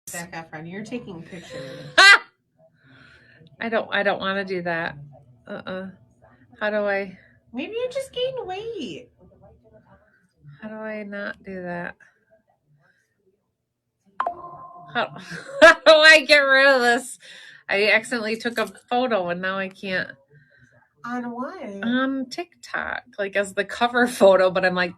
Zac Efron, you're taking pictures. I don't want to do that. How do I? Maybe you just gained weight. How do I not do that? How do I get rid of this? I accidentally took a photo and now I can't. On what? On TikTok, like as the cover photo, but I'm like,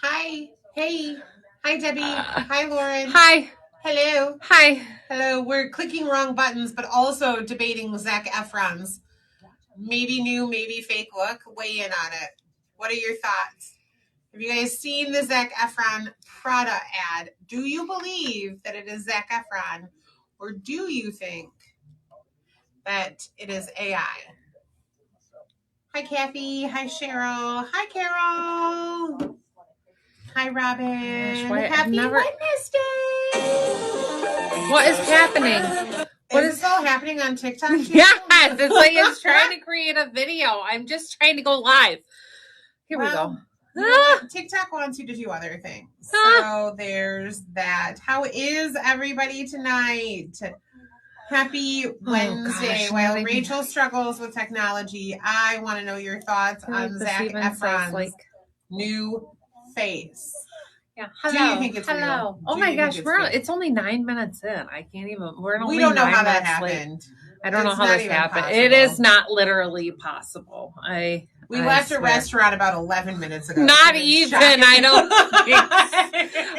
hi, hey, hi Debbie, hi Lauren, hi, hello, hi, hello. We're clicking wrong buttons, but also debating Zac Efron's maybe new, maybe fake look. Weigh in on it. What are your thoughts? Have you guys seen the Zac Efron Prada ad? Do you believe that it is Zac Efron, or do you think that it is AI? Hi, Kathy. Hi, Cheryl. Hi, Carol. Hi, Robin. Gosh, Happy Wednesday. What is happening? What is this all happening on TikTok too? Yes, it's like it's trying to create a video. I'm just trying to go live. Here we go. You know what? TikTok wants you to do other things. So there's that. How is everybody tonight? Happy Wednesday. While Rachel struggles with technology, I want to know your thoughts on Zac Efron's new face. Yeah. Hello. Do you think it's real? Oh my gosh, it's only 9 minutes in. I can't even. We don't know how that happened. I don't know how this happened. It is not literally possible. We left a restaurant about 11 minutes ago. Not even. I don't.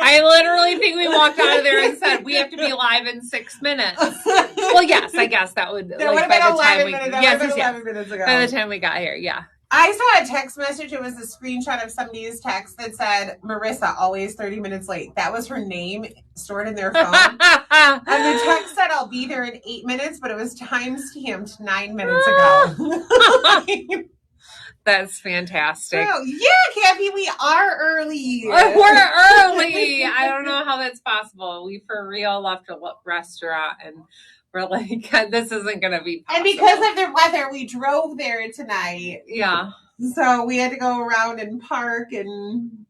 I literally think we walked out of there and said we have to be live in 6 minutes. Well, yes, I guess that would. That would have been 11 minutes. That would have been 11 minutes ago. By the time we got here, yeah. I saw a text message. It was a screenshot of somebody's text that said, Marissa, always 30 minutes late. That was her name stored in their phone. And the text said, I'll be there in 8 minutes, but it was time-stamped 9 minutes ago. That's fantastic. So, yeah, Kathy, we are early. We're early. I don't know how that's possible. We for real left a restaurant and we're like, this isn't going to be possible. And because of the weather, we drove there tonight. Yeah. So we had to go around and park and...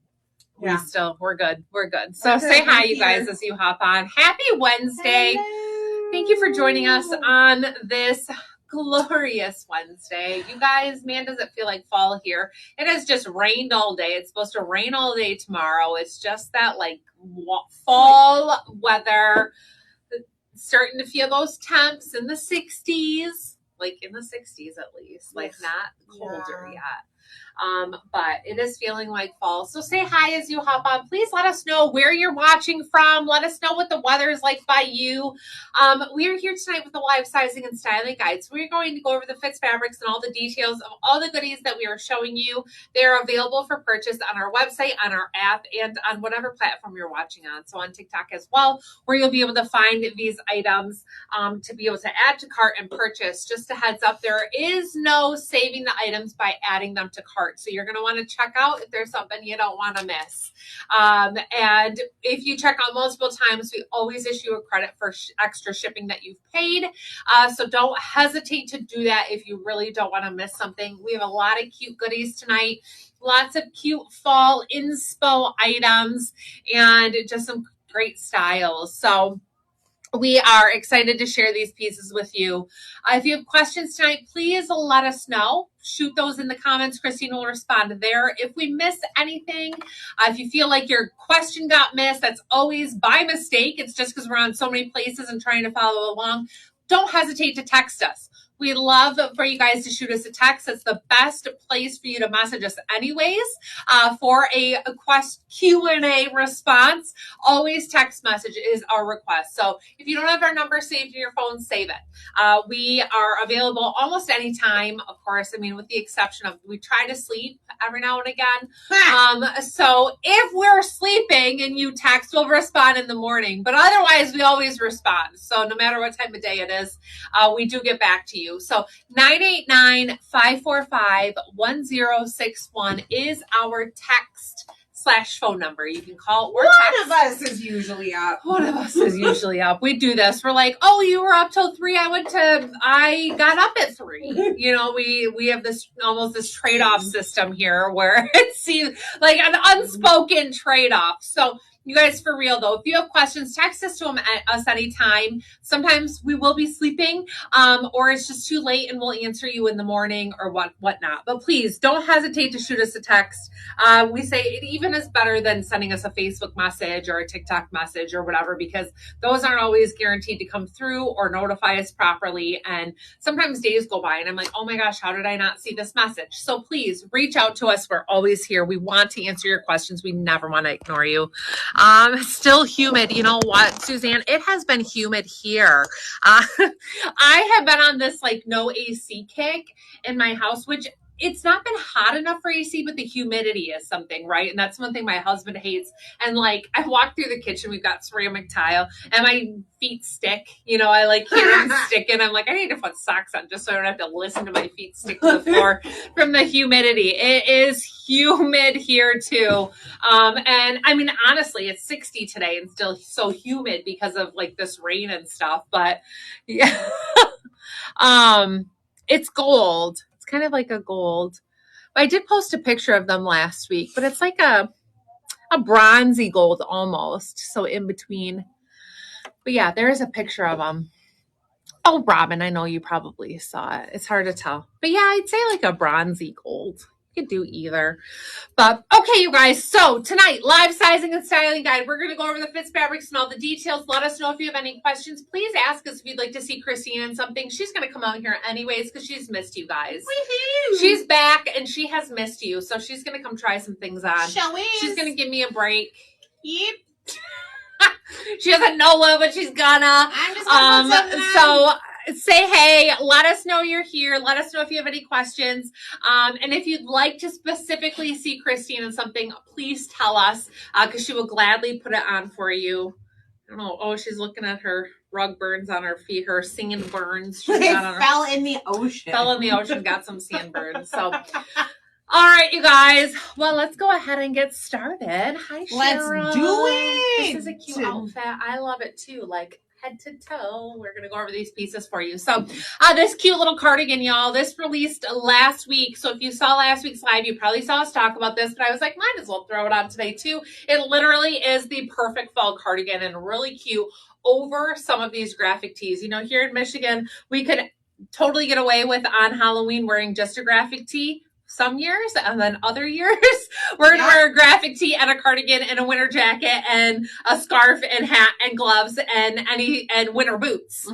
Yeah. We're good. We're good. So say hi, you guys, as you hop on. Happy Wednesday. Hello. Thank you for joining us on this glorious Wednesday. You guys, man, does it feel like fall here? It has just rained all day. It's supposed to rain all day tomorrow. It's just that like fall weather. Starting to feel those temps in the 60s, like in the 60s at least, like not colder yet. But it is feeling like fall. So say hi as you hop on. Please let us know where you're watching from. Let us know what the weather is like by you. We are here tonight with the live sizing and styling guide. So we're going to go over the fits, fabrics, and all the details of all the goodies that we are showing you. They're available for purchase on our website, on our app, and on whatever platform you're watching on. So on TikTok as well, where you'll be able to find these items to be able to add to cart and purchase. Just a heads up, there is no saving the items by adding them to cart. So you're going to want to check out if there's something you don't want to miss. And if you check out multiple times, we always issue a credit for extra shipping that you've paid. So don't hesitate to do that if you really don't want to miss something. We have a lot of cute goodies tonight. Lots of cute fall inspo items and just some great styles. So we are excited to share these pieces with you. If you have questions tonight, please let us know. Shoot those in the comments. Christine will respond there. If we miss anything, if you feel like your question got missed, that's always by mistake. It's just because we're on so many places and trying to follow along. Don't hesitate to text us. We love for you guys to shoot us a text. It's the best place for you to message us anyways. For a Q&A response, always text message is our request. So if you don't have our number saved in your phone, save it. We are available almost any time, of course. I mean, with the exception of we try to sleep every now and again. So if we're sleeping and you text, we'll respond in the morning. But otherwise, we always respond. So no matter what time of day it is, we do get back to you. So 989-545-1061 is our text /phone number. You can call or One text. of us is usually up. One of us is usually up. We do this. We're like, oh, you were up till 3. I got up at 3. You know, we have this almost this trade-off system here where it seems like an unspoken trade-off. So you guys, for real though, if you have questions, text us to us anytime. Sometimes we will be sleeping, or it's just too late and we'll answer you in the morning or whatnot. But please don't hesitate to shoot us a text. We say it even is better than sending us a Facebook message or a TikTok message or whatever, because those aren't always guaranteed to come through or notify us properly. And sometimes days go by and I'm like, oh my gosh, how did I not see this message? So please reach out to us. We're always here. We want to answer your questions. We never want to ignore you. It's still humid. You know what, Suzanne? It has been humid here. I have been on this like no AC kick in my house, which it's not been hot enough for AC, but the humidity is something, right? And that's one thing my husband hates. And like I walk through the kitchen, we've got ceramic tile and my feet stick. You know, I like hear them sticking. I'm like, I need to put socks on just so I don't have to listen to my feet stick to the floor from the humidity. It is humid here too. And I mean, honestly, it's 60 today and still so humid because of like this rain and stuff. But yeah, it's gold. It's kind of like a gold. I did post a picture of them last week, but it's like a bronzy gold almost. So in between. But yeah, there is a picture of them. Oh, Robin, I know you probably saw it. It's hard to tell. But yeah, I'd say like a bronzy gold. You could do either. But okay, you guys. So tonight, live sizing and styling guide. We're going to go over the fits, fabrics, and all the details. Let us know if you have any questions. Please ask us if you'd like to see Christine in something. She's going to come out here anyways because she's missed you guys. Woohoo! She's back and she has missed you. So she's going to come try some things on. She's going to give me a break. Yep. She doesn't know what, but she's gonna. I'm just gonna put something on. So say hey, let us know you're here. Let us know if you have any questions. And if you'd like to specifically see Christine in something, please tell us because she will gladly put it on for you. I don't know. Oh, she's looking at her rug burns on her feet, her sand burns. She's got on her, fell in the ocean. Fell in the ocean, got some sand burns. So. All right, you guys. Well, let's go ahead and get started. Hi, Cheryl. Let's do it. This is a cute outfit. I love it too. Like head to toe. We're going to go over these pieces for you. So this cute little cardigan, y'all, this released last week. So if you saw last week's live, you probably saw us talk about this, but I was like, might as well throw it on today too. It literally is the perfect fall cardigan and really cute over some of these graphic tees. You know, here in Michigan, we could totally get away with on Halloween wearing just a graphic tee. Some years, and then other years we're gonna wear a graphic tee and a cardigan and a winter jacket and a scarf and hat and gloves and winter boots,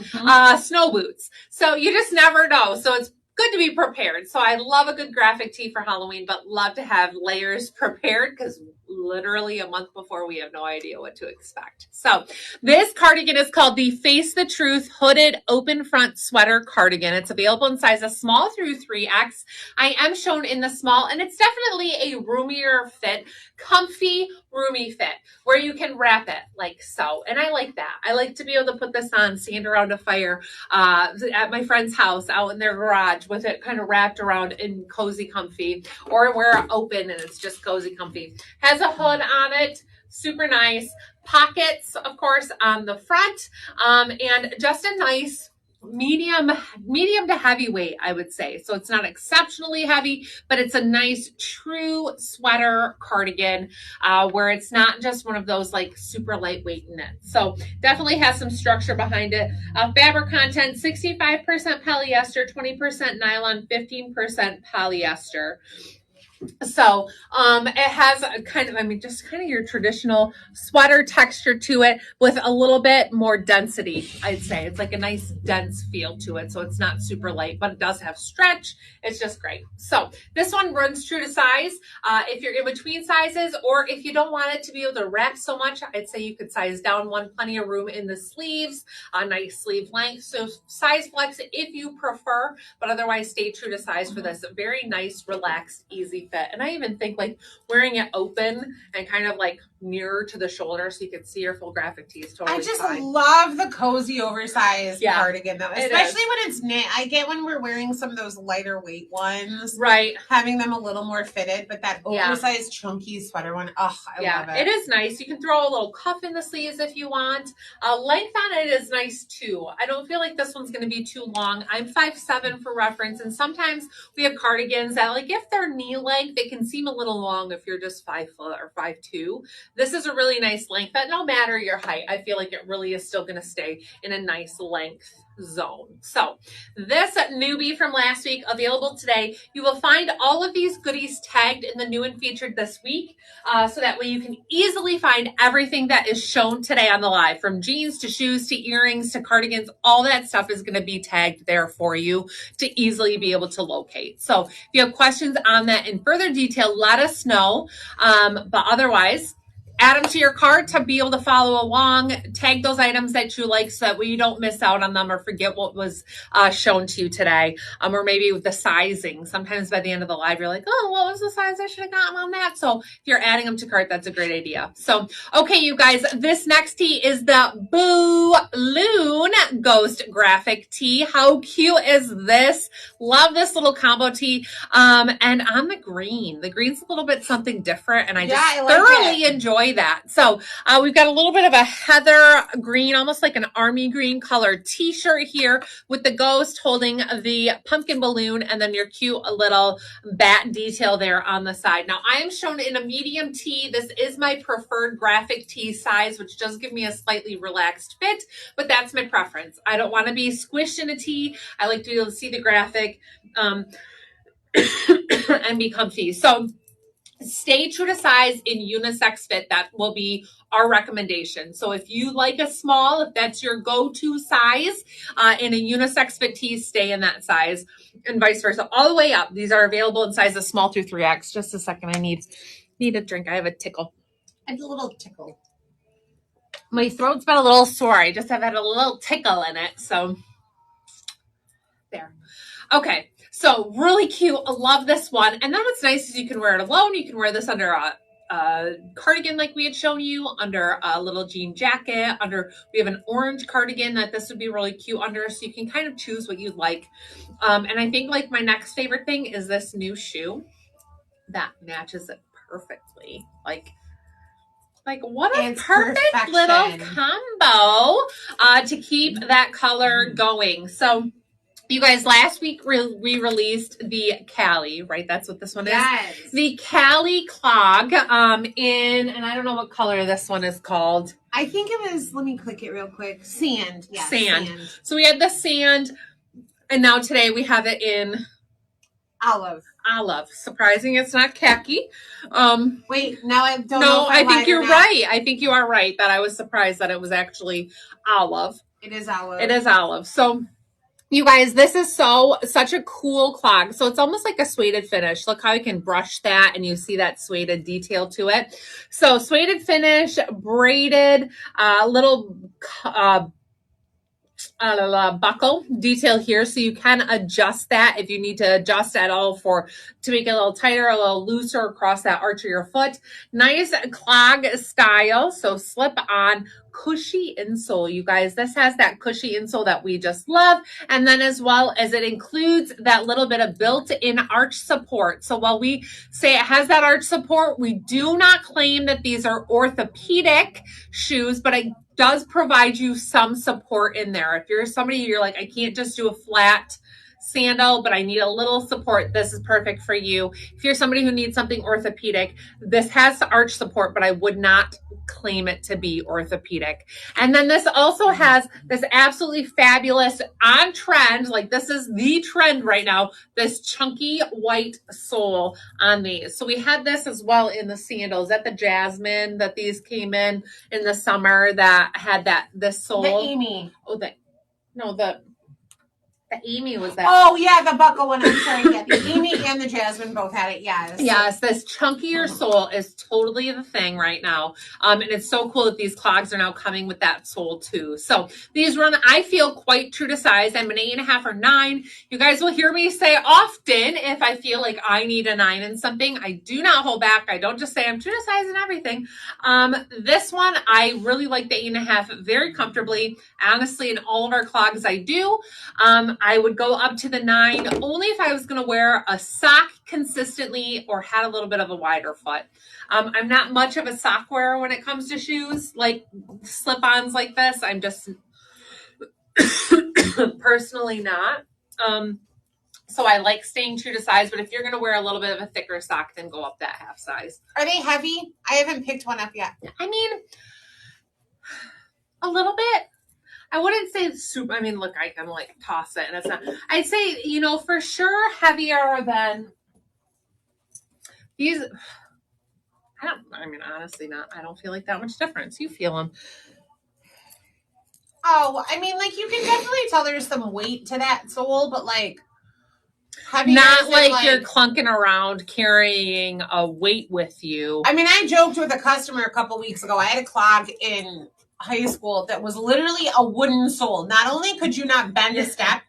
snow boots. So you just never know. So it's good to be prepared. So I love a good graphic tee for Halloween, but love to have layers prepared because literally a month before we have no idea what to expect. So this cardigan is called the Face the Truth Hooded Open Front Sweater Cardigan. It's available in sizes small through 3X. I am shown in the small, and it's definitely a roomier fit, comfy, roomy fit where you can wrap it like so. And I like that. I like to be able to put this on, stand around a fire at my friend's house out in their garage with it kind of wrapped around in cozy, comfy, or wear it open and it's just cozy, comfy. Has a hood on it, super nice. Pockets, of course, on the front, and just a nice medium to heavyweight, I would say. So it's not exceptionally heavy, but it's a nice true sweater cardigan where it's not just one of those like super lightweight knits. So definitely has some structure behind it. Fabric content, 65% polyester, 20% nylon, 15% polyester. So it has a kind of, I mean, just kind of your traditional sweater texture to it with a little bit more density, I'd say. It's like a nice dense feel to it. So it's not super light, but it does have stretch. It's just great. So this one runs true to size. If you're in between sizes, or if you don't want it to be able to wrap so much, I'd say you could size down one, plenty of room in the sleeves, a nice sleeve length. So size flex if you prefer, but otherwise stay true to size for this very nice, relaxed, easy great fit. And I even think like wearing it open and kind of like nearer to the shoulder so you can see your full graphic tee is totally I just fine. love the cozy oversized Yeah, cardigan though, it especially when it's knit. I get when we're wearing some of those lighter weight ones, Right. having them a little more fitted, but that Yeah. oversized chunky sweater one, oh, I love it. It is nice. You can throw a little cuff in the sleeves if you want. Length on it is nice too. I don't feel like this one's going to be too long. I'm 5'7" for reference, and sometimes we have cardigans that, like, if they're knee length, they can seem a little long if you're just 5 foot or 5'2". This is a really nice length, but no matter your height, I feel like it really is still going to stay in a nice length zone. So this newbie from last week available today. You will find all of these goodies tagged in the new and featured this week, so that way you can easily find everything that is shown today on the live, from jeans to shoes to earrings to cardigans. All that stuff is going to be tagged there for you to easily be able to locate. So if you have questions on that in further detail, let us know. But otherwise, add them to your cart to be able to follow along. Tag those items that you like so that way you don't miss out on them or forget what was shown to you today. Or maybe with the sizing. Sometimes by the end of the live, you're like, oh, what was the size I should have gotten on that? So if you're adding them to cart, that's a great idea. So, okay, you guys, this next tee is the Boo Loon Ghost graphic tee. How cute is this? Love this little combo tee. And on the green's a little bit something different, and I thoroughly enjoy that. So we've got a little bit of a heather green, almost like an army green colored t-shirt here with the ghost holding the pumpkin balloon, and then your cute little bat detail there on the side. Now I am shown in a medium tee. This is my preferred graphic tee size, which does give me a slightly relaxed fit, but that's my preference. I don't want to be squished in a tee. I like to be able to see the graphic and be comfy. So stay true to size in unisex fit. That will be our recommendation. So if you like a small, if that's your go-to size in a unisex fit tee, stay in that size, and vice versa, all the way up. These are available in sizes small through 3X. Just a second, I need a drink. I have a tickle. I have a little tickle. My throat's been a little sore. I just have had a little tickle in it. So there. Okay. So really cute. I love this one. And then what's nice is you can wear it alone. You can wear this under a cardigan like we had shown you, under a little jean jacket, we have an orange cardigan that this would be really cute under. So you can kind of choose what you'd like. And I think like my next favorite thing is this new shoe that matches it perfectly. Like what a perfect little combo to keep that color going. So you guys, last week we released the Cali, right? That's what this one is. The Cali clog and I don't know what color this one is called. I think it was, let me click it real quick. Sand. Yes, sand. So we had the sand, and now today we have it in olive. Surprising it's not khaki. Wait, now I don't know. No, I think you're right. I think you are right that I was surprised that it was actually olive. It is olive. It is olive. So you guys, this is such a cool clog. So it's almost like a suede finish. Look how you can brush that and you see that suede detail to it. So suede finish, braided, little buckle detail here, so you can adjust that if you need to adjust at all to make it a little tighter, a little looser across that arch of your foot. Nice clog style, so slip on, cushy insole. You guys, this has that cushy insole that we just love, and then as well as it includes that little bit of built-in arch support. So while we say it has that arch support, we do not claim that these are orthopedic shoes, but it does provide you some support in there. If you're somebody, you're like, I can't just do a flat sandal, but I need a little support, this is perfect for you. If you're somebody who needs something orthopedic, this has arch support, but I would not claim it to be orthopedic. And then this also has this absolutely fabulous, on trend, like this is the trend right now, this chunky white sole on these. So we had this as well in the sandals at the Jasmine that these came in the summer that had this sole. The Amy. Oh, that The Amy was that. Oh, yeah, the buckle one. I'm sorry. Yeah, the Amy and the Jasmine both had it. Yes. Yes, this chunkier sole is totally the thing right now. And it's so cool that these clogs are now coming with that sole too. So these run, I feel, quite true to size. I'm an 8.5 or 9. You guys will hear me say often if I feel like I need a 9 in something. I do not hold back. I don't just say I'm true to size in everything. This one, I really like the 8.5 very comfortably. Honestly, in all of our clogs I do. I would go up to the 9 only if I was going to wear a sock consistently or had a little bit of a wider foot. I'm not much of a sock wearer when it comes to shoes, like slip-ons like this. I'm just personally not. So I like staying true to size, but if you're going to wear a little bit of a thicker sock, then go up that half size. Are they heavy? I haven't picked one up yet. I mean, a little bit. I wouldn't say super. I mean, look, I can like toss it and it's not. I'd say, for sure heavier than these. Honestly, not. I don't feel like that much difference. You feel them. Oh, I mean, like, you can definitely tell there's some weight to that sole, but like, not like you're clunking around carrying a weight with you. I mean, I joked with a customer a couple weeks ago. I had a clog in high school that was literally a wooden sole. Not only could you not bend a step,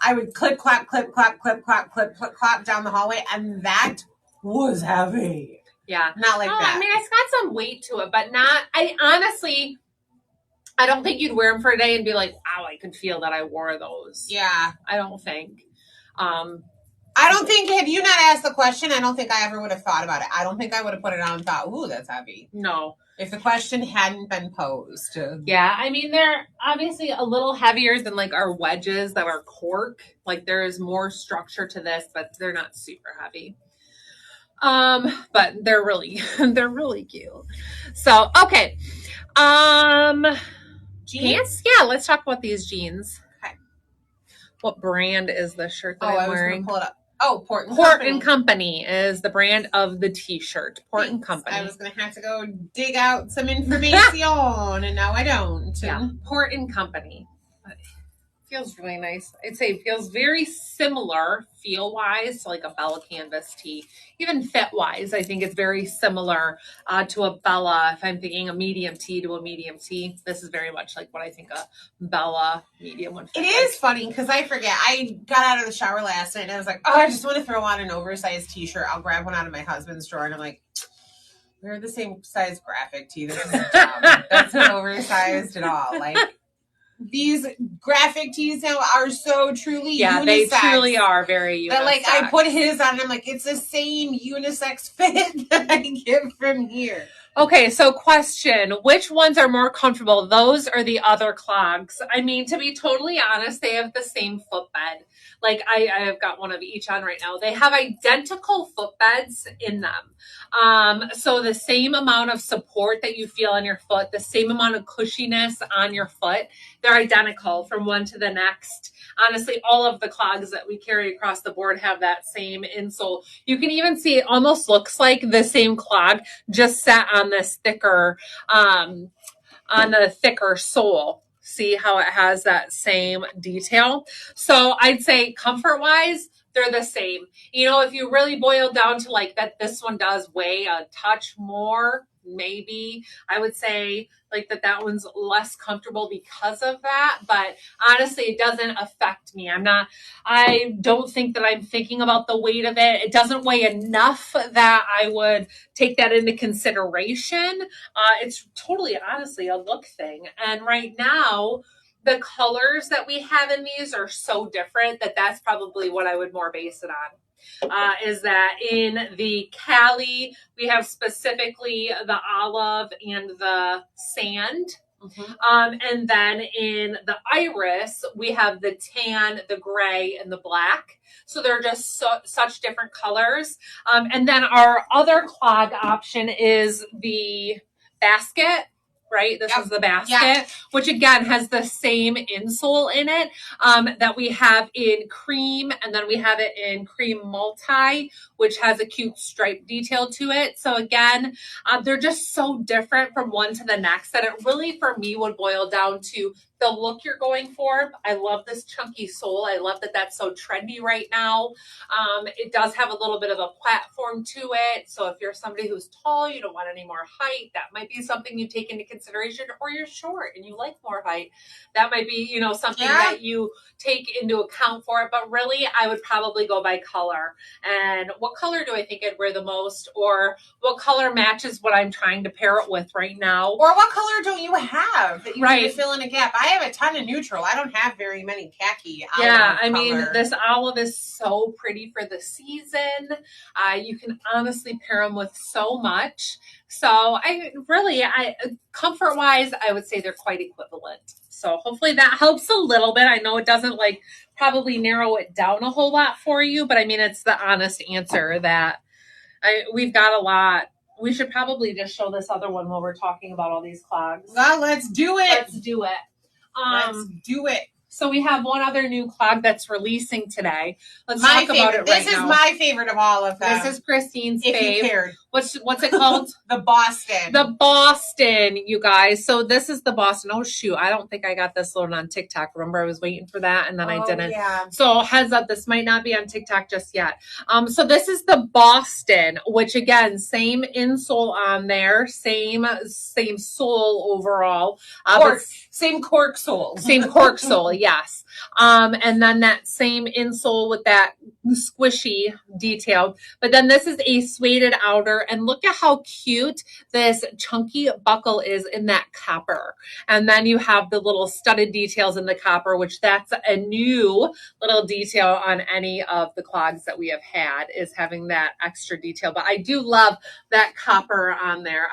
I would clip, clap, clip, clap, clip, clap, clip, clip, clap down the hallway, and that was heavy. Yeah. Not like that. I mean, it's got some weight to it, but not, I don't think you'd wear them for a day and be like, wow, I could feel that I wore those. Yeah. I don't think. I don't think, had you not asked the question, I don't think I ever would have thought about it. I don't think I would have put it on and thought, ooh, that's heavy. No. If the question hadn't been posed. Yeah, I mean, they're obviously a little heavier than like our wedges that are cork. Like there is more structure to this, but they're not super heavy. But they're really cute. So, okay. Jeans? Yeah, let's talk about these jeans. Okay. What brand is the shirt that I'm wearing? Pull it up. Oh, Port and Company is the brand of the t-shirt. Port and Company. I was going to have to go dig out some information, and now I don't. Yeah, Port and Company. Feels really nice. I'd say it feels very similar feel-wise to like a Bella canvas tee. Even fit-wise, I think it's very similar to a Bella. If I'm thinking a medium tee to a medium tee, this is very much like what I think a Bella medium would fit. It is funny because I forget. I got out of the shower last night and I was like, oh, I just want to throw on an oversized t-shirt. I'll grab one out of my husband's drawer. And I'm like, we're the same size graphic tee. This is dumb. That's not oversized at all. Like, these graphic tees now are so truly unisex. They truly are very unisex. But like, I put his on and I'm like, it's the same unisex fit that I get from here. Okay, so question, which ones are more comfortable, those or the other clogs? I mean, to be totally honest, they have the same footbed. Like, I have got one of each on right now. They have identical footbeds in them. So the same amount of support that you feel on your foot, the same amount of cushiness on your foot, they're identical from one to the next. Honestly, all of the clogs that we carry across the board have that same insole. You can even see it almost looks like the same clog just sat on this thicker, on the thicker sole. See how it has that same detail? So I'd say comfort wise, they're the same. If you really boil down to like that, this one does weigh a touch more, maybe I would say like that one's less comfortable because of that. But honestly, it doesn't affect me. I don't think that I'm thinking about the weight of it. It doesn't weigh enough that I would take that into consideration. It's totally honestly a look thing. And right now, the colors that we have in these are so different that's probably what I would more base it on. Is that in the Cali, we have specifically the olive and the sand. Mm-hmm. And then in the Iris, we have the tan, the gray, and the black. So they're just such different colors. And then our other clog option is the basket. right? This Yep. is the basket, Yeah. which again has the same insole in it that we have in cream, and then we have it in cream multi, which has a cute stripe detail to it. So again, they're just so different from one to the next that it really, for me, would boil down to the look you're going for. I love this chunky sole. I love that that's so trendy right now. It does have a little bit of a platform to it. So if you're somebody who's tall, you don't want any more height, that might be something you take into consideration. Or you're short and you like more height, that might be, something that you take into account for it. But really, I would probably go by color. And what color do I think I'd wear the most? Or what color matches what I'm trying to pair it with right now? Or what color don't you have that you Right. need to fill in a gap? I have a ton of neutral. I don't have very many khaki. Yeah, I color. mean, this olive is so pretty for the season. You can honestly pair them with so much. So comfort wise, I would say they're quite equivalent. So hopefully that helps a little bit. I know it doesn't probably narrow it down a whole lot for you, but I mean, it's the honest answer that we've got a lot. We should probably just show this other one while we're talking about all these clogs. Well, let's do it. Let's do it. Let's do it. So we have one other new clog that's releasing today. Let's talk about it right now. This is my favorite of all of them. This is Christine's if fave. you cared. What's it called? The Boston. The Boston, you guys. So this is the Boston. Oh, shoot. I don't think I got this loaded on TikTok. Remember, I was waiting for that, and then I didn't. Yeah. So heads up, this might not be on TikTok just yet. So this is the Boston, which, again, same insole on there, same sole overall. Same cork sole. Same cork sole, yes. And then that same insole with that squishy detail. But then this is a suede outer, and look at how cute this chunky buckle is in that copper. And then you have the little studded details in the copper, which that's a new little detail on any of the clogs that we have had, is having that extra detail. But I do love that copper on there.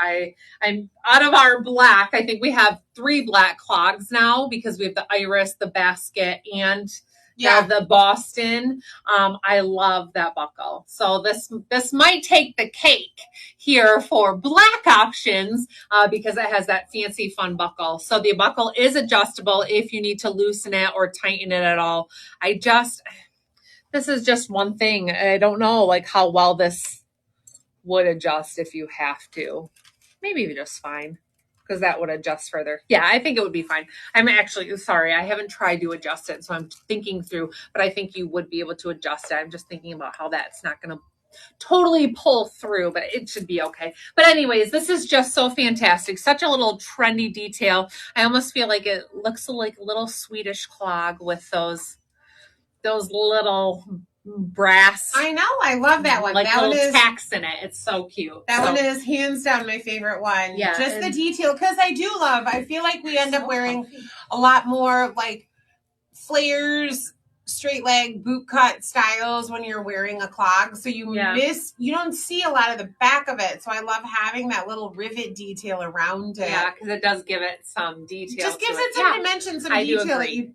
I'm out of our black. I think we have 3 black clogs now because we have the iris, the basket, and the Boston. I love that buckle. So this might take the cake here for black options because it has that fancy fun buckle. So the buckle is adjustable if you need to loosen it or tighten it at all. This is just one thing. I don't know how well this would adjust if you have to. Maybe just fine, because that would adjust further. Yeah, I think it would be fine. I'm actually sorry. I haven't tried to adjust it, so I'm thinking through, but I think you would be able to adjust it. I'm just thinking about how that's not going to totally pull through, but it should be okay. But anyways, this is just so fantastic. Such a little trendy detail. I almost feel like it looks like a little Swedish clog with those little brass. I know. I love that one. Like that little one is tacks in it. It's so cute. That one is hands down my favorite one. Yeah, just the detail, because I feel like we end up wearing a lot more flares, straight leg, boot cut styles when you're wearing a clog. So you don't see a lot of the back of it. So I love having that little rivet detail around it. Yeah, because it does give it some detail. Just gives it some dimension, some detail that you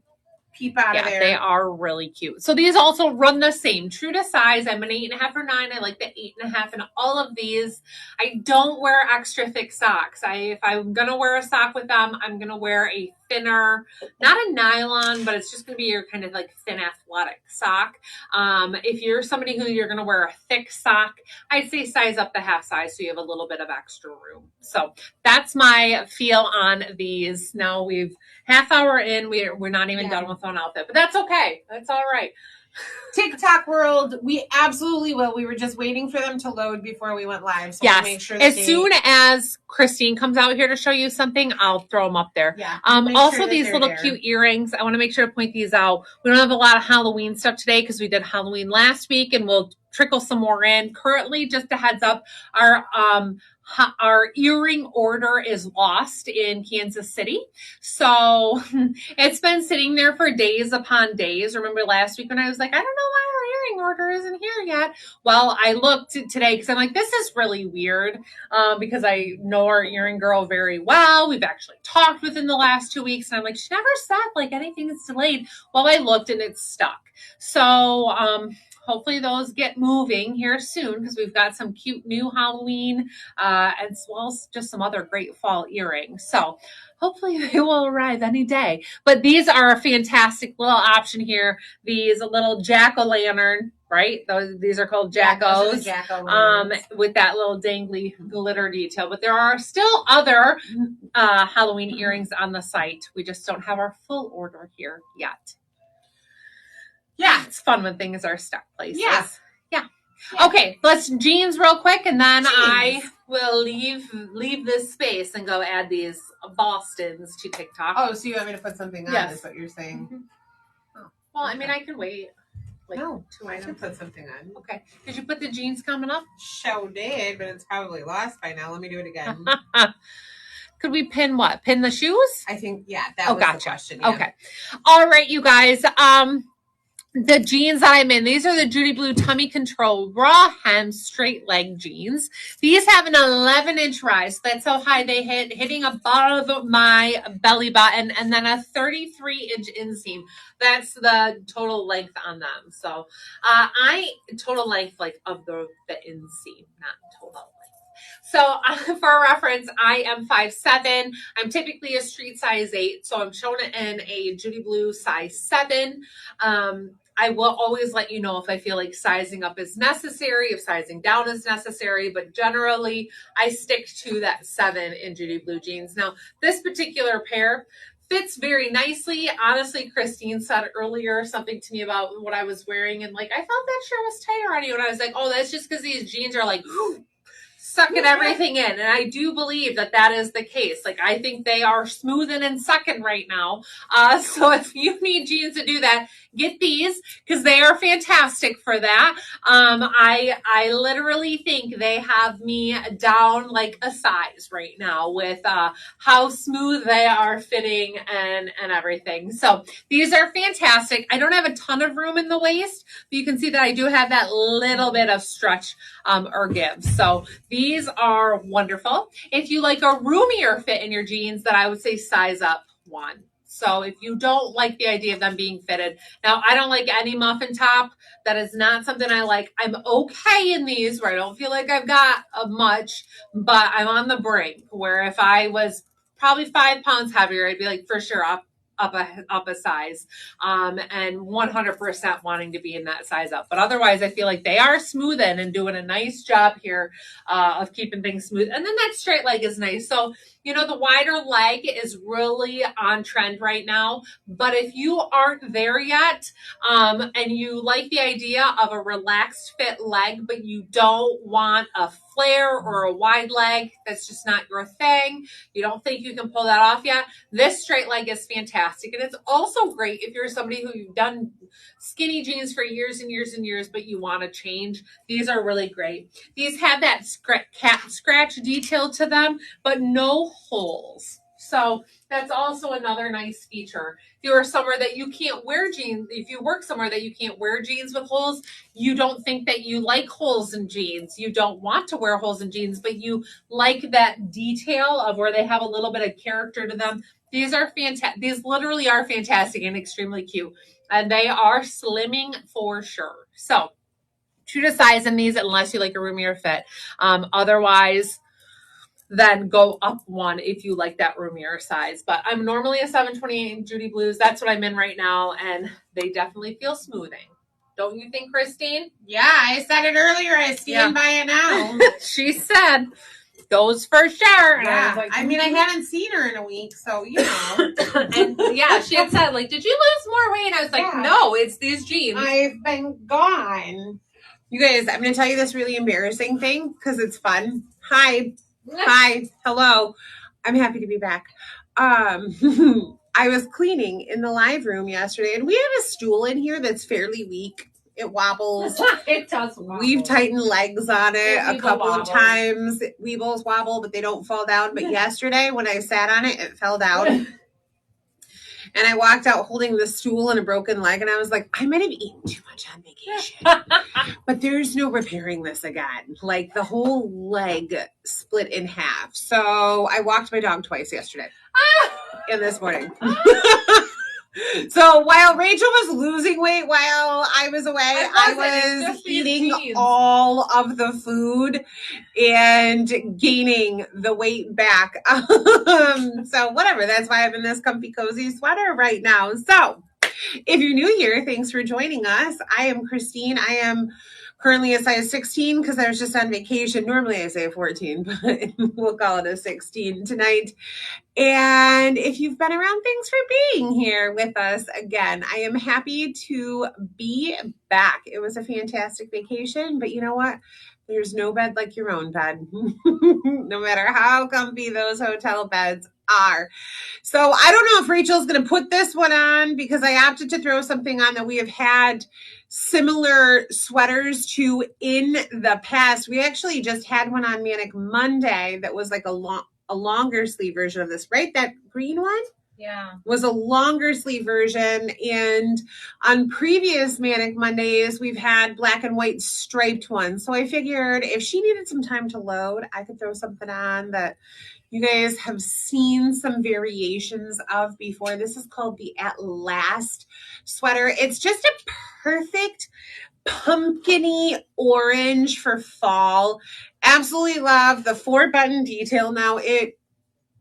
peep out of there. They are really cute. So these also run the same, true to size. I'm an 8.5 or 9. I like the 8.5 in all of these. I don't wear extra thick socks. If I'm gonna wear a sock with them, I'm gonna wear a thinner, not a nylon, but it's just gonna be your kind of thin athletic sock. If you're somebody who you're gonna wear a thick sock, I'd say size up the half size so you have a little bit of extra room. So that's my feel on these. Now we've half hour in, we're not even done with one outfit, but that's okay. That's all right. TikTok world, we absolutely will. We were just waiting for them to load before we went live. So yes. We'll make sure soon as Christine comes out here to show you something, I'll throw them up there. Yeah. Also, these little cute earrings. I want to make sure to point these out. We don't have a lot of Halloween stuff today because we did Halloween last week, and we'll trickle some more in. Currently, just a heads up, our earring order is lost in Kansas City. So it's been sitting there for days upon days. Remember last week when I was like, I don't know why our earring order isn't here yet. Well, I looked today because I'm like, this is really weird because I know our earring girl very well. We've actually talked within the last 2 weeks. And I'm like, she never said anything is delayed. Well, I looked and it's stuck. So hopefully those get moving here soon because we've got some cute new Halloween as well as just some other great fall earrings. So hopefully they will arrive any day. But these are a fantastic little option here. These little jack-o'-lantern, right? These are called jackos, with that little dangly glitter detail. But there are still other Halloween earrings on the site. We just don't have our full order here yet. Yeah, it's fun when things are stuck places. Yeah. Okay, let's jeans real quick, and then I will leave this space and go add these Bostons to TikTok. Oh, so you want me to put something on? Yes. Is what you're saying? Mm-hmm. Oh, well, okay. I mean, I can wait. No, 2 items. I can put something on. Okay. Did you put the jeans coming up? Sure did, but it's probably lost by now. Let me do it again. Could we pin what? Pin the shoes? I think, that was the question. Yeah. Okay. All right, you guys. The jeans that I'm in, these are the Judy Blue Tummy Control Raw Hem Straight Leg Jeans. These have an 11-inch rise. That's how high they hitting above my belly button, and then a 33-inch inseam. That's the total length on them. So total length like of the inseam, not total length. So for reference, I am 5'7". I'm typically a street size 8, so I'm showing it in a Judy Blue size 7. I will always let you know if I feel like sizing up is necessary, if sizing down is necessary, but generally I stick to that 7 in Judy Blue jeans. Now, this particular pair fits very nicely. Honestly, Christine said earlier something to me about what I was wearing, and like, I thought that shirt was tighter on you, and I was like, oh, that's just because these jeans are like sucking everything in. And I do believe that is the case. Like, I think they are smoothing and sucking right now. So if you need jeans to do that, get these because they are fantastic for that. I literally think they have me down like a size right now with how smooth they are fitting and everything. So these are fantastic. I don't have a ton of room in the waist, but you can see that I do have that little bit of stretch or give. So these are wonderful. If you like a roomier fit in your jeans, then I would say size up 1. So if you don't like the idea of them being fitted, now I don't like any muffin top. That is not something I like. I'm okay in these where I don't feel like I've got much, but I'm on the brink where if I was probably 5 pounds heavier, I'd be like for sure up a size, and 100% wanting to be in that size up. But otherwise, I feel like they are smoothing and doing a nice job here of keeping things smooth. And then that straight leg is nice. So, the wider leg is really on trend right now. But if you aren't there yet, and you like the idea of a relaxed fit leg, but you don't want a flare or a wide leg, that's just not your thing, you don't think you can pull that off yet, this straight leg is fantastic. And it's also great if you're somebody who you've done skinny jeans for years and years and years, but you want to change. These are really great. These have that cat scratch detail to them, but no holes. So that's also another nice feature. If you are somewhere that you can't wear jeans, if you work somewhere that you can't wear jeans with holes, you don't think that you like holes in jeans, you don't want to wear holes in jeans, but you like that detail of where they have a little bit of character to them. These are fantastic. These literally are fantastic and extremely cute. And they are slimming for sure. So true to size in these unless you like a roomier fit. Otherwise, then go up 1 if you like that roomier size. But I'm normally a 728 in Judy Blues. That's what I'm in right now, and they definitely feel smoothing. Don't you think, Christine? Yeah, I said it earlier. I stand by it now. She said those for sure. Yeah. I mean, I haven't seen her in a week, so And yeah, she had said, like, did you lose more weight? I was like, no, it's these jeans. I've been gone. You guys, I'm going to tell you this really embarrassing thing because it's fun. Hi. Hello. I'm happy to be back. I was cleaning in the live room yesterday, and we have a stool in here that's fairly weak. It wobbles. It does wobble. We've tightened legs on it a couple of times. Weebles wobble, but they don't fall down. But yesterday, when I sat on it, it fell down. And I walked out holding the stool and a broken leg, and I was like, I might have eaten too much on vacation. But there's no repairing this again. Like, the whole leg split in half. So I walked my dog twice yesterday and this morning. So while Rachel was losing weight while I was away, I was eating all of the food and gaining the weight back. So whatever, that's why I'm in this comfy cozy sweater right now. So if you're new here, thanks for joining us. I am Christine. I am currently a size 16 because I was just on vacation. Normally I say 14, but we'll call it a 16 tonight. And if you've been around, thanks for being here with us again. I am happy to be back. It was a fantastic vacation, but you know what? There's no bed like your own bed, no matter how comfy those hotel beds are. So I don't know if Rachel's going to put this one on because I opted to throw something on that we have had similar sweaters to in the past. We actually just had one on Manic Monday that was like a longer sleeve version of this, right? That green one? Yeah. Was a longer sleeve version. And on previous Manic Mondays, we've had black and white striped ones. So I figured if she needed some time to load, I could throw something on that you guys have seen some variations of before. This is called the At Last sweater. It's just a perfect pumpkin-y orange for fall. Absolutely love the 4-button detail. Now it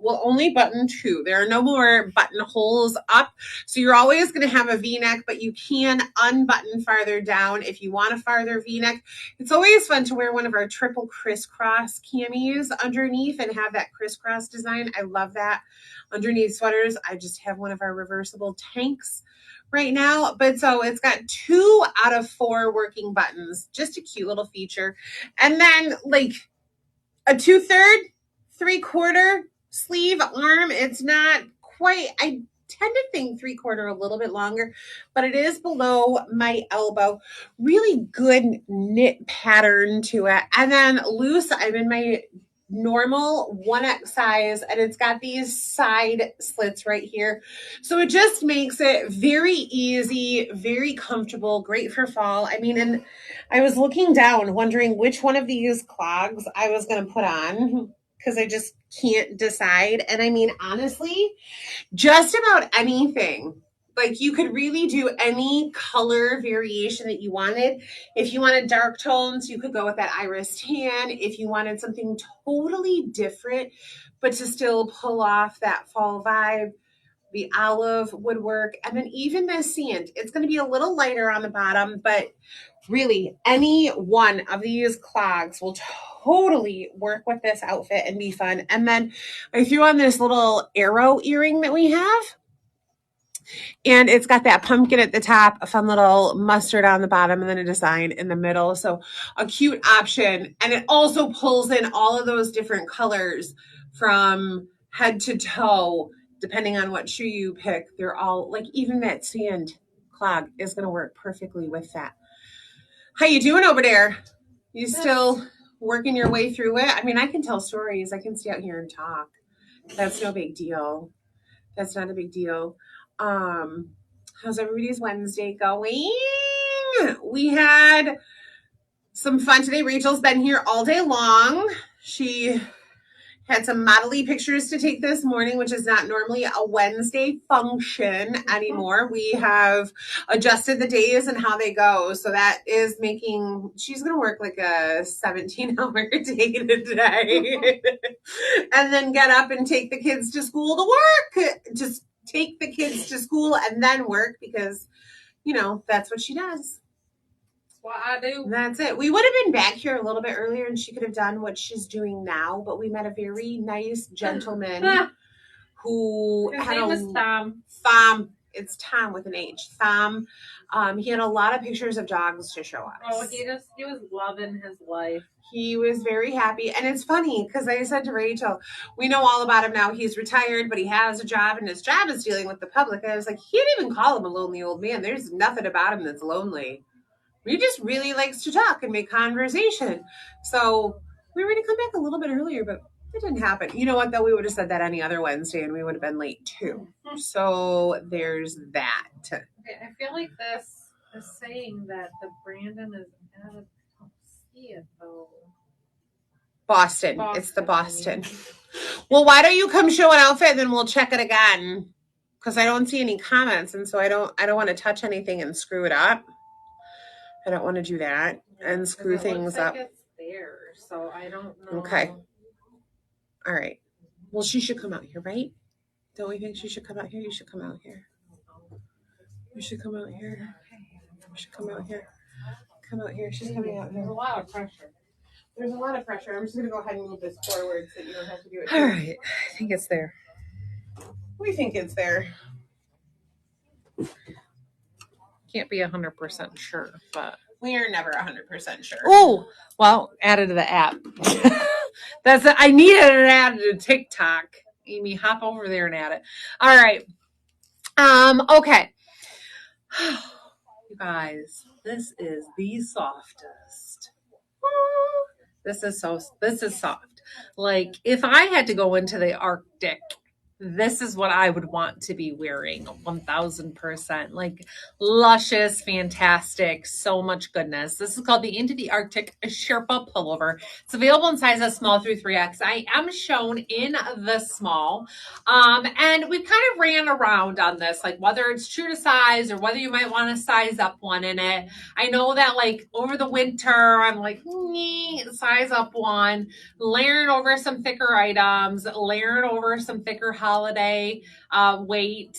will only button 2. There are no more buttonholes up. So you're always going to have a V-neck, but you can unbutton farther down if you want a farther V-neck. It's always fun to wear one of our triple crisscross camis underneath and have that crisscross design. I love that. Underneath sweaters, I just have one of our reversible tanks right now. But so it's got 2 out of 4 working buttons. Just a cute little feature. And then like a 2/3, 3/4 sleeve arm. It's not quite, I tend to think 3/4 a little bit longer, but it is below my elbow. Really good knit pattern to it. And then loose, I'm in my normal 1X size, and it's got these side slits right here. So it just makes it very easy, very comfortable, great for fall. I mean, and I was looking down, wondering which one of these clogs I was going to put on because I just can't decide. And I mean, honestly, just about anything. Like you could really do any color variation that you wanted. If you wanted dark tones, you could go with that iris tan. If you wanted something totally different, but to still pull off that fall vibe, the olive would work. And then even the sand, it's going to be a little lighter on the bottom, but really any one of these clogs will totally work with this outfit and be fun. And then I threw on this little arrow earring that we have. And it's got that pumpkin at the top, a fun little mustard on the bottom, and then a design in the middle. So a cute option. And it also pulls in all of those different colors from head to toe, depending on what shoe you pick. They're all like, even that sand clog is going to work perfectly with that. How you doing over there? You still working your way through it? I mean, I can tell stories. I can stay out here and talk. That's no big deal. That's not a big deal. How's everybody's Wednesday going? We had some fun today. Rachel's been here all day long. She had some modelly pictures to take this morning, which is not normally a Wednesday function anymore. We have adjusted the days and how they go. So that is making, she's going to work like a 17-hour day today. And then get up and take the kids to school to work. Just take the kids to school and then work because, you know, that's what she does. What I do. That's it. We would have been back here a little bit earlier and she could have done what she's doing now, but we met a very nice gentleman who His had name is Tom. Thom. It's Tom with an H. Thom. He had a lot of pictures of dogs to show us. Oh, he was loving his life. He was very happy. And it's funny because I said to Rachel, we know all about him now. He's retired, but he has a job and his job is dealing with the public. And I was like, he didn't even call him a lonely old man. There's nothing about him that's lonely. He just really likes to talk and make conversation. So we were going to come back a little bit earlier, but it didn't happen. You know what, though? We would have said that any other Wednesday and we would have been late too. So there's that. Okay, I feel like this is saying that the Brandon is out of see it though. Boston. It's the Boston. Well, why don't you come show an outfit and then we'll check it again? because I don't see any comments, and so I don't want to touch anything and screw it up. I don't want to do that and screw things up. It's there, so I don't know. Okay. All right. Well, she should come out here, right? Don't we think she should come out here? You should come out here. You should come out here. You should come out here. Come out here. She's coming out here. There's a lot of pressure. There's a lot of pressure. I'm just going to go ahead and move this forward so you don't have to do it. All right. I think it's there. We think it's there. Can't be 100% sure, but we are never 100% sure. Oh, well, added to the app. I needed it added to TikTok. Amy, hop over there and add it. All right. Okay. You guys, this is the softest. This is soft. Like if I had to go into the Arctic, this is what I would want to be wearing 1000%. Like luscious, fantastic, so much goodness. This is called the Into the Arctic Sherpa Pullover. It's available in sizes small through 3X. I am shown in the small. And we kind of ran around on this, like whether it's true to size or whether you might want to size up one in it. I know that like over the winter, I'm like, size up one, layering over some thicker items, layering over some thicker holiday weight.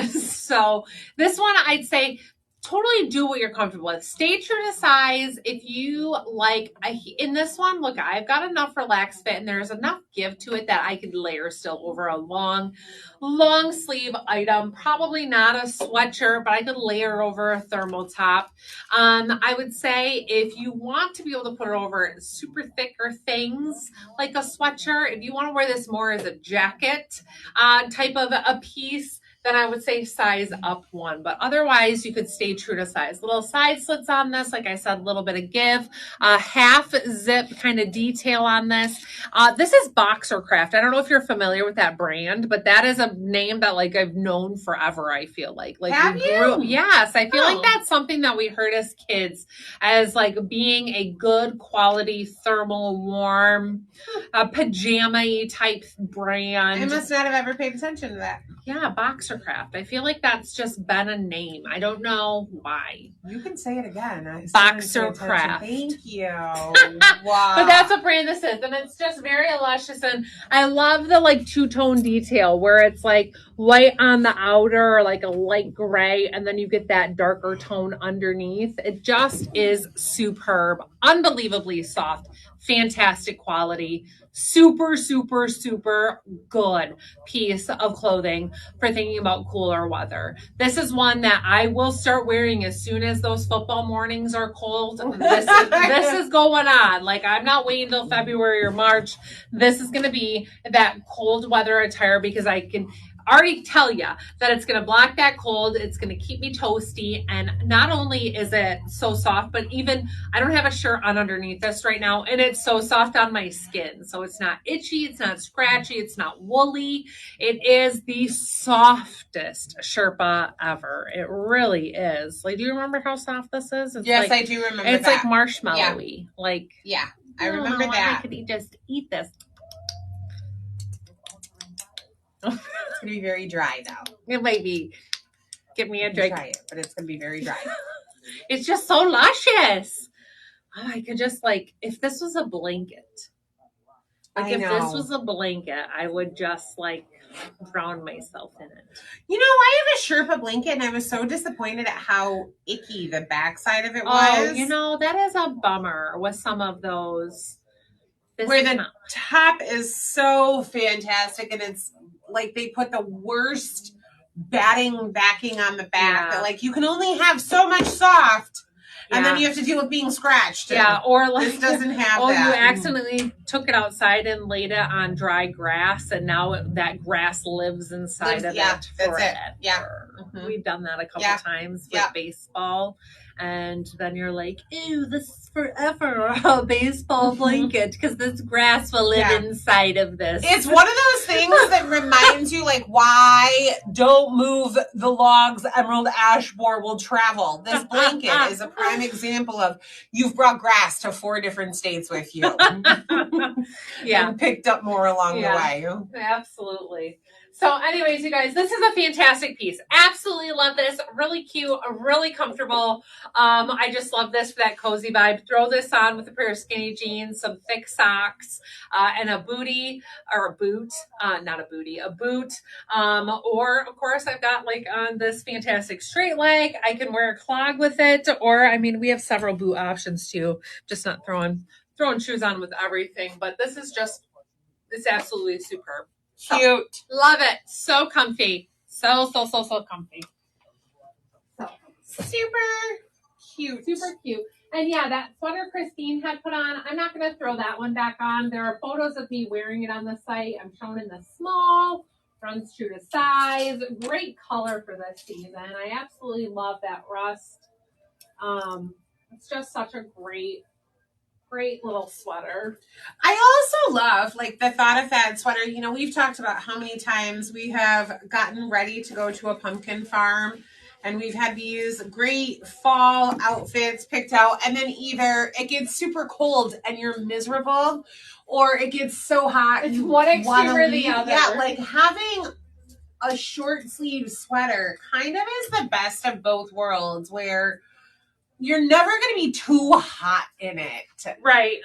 So this one, I'd say totally do what you're comfortable with. Stay true to size. If you like, in this one, look, I've got enough relaxed fit and there's enough give to it that I could layer still over a long sleeve item. Probably not a sweatshirt, but I could layer over a thermal top. I would say if you want to be able to put it over super thicker things like a sweatshirt, if you want to wear this more as a jacket type of a piece, then I would say size up one. But otherwise, you could stay true to size. Little side slits on this. Like I said, a little bit of give. Half zip kind of detail on this. This is Boxer Craft. I don't know if you're familiar with that brand, but that is a name that like I've known forever, I feel like. Have you? Yes. I feel like that's something that we heard as kids as like being a good quality, thermal, warm, pajama-y type brand. I must not have ever paid attention to that. Yeah, Boxer Craft. I feel like that's just been a name. I don't know why. You can say it again. Boxer Craft. Thank you. Wow. But that's what brand this is. And it's just very luscious. And I love the like two-tone detail where it's like white on the outer, like a light gray, and then you get that darker tone underneath. It just is superb. Unbelievably soft. Fantastic quality. Super, super, super good piece of clothing for thinking about cooler weather. This is one that I will start wearing as soon as those football mornings are cold. This is going on. Like I'm not waiting till February or March. This is going to be that cold weather attire because I can already tell you that it's going to block that cold. It's going to keep me toasty. And not only is it so soft, but even I don't have a shirt on underneath this right now. And it's so soft on my skin. So it's not itchy. It's not scratchy. It's not woolly. It is the softest Sherpa ever. It really is. Like, do you remember how soft this is? It's yes, like, I do remember it's that. like marshmallowy. Yeah. Like, yeah, I remember that. I could just eat this. It's going to be very dry though. It might be. Get me a drink. Try it, but it's going to be very dry. It's just so luscious. Oh, I could just like, if this was a blanket. Like if this was a blanket, I would just like drown myself in it. You know, I have a Sherpa blanket and I was so disappointed at how icky the backside of it was. Oh, you know, that is a bummer with some of those. Where the top is so fantastic and it's like they put the worst backing on the back. That, like you can only have so much soft and then you have to deal with being scratched. Yeah, or like this doesn't have that. You accidentally took it outside and laid it on dry grass and now that grass lives inside of it. That's it. Yeah. We've done that a couple times with baseball. and then you're like, ew, this is forever a baseball blanket because this grass will live inside of this. It's one of those things that reminds you, like, why don't move the logs, emerald ash borer will travel. This blanket is a prime example of you've brought grass to 4 different states with you. Yeah. And picked up more along the way. Absolutely. So anyways, you guys, this is a fantastic piece. Absolutely love this. Really cute, really comfortable. I just love this for that cozy vibe. Throw this on with a pair of skinny jeans, some thick socks, and a booty or a boot, not a booty, a boot. Or of course I've got like on this fantastic straight leg. I can wear a clog with it, or I mean, we have several boot options too. Just not throwing shoes on with everything, but this is just, it's absolutely superb. Cute. So, love it. So comfy. So comfy. So super cute. Super cute. And yeah, that sweater Christine had put on, I'm not going to throw that one back on. There are photos of me wearing it on the site. I'm shown in the small, runs true to size. Great color for this season. I absolutely love that rust. It's just such a great little sweater. I also love like the thought of that sweater. You know, we've talked about how many times we have gotten ready to go to a pumpkin farm and we've had these great fall outfits picked out, and then either it gets super cold and you're miserable, or it gets so hot. It's one extreme or the other. Yeah, like having a short sleeve sweater kind of is the best of both worlds, where you're never going to be too hot in it. Right.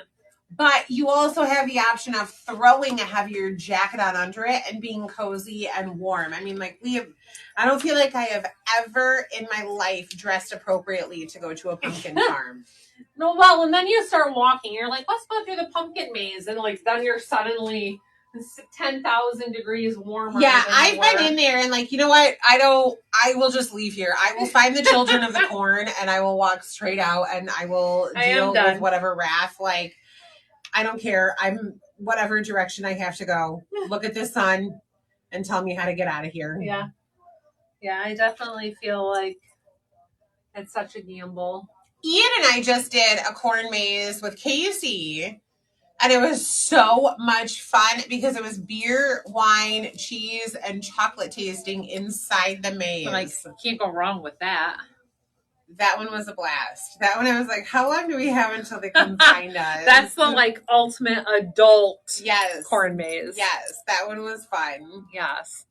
But you also have the option of throwing a heavier jacket on under it and being cozy and warm. I mean, like I don't feel like I have ever in my life dressed appropriately to go to a pumpkin farm. No, well, and then you start walking. You're like, let's go through the pumpkin maze. And like, then you're suddenly 10,000 degrees warmer. Yeah, I've been in there and like, you know what? I will just leave here. I will find the children of the corn and I will walk straight out and I will deal with whatever wrath. Like, I don't care. I'm whatever direction I have to go. Look at the sun and tell me how to get out of here. Yeah. Yeah, I definitely feel like it's such a gamble. Ian and I just did a corn maze with Casey. And it was so much fun because it was beer, wine, cheese, and chocolate tasting inside the maze. Like, can't go wrong with that. That one was a blast. That one I was like, how long do we have until they come find us? That's the like ultimate adult corn maze. Yes, that one was fun. Yes.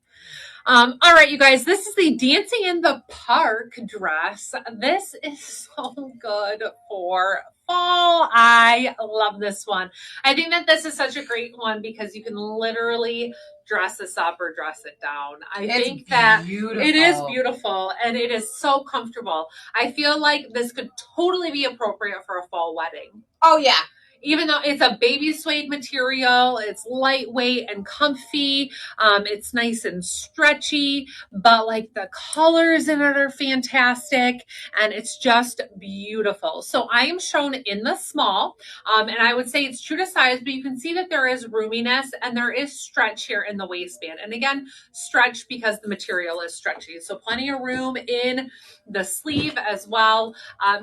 All right, you guys, this is the Dancing in the Park dress. This is so good for fall. I love this one. I think that this is such a great one because you can literally dress this up or dress it down. I think that it is beautiful and it is so comfortable. I feel like this could totally be appropriate for a fall wedding. Oh, yeah. Even though it's a baby suede material, it's lightweight and comfy. It's nice and stretchy, but like the colors in it are fantastic and it's just beautiful. So I am shown in the small, and I would say it's true to size, but you can see that there is roominess and there is stretch here in the waistband. And again, stretch because the material is stretchy. So plenty of room in the sleeve as well.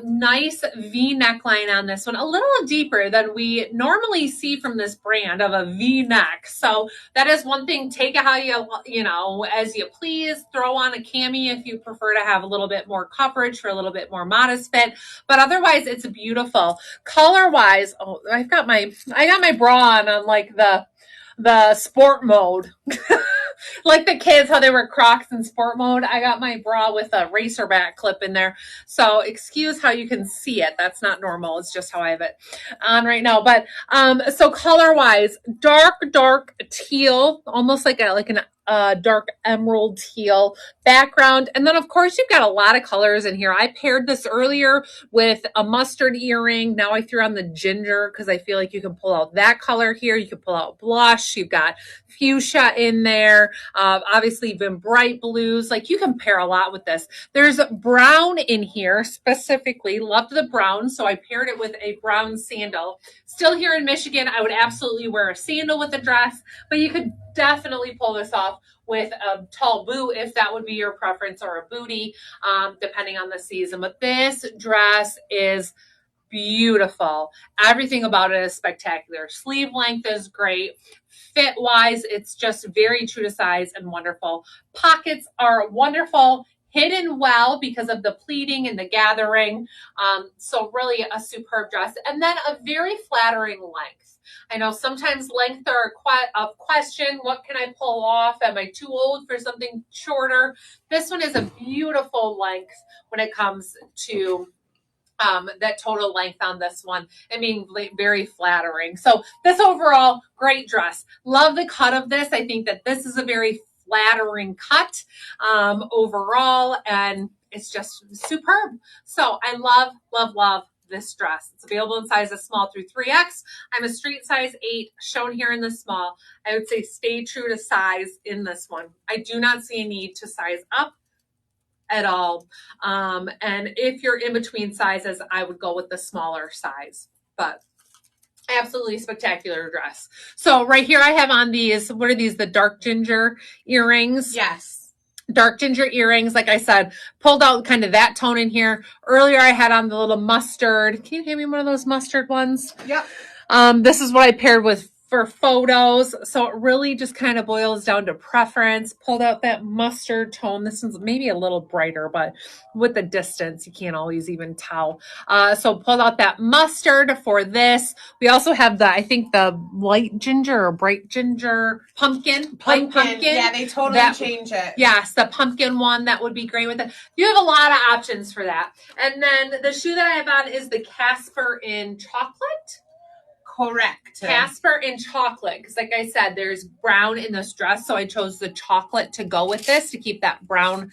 Nice V neckline on this one, a little deeper than we normally see from this brand of a V neck. So that is one thing. Take it how you know, as you please. Throw on a cami if you prefer to have a little bit more coverage for a little bit more modest fit. But otherwise, it's beautiful. Color wise, oh, I got my bra on like the sport mode. Like the kids, how they were Crocs in sport mode. I got my bra with a racerback clip in there. So excuse how you can see it. That's not normal. It's just how I have it on right now. But so color wise, dark teal, almost like an dark emerald teal background. And then of course you've got a lot of colors in here. I paired this earlier with a mustard earring. Now I threw on the ginger because I feel like you can pull out that color here. You can pull out blush. You've got fuchsia in there. Obviously even bright blues. Like you can pair a lot with this. There's brown in here specifically. Loved the brown. So I paired it with a brown sandal. Still here in Michigan, I would absolutely wear a sandal with a dress, but you could definitely pull this off yourself with a tall boot if that would be your preference, or a bootie, depending on the season. But this dress is beautiful. Everything about it is spectacular. Sleeve length is great. Fit wise, it's just very true to size and wonderful. Pockets are wonderful, hidden well because of the pleating and the gathering. So really a superb dress. And then a very flattering length. I know sometimes length are a question. What can I pull off? Am I too old for something shorter? This one is a beautiful length when it comes to that total length on this one, and being very flattering. So this overall great dress. Love the cut of this. I think that this is a very flattering cut overall, and it's just superb. So I love this dress. It's available in sizes small through 3X. I'm a street size 8, shown here in the small. I would say stay true to size in this one. I do not see a need to size up at all. And if you're in between sizes, I would go with the smaller size. But absolutely spectacular dress. So right here I have on these, what are these? The dark ginger earrings. Yes. Dark ginger earrings. Like I said, pulled out kind of that tone in here. Earlier I had on the little mustard. Can you give me one of those mustard ones? Yep. This is what I paired with for photos. So it really just kind of boils down to preference. Pulled out that mustard tone. This one's maybe a little brighter, but with the distance, you can't always even tell. So pulled out that mustard for this. We also have I think the light ginger or bright ginger pumpkin. Light pumpkin. Yeah, they totally change it. Yes, the pumpkin one, that would be great with it. You have a lot of options for that. And then the shoe that I have on is the Casper in chocolate. Correct. Casper in chocolate, because like I said, there's brown in this dress, so I chose the chocolate to go with this to keep that brown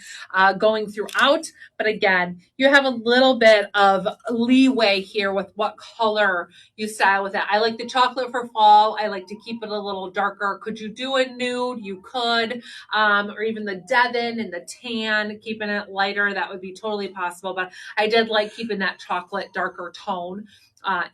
going throughout. But again, you have a little bit of leeway here with what color you style with it. I like the chocolate for fall. I like to keep it a little darker. Could you do a nude? You could, or even the Devon and the tan, keeping it lighter. That would be totally possible. But I did like keeping that chocolate darker tone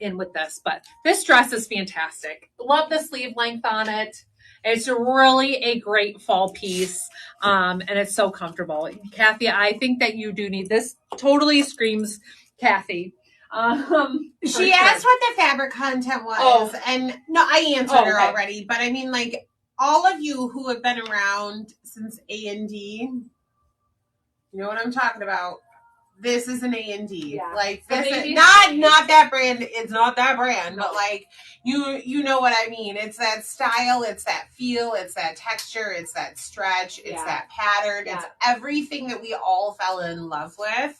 in with this. But this dress is fantastic. Love the sleeve length on it. It's really a great fall piece, and it's so comfortable. Kathy, I think that you do need this. Totally screams Kathy. She asked what the fabric content was, and no, I answered her already. But I mean, like, all of you who have been around since A&D, you know what I'm talking about. This is an A&D. Yeah. Like, this is not that brand. It's not that brand, no. But like, you know what I mean. It's that style. It's that feel. It's that texture. It's that stretch. It's that pattern. Yeah. It's everything that we all fell in love with,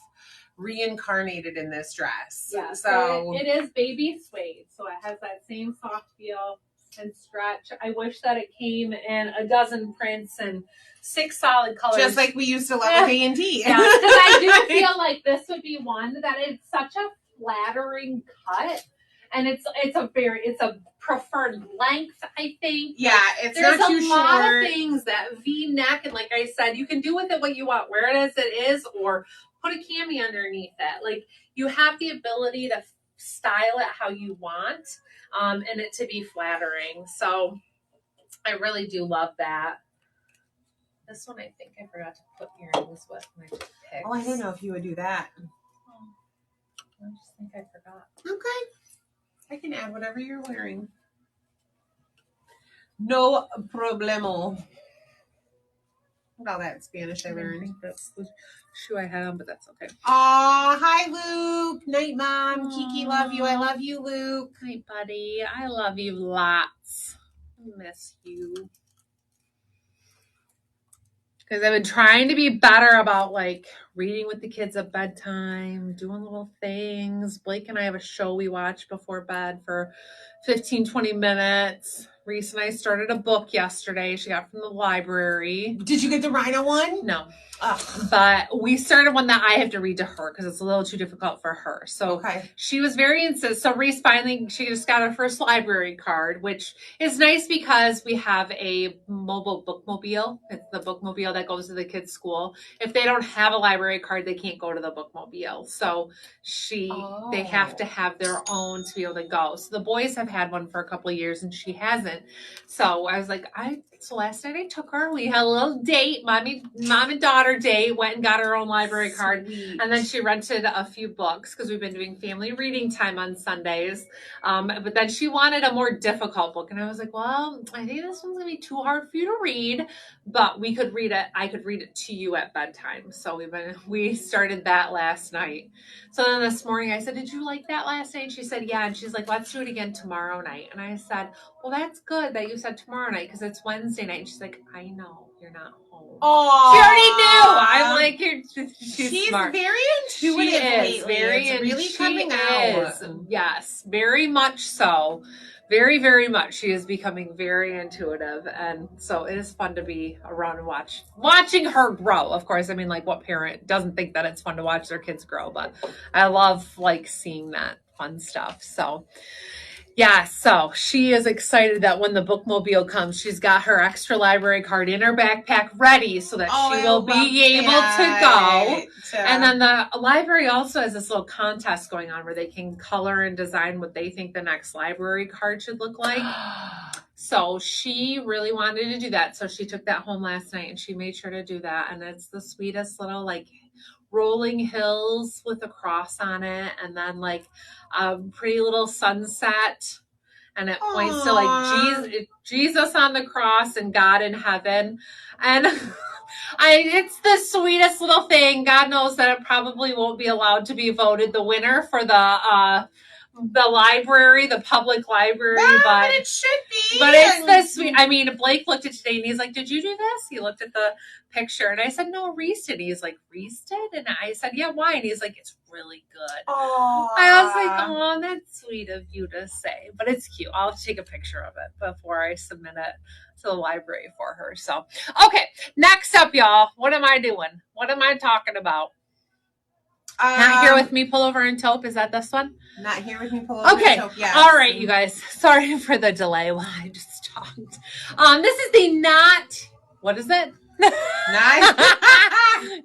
reincarnated in this dress. Yeah. So it is baby suede. So it has that same soft feel and stretch. I wish that it came in a dozen prints and 6 solid colors, just like we used to love with A&D. Yeah, because I do feel like this would be one that is such a flattering cut, and it's a preferred length. I think. Yeah, it's not too short. There's a lot of things that V-neck, and like I said, you can do with it what you want, wear it as it is, or put a cami underneath it. Like, you have the ability to style it how you want, and it to be flattering. So I really do love that. This one, I think I forgot to put earrings with my picks. Oh, I didn't know if you would do that. I just think I forgot. Okay. I can add whatever you're wearing. No problemo. Look at all that Spanish I learned. That's the shoe I had on, but that's okay. Aw, hi, Luke. Night, Mom. Kiki, love you. I love you, Luke. Hi, buddy. I love you lots. I miss you. Because I've been trying to be better about, like, reading with the kids at bedtime, doing little things. Blake and I have a show we watch before bed for 15, 20 minutes. Reese and I started a book yesterday. She got from the library. Did you get the Rhino one? No. But we started one that I have to read to her because it's a little too difficult for her. So she was very insistent. So Reese finally, she just got her first library card, which is nice because we have a mobile bookmobile. It's the bookmobile that goes to the kids' school. If they don't have a library card, they can't go to the bookmobile. So they have to have their own to be able to go. So the boys have had one for a couple of years and she hasn't. So I was like, I So last night I took her. We had a little date, mom and daughter date. Went and got her own library card, and then she rented a few books because we've been doing family reading time on Sundays. But then she wanted a more difficult book, and I was like, "Well, I think this one's gonna be too hard for you to read, but we could read it. I could read it to you at bedtime." So we started that last night. So then this morning I said, "Did you like that last night?" And she said, "Yeah." And she's like, "Let's do it again tomorrow night." And I said, "Well, that's good that you said tomorrow night because it's Wednesday night." And she's like, "I know you're not home." Oh, she already knew. I'm like, she's smart. Very intuitive lately. It's really coming out. Yes, very much so. Very, very much. She is becoming very intuitive, and so it is fun to be around and watching her grow. Of course, I mean, like, what parent doesn't think that it's fun to watch their kids grow? But I love like seeing that fun stuff. So. Yeah, so she is excited that when the bookmobile comes, she's got her extra library card in her backpack ready so that she will be able to go. And then the library also has this little contest going on where they can color and design what they think the next library card should look like. So she really wanted to do that. So she took that home last night and she made sure to do that. And it's the sweetest little like rolling hills with a cross on it, and then like a pretty little sunset, and it points to like Jesus on the cross and God in heaven. And it's the sweetest little thing. God knows that it probably won't be allowed to be voted the winner for the library, the public library, but it should be. But it's the sweet. I mean, Blake looked at it today and he's like, "Did you do this?" He looked at the picture and I said, "No, Reese did." He's like, "Reese did?" And I said, "Yeah, why?" And he's like, "It's really good." Aww. I was like, "Oh, that's sweet of you to say." But it's cute. I'll take a picture of it before I submit it to the library for her. So, okay, next up, y'all. What am I doing? What am I talking about? Not Here With Me, Pull Over and Taupe. Is that this one? Not Here With Me, Pull Over and Taupe. Yes. All right, you guys. Sorry for the delay while I just talked. This is the not. What is it?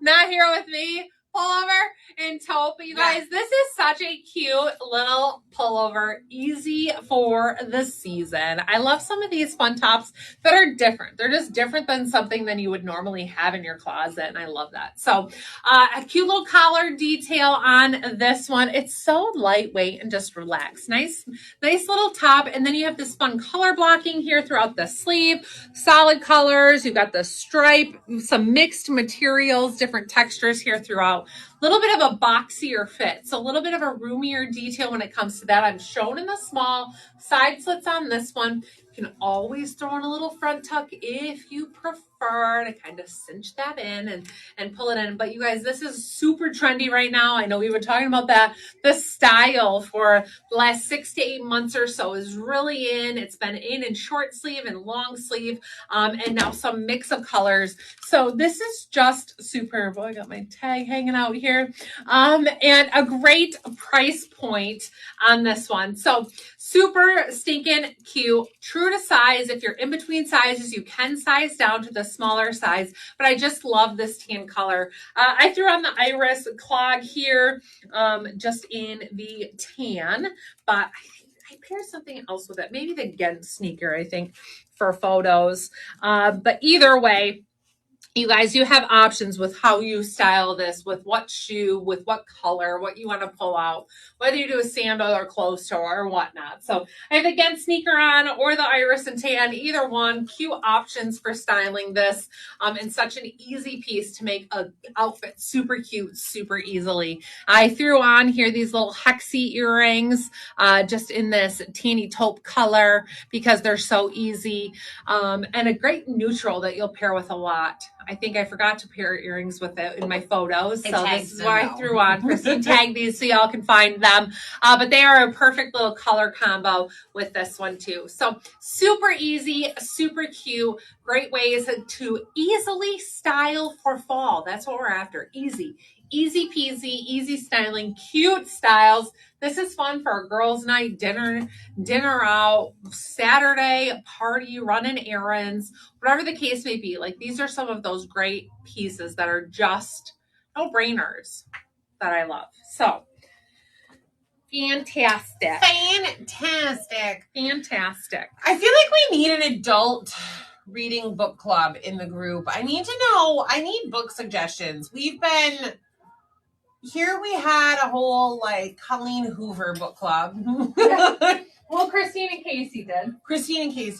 Not Here With Me, Pull Over and Taupe. You guys, this is such a cute little pullover, easy for the season. I love some of these fun tops that are different. They're just different than something than you would normally have in your closet, and I love that. So a cute little collar detail on this one. It's so lightweight and just relaxed. Nice little top, and then you have this fun color blocking here throughout the sleeve. Solid colors. You've got the stripe, some mixed materials, different textures here throughout. A little bit of a boxier fit, so a little bit of a roomier detail when it comes to that. I'm shown in the small. Side slits on this one. You can always throw in a little front tuck if you prefer to kind of cinch that in and pull it in. But you guys, this is super trendy right now. I know we've been talking about that. The style for the last 6 to 8 months or so is really in. It's been in short sleeve and long sleeve, and now some mix of colors. So this is just superb. Oh, I got my tag hanging out here, and a great price point on this one. So super stinking cute, true to size. If you're in between sizes, you can size down to the smaller size, but I just love this tan color. I threw on the iris clog here, just in the tan, but I paired something else with it. Maybe the Ghent sneaker, I think, for photos. But either way, you guys, you have options with how you style this, with what shoe, with what color, what you want to pull out, whether you do a sandal or closed toe or whatnot. So I have the Ghent sneaker on or the iris and tan, either one. Cute options for styling this, and such an easy piece to make an outfit super cute, super easily. I threw on here these little hexy earrings, just in this teeny taupe color because they're so easy, and a great neutral that you'll pair with a lot. I think I forgot to pair earrings with it in my photos. So this is what I threw on. Christine tagged these so y'all can find them. But they are a perfect little color combo with this one too. So super easy, super cute, great ways to easily style for fall. That's what we're after. Easy peasy, easy styling, cute styles. This is fun for a girls' night, dinner out, Saturday party, running errands, whatever the case may be. Like, these are some of those great pieces that are just no-brainers that I love. So fantastic. I feel like we need an adult reading book club in the group. I need book suggestions. We had a whole like Colleen Hoover book club. Well, Christine and Casey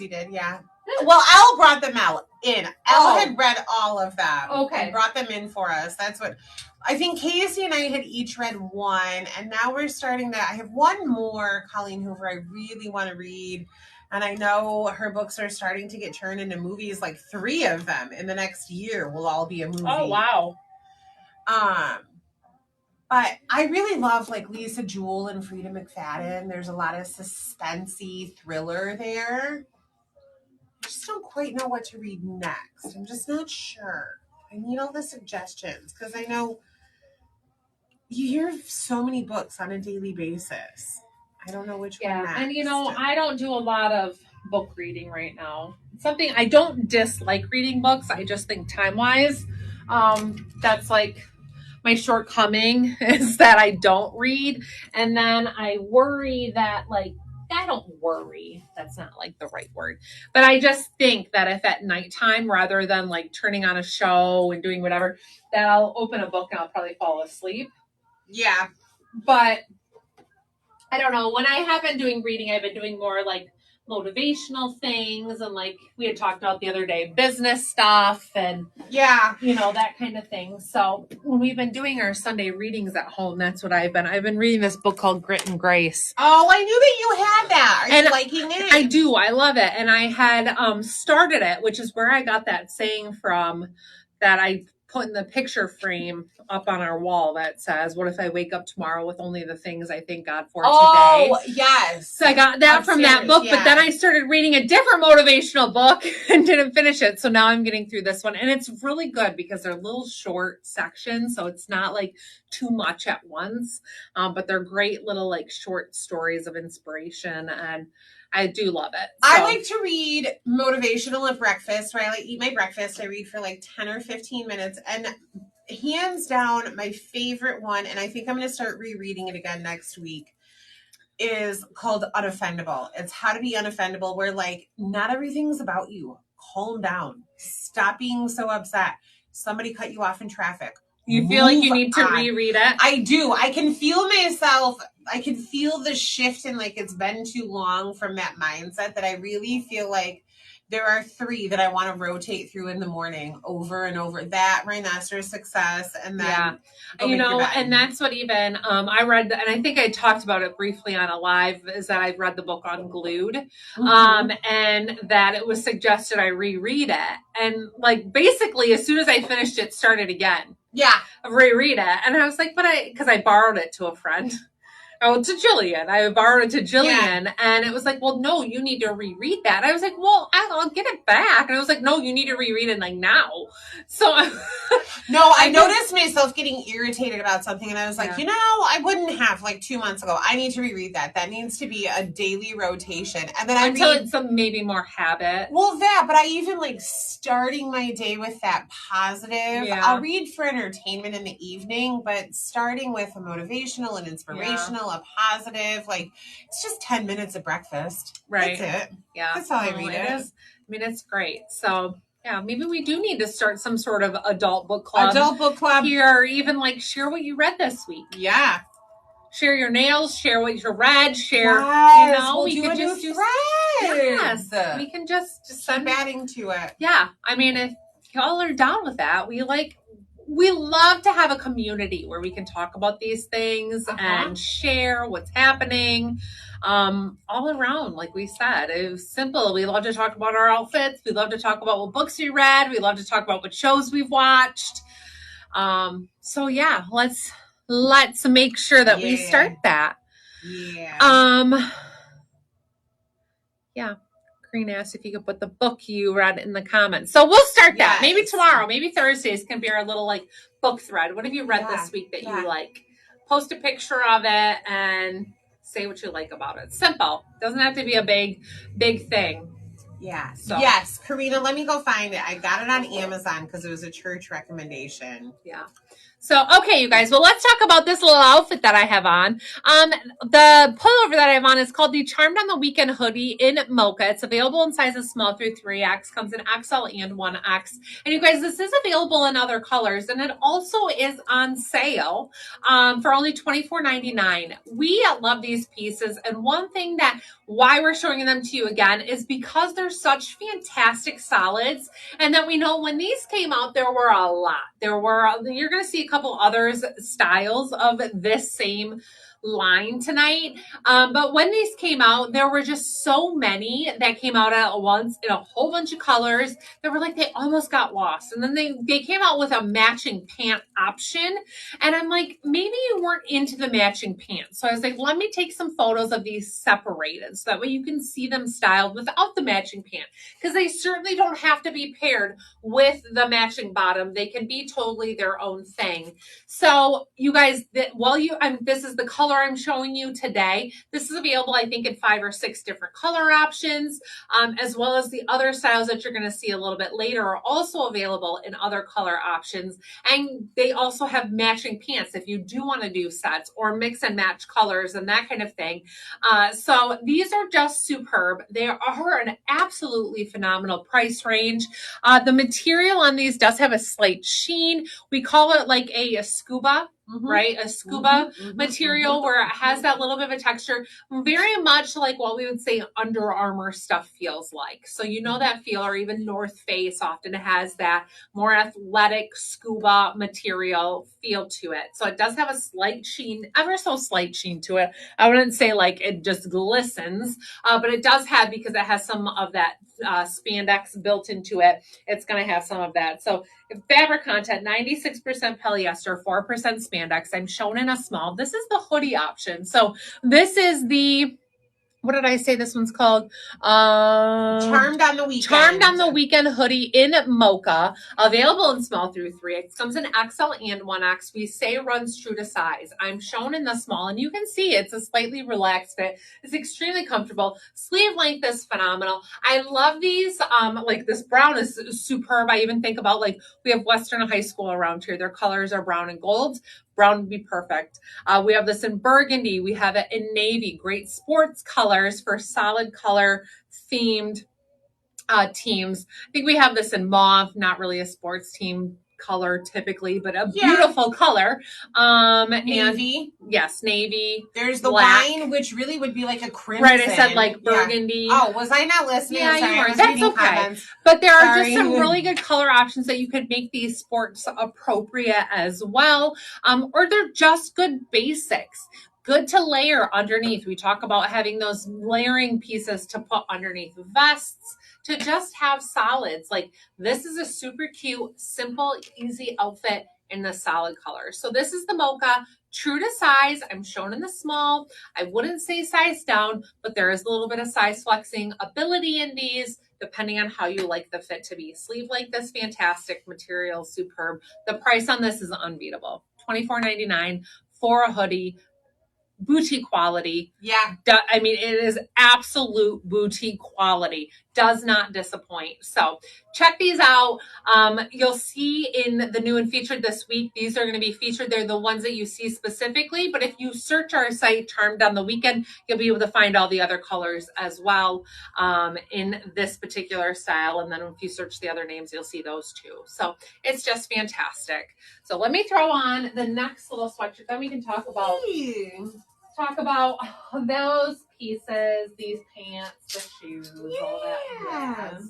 did. Yeah. Well, Elle brought them in. Elle had read all of them. Okay. And brought them in for us. That's what I think. Casey and I had each read one, and now we're starting to. I have one more Colleen Hoover I really want to read. And I know her books are starting to get turned into movies, like 3 of them in the next year will all be a movie. Oh, wow. But I really love like Lisa Jewell and Frida McFadden. There's a lot of suspensey thriller there. I just don't quite know what to read next. I'm just not sure. I need all the suggestions because I know you hear so many books on a daily basis. I don't know which one next. And I don't do a lot of book reading right now. Something I don't dislike reading books. I just think time-wise, that's like my shortcoming is that I don't read. And then I worry that I don't worry. That's not like the right word. But I just think that if at nighttime, rather than like turning on a show and doing whatever, that I'll open a book and I'll probably fall asleep. Yeah. But I don't know. When I have been doing reading, I've been doing more like motivational things and like we had talked about the other day, business stuff and that kind of thing. So when we've been doing our Sunday readings at home, that's what I've been reading this book called Grit and Grace. Oh, I knew that you had that. Are you liking it? I do. I love it. And I had started it, which is where I got that saying from that I put in the picture frame up on our wall that says, what if I wake up tomorrow with only the things I thank God for today? Oh, yes. So I got that from that book, but then I started reading a different motivational book and didn't finish it. So now I'm getting through this one. And it's really good because they're little short sections. So it's not like too much at once, but they're great little like short stories of inspiration. And I do love it. So. I like to read motivational at breakfast, where I eat my breakfast. I read for like 10 or 15 minutes. And hands down, my favorite one, and I think I'm going to start rereading it again next week, is called Unoffendable. It's how to be unoffendable, where like not everything's about you. Calm down. Stop being so upset. Somebody cut you off in traffic. You feel like you need to reread it? I do. I can feel myself. I can feel the shift in like it's been too long from that mindset that I really feel like there are 3 that I want to rotate through in the morning over and over. That Rhinoceros Success, and then and that's what even I read, and I think I talked about it briefly on a live, is that I read the book Unglued, and that it was suggested I reread it, and like basically as soon as I finished it, started again. Yeah, reread it, and I was like, because I borrowed it to a friend. Oh, to Jillian. I borrowed it to Jillian, and it was like, well, no, you need to reread that. And I was like, well, I'll get it back. And I was like, no, you need to reread it like now. So I noticed myself getting irritated about something, and I was like, I wouldn't have like 2 months ago. I need to reread that. That needs to be a daily rotation. And then until it's some maybe more habit. Well, but I even like starting my day with that positive. Yeah. I'll read for entertainment in the evening, but starting with a motivational and inspirational, a positive, like it's just 10 minutes of breakfast. Right. That's it. Yeah. That's how I read it. It's great. So yeah, maybe we do need to start some sort of adult book club here, or even like share what you read this week. Yeah. Share your nails, share what you read, share, we can just do yes, we can just send adding to it. Yeah. I mean, if y'all are down with that, we love to have a community where we can talk about these things and share what's happening all around. Like we said, it was simple. We love to talk about our outfits. We love to talk about what books we read. We love to talk about what shows we've watched. So yeah, let's make sure that we start that. Yeah. Yeah. Green asked if you could put the book you read in the comments. So we'll start that. Maybe tomorrow, maybe Thursdays can be our little like book thread. What have you read this week that you like? Post a picture of it and say what you like about it. Simple. Doesn't have to be a big thing. Yeah. So. Yes. Karina, let me go find it. I got it on Amazon because it was a church recommendation. Yeah. So, okay, you guys, well, let's talk about this little outfit that I have on. The pullover that I have on is called the Charmed on the Weekend hoodie in mocha. It's available in sizes small through 3X, comes in XL and 1X. And you guys, this is available in other colors, and it also is on sale for only $24.99. We love these pieces, and one thing that why we're showing them to you again is because they're such fantastic solids, and that we know when these came out, there were a lot. You're going to see a couple others styles of this same line tonight. But when these came out, there were just so many that came out at once in a whole bunch of colors that were like, they almost got lost. And then they came out with a matching pant option. And I'm like, maybe you weren't into the matching pants. So I was like, let me take some photos of these separated so that way you can see them styled without the matching pant. Because they certainly don't have to be paired with the matching bottom. They can be totally their own thing. So you guys, this is the color I'm showing you today. This is available, I think, in 5 or 6 different color options, as well as the other styles that you're going to see a little bit later are also available in other color options. And they also have matching pants if you do want to do sets or mix and match colors and that kind of thing. So these are just superb. They are an absolutely phenomenal price range. The material on these does have a slight sheen. We call it like a scuba, right? A scuba material where it has that little bit of a texture, very much like what we would say Under Armour stuff feels like. So you know that feel, or even North Face often has that more athletic scuba material feel to it. So it does have a slight sheen, ever so slight sheen to it. I wouldn't say like it just glistens, but it does have, because it has some of that spandex built into it, it's going to have some of that. So fabric content, 96% polyester, 4% spandex. I'm shown in a small. This is the hoodie option. So this is the, what did I say this one's called? Charmed on the Weekend. Charmed on the Weekend hoodie in mocha, available in small through 3. It comes in XL and 1X. We say runs true to size. I'm shown in the small, and you can see it's a slightly relaxed fit. It's extremely comfortable. Sleeve length is phenomenal. I love these. Like this brown is superb. I even think about, like, we have Western High School around here. Their colors are brown and gold. Brown would be perfect. We have this in burgundy. We have it in navy. Great sports colors for solid color themed teams. I think we have this in mauve, not really a sports team color typically, but a beautiful color. Navy. And yes, navy. There's the black. wine, which really would be like a crimson. Right, I said like burgundy. Yeah. Oh, was I not listening? Yeah, Sorry, you were. I was That's reading okay. comments. But there are just some really good color options that you could make these sports appropriate as well. Or they're just good basics. Good to layer underneath. We talk about having those layering pieces to put underneath vests, to just have solids. Like, this is a super cute, simple, easy outfit in the solid color. So this is the mocha, true to size. I'm shown in the small. I wouldn't say size down, but there is a little bit of size flexing ability in these, depending on how you like the fit to be. Sleeve length is fantastic. Material superb. The price on this is unbeatable. $24.99 for a hoodie. Boutique quality. Yeah. I mean, it is absolute boutique quality. Does not disappoint. So check these out. You'll see in the new and featured this week, these are going to be featured. They're the ones that you see specifically. But if you search our site, Charmed on the Weekend, you'll be able to find all the other colors as well in this particular style. And then if you search the other names, you'll see those too. So it's just fantastic. So let me throw on the next little sweatshirt. Then we can talk about those pieces, these pants, the shoes, all that jazz.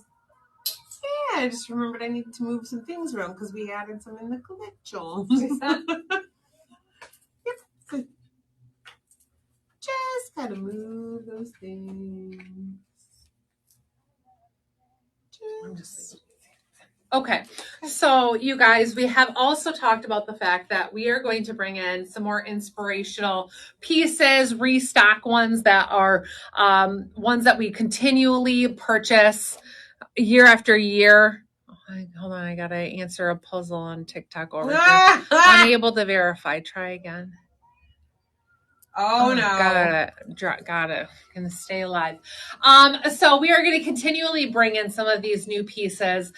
Yeah, I just remembered I needed to move some things around because we added some in the collection. Yep. Just gotta move those things. Okay, so you guys, we have also talked about the fact that we are going to bring in some more inspirational pieces, restock ones that are ones that we continually purchase year after year. Hold on, I gotta answer a puzzle on TikTok over here. Unable to verify. Try again. Oh no. Got it. Gonna stay alive. So we are going to continually bring in some of these new pieces,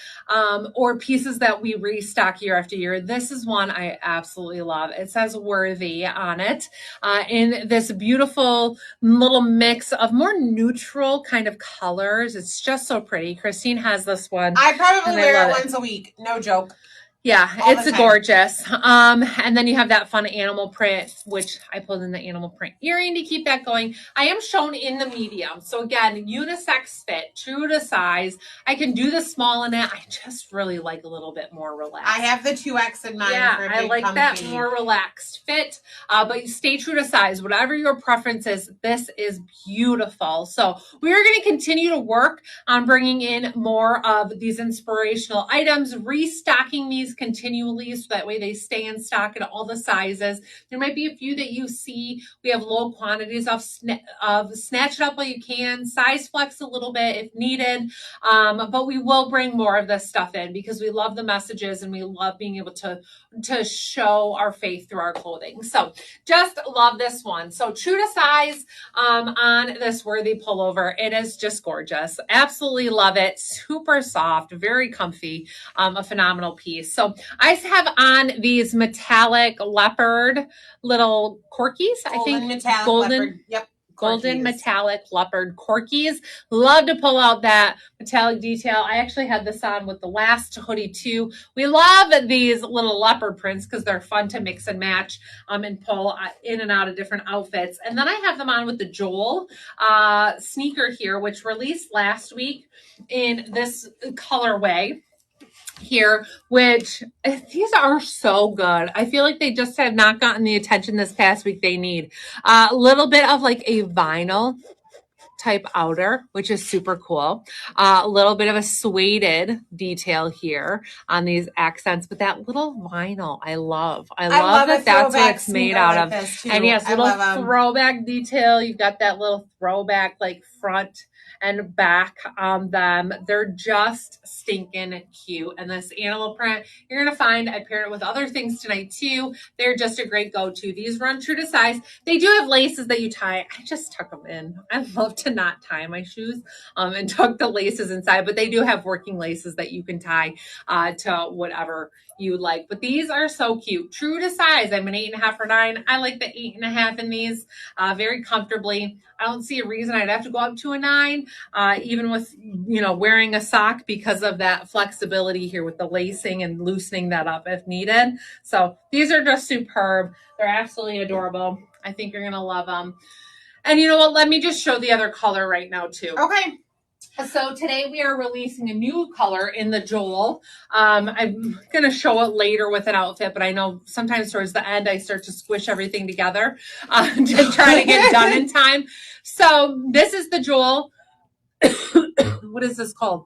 or pieces that we restock year after year. This is one I absolutely love. It says "worthy" on it, in this beautiful little mix of more neutral kind of colors. It's just so pretty. Christine has this one. I probably And I wear love it it. once a week. No joke. Yeah, All the it's time. gorgeous. And then you have that fun animal print, which I pulled in the animal print earring to keep that going. I am shown in the medium. So again, unisex fit, true to size. I can do the small in it. I just really like a little bit more relaxed. I have the 2X in mind Yeah, for a big I like comfy. that more relaxed fit, but you stay true to size. Whatever your preference is, this is beautiful. So we are going to continue to work on bringing in more of these inspirational items, restocking these continually so that way they stay in stock in all the sizes. There might be a few that you see. We have low quantities of snatch it up while you can, size flex a little bit if needed, but we will bring more of this stuff in because we love the messages and we love being able to show our faith through our clothing. So just love this one. So true to size, on this worthy pullover. It is just gorgeous. Absolutely love it. Super soft, very comfy, a phenomenal piece. So I have on these metallic leopard little corkies. I think metallic golden. leopard. Yep. Golden Corkies. metallic leopard corkies. Love to pull out that metallic detail. I actually had this on with the last hoodie too. We love these little leopard prints because they're fun to mix and match, and pull in and out of different outfits. And then I have them on with the Joel sneaker here, which released last week in this colorway here, which these are so good. I feel like they just have not gotten the attention this past week they need. A little bit of like a vinyl type outer, which is super cool. A little bit of a suede detail here on these accents, but that little vinyl I love. I love that that's what it's made out of. And yes, little throwback detail. You've got that little throwback like front and back on them. They're just stinking cute. And this animal print, you're going to find, I paired it with other things tonight too. They're just a great go-to. These run true to size. They do have laces that you tie. I just tuck them in. I love to not tie my shoes and tuck the laces inside, but they do have working laces that you can tie to whatever you like. But these are so cute. True to size. I'm an 8.5 or 9. I like the 8.5 in these very comfortably. I don't see a reason I'd have to go up to a 9, even with, wearing a sock because of that flexibility here with the lacing and loosening that up if needed. So these are just superb. They're absolutely adorable. I think you're going to love them. And you know what? Let me just show the other color right now too. Okay. So today we are releasing a new color in the Joel. I'm going to show it later with an outfit, but I know sometimes towards the end I start to squish everything together to try to get done in time. So this is the Joel. What is this called?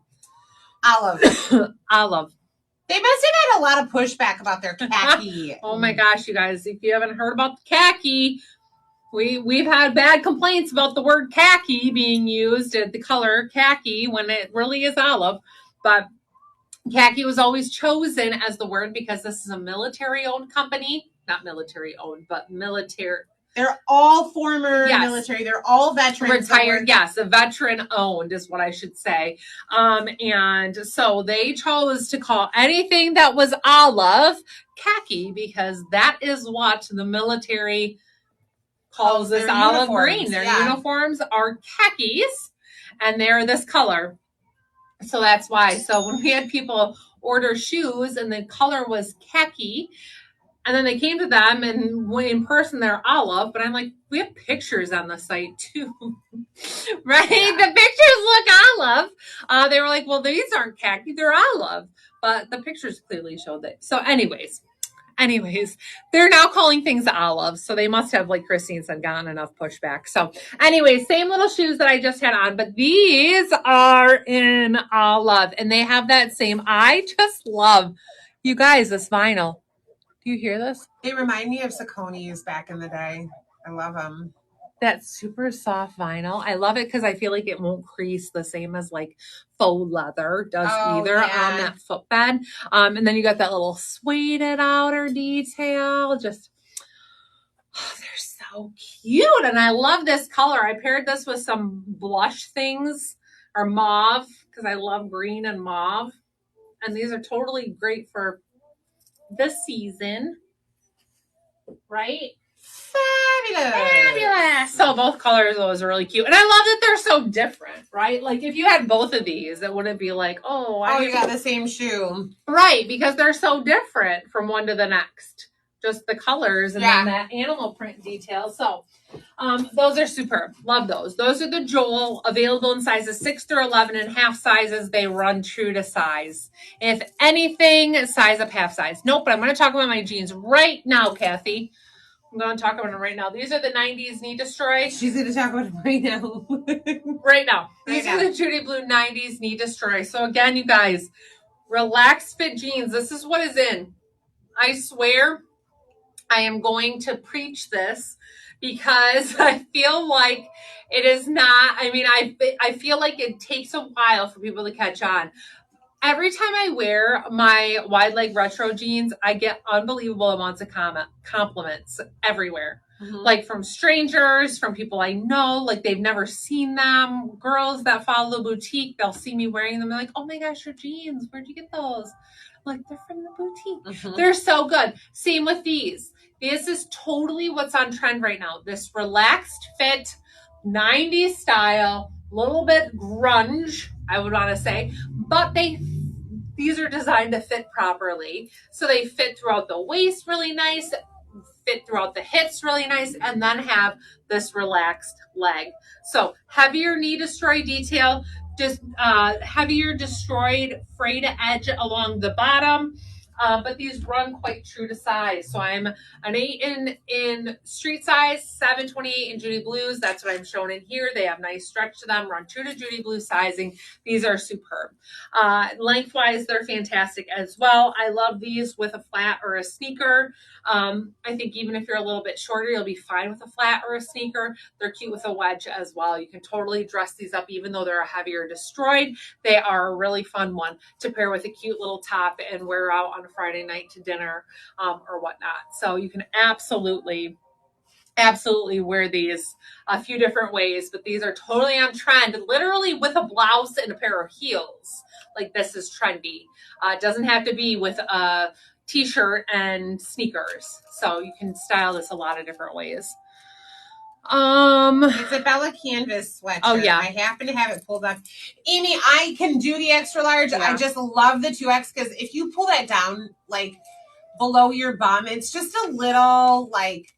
Olive. Olive. They must have had a lot of pushback about their khaki. Oh my gosh, you guys, if you haven't heard about the khaki, we've had bad complaints about the word khaki being used, the color khaki, when it really is olive. But khaki was always chosen as the word because this is a military-owned company. Not military-owned, but military. They're all former military. They're all veterans. Retired, yes. A veteran-owned is what I should say. And so they chose to call anything that was olive khaki because that is what the military calls this olive green. Their uniforms are khakis, and they're this color. So that's why. So when we had people order shoes and the color was khaki, and then they came to them and in person they're olive, but I'm like, we have pictures on the site too, right? Yeah. The pictures look olive. They were like, well, these aren't khaki, they're olive, but the pictures clearly showed that. So anyways, they're now calling things olive. So they must have, like Christine said, gotten enough pushback. So anyways, same little shoes that I just had on, but these are in olive and they have that same, I just love, you guys, this vinyl. Do you hear this? They remind me of Saucony's back in the day. I love them. That super soft vinyl. I love it because I feel like it won't crease the same as like faux leather does either on that footbed. And then you got that little suede outer detail. Just, Oh, they're so cute. And I love this color. I paired this with some blush things or mauve because I love green and mauve. And these are totally great for this season, right? Fabulous. So both colors, those are really cute. And I love that they're so different, right? Like if you had both of these, it wouldn't be like, oh, you got the same shoe. Right, because they're so different from one to the next. Just the colors and then that animal print detail. So those are superb. Love those. Those are the Joel, available in sizes 6 through 11 and half sizes. They run true to size. If anything, size up half size. Nope, but I'm going to talk about my jeans right now, Kathy. I'm going to talk about them right now. These are the 90s Knee Destroy. She's going to talk about them right now. Right now. These are the Judy Blue 90s Knee Destroy. So again, you guys, relaxed fit jeans. This is what is in. I swear I am going to preach this because I feel like it is not, I mean, I feel like it takes a while for people to catch on. Every time I wear my wide leg retro jeans, I get unbelievable amounts of compliments everywhere. Mm-hmm. Like from strangers, from people I know, like they've never seen them. Girls that follow the boutique, they'll see me wearing them. They're like, oh my gosh, your jeans, where'd you get those? Like, they're from the boutique. Mm-hmm. They're so good. Same with these. This is totally what's on trend right now. This relaxed fit, 90s style, little bit grunge, I would want to say, but these are designed to fit properly. So they fit throughout the waist really nice, fit throughout the hips really nice, and then have this relaxed leg. So heavier knee destroy detail, just heavier destroyed frayed edge along the bottom. But these run quite true to size. So I'm an 8 in street size, 728 in Judy Blues. That's what I'm showing in here. They have nice stretch to them, run true to Judy Blue sizing. These are superb. Lengthwise, they're fantastic as well. I love these with a flat or a sneaker. I think even if you're a little bit shorter, you'll be fine with a flat or a sneaker. They're cute with a wedge as well. You can totally dress these up, even though they're a heavier destroyed. They are a really fun one to pair with a cute little top and wear out on a Friday night to dinner or whatnot. So you can absolutely wear these a few different ways, but these are totally on trend, literally with a blouse and a pair of heels. Like this is trendy. It doesn't have to be with a t-shirt and sneakers. So you can style this a lot of different ways. Isabella canvas sweatshirt. Oh yeah, I happen to have it pulled up. Amy, I can do the extra large. Yeah. I just love the 2X because if you pull that down like below your bum, it's just a little like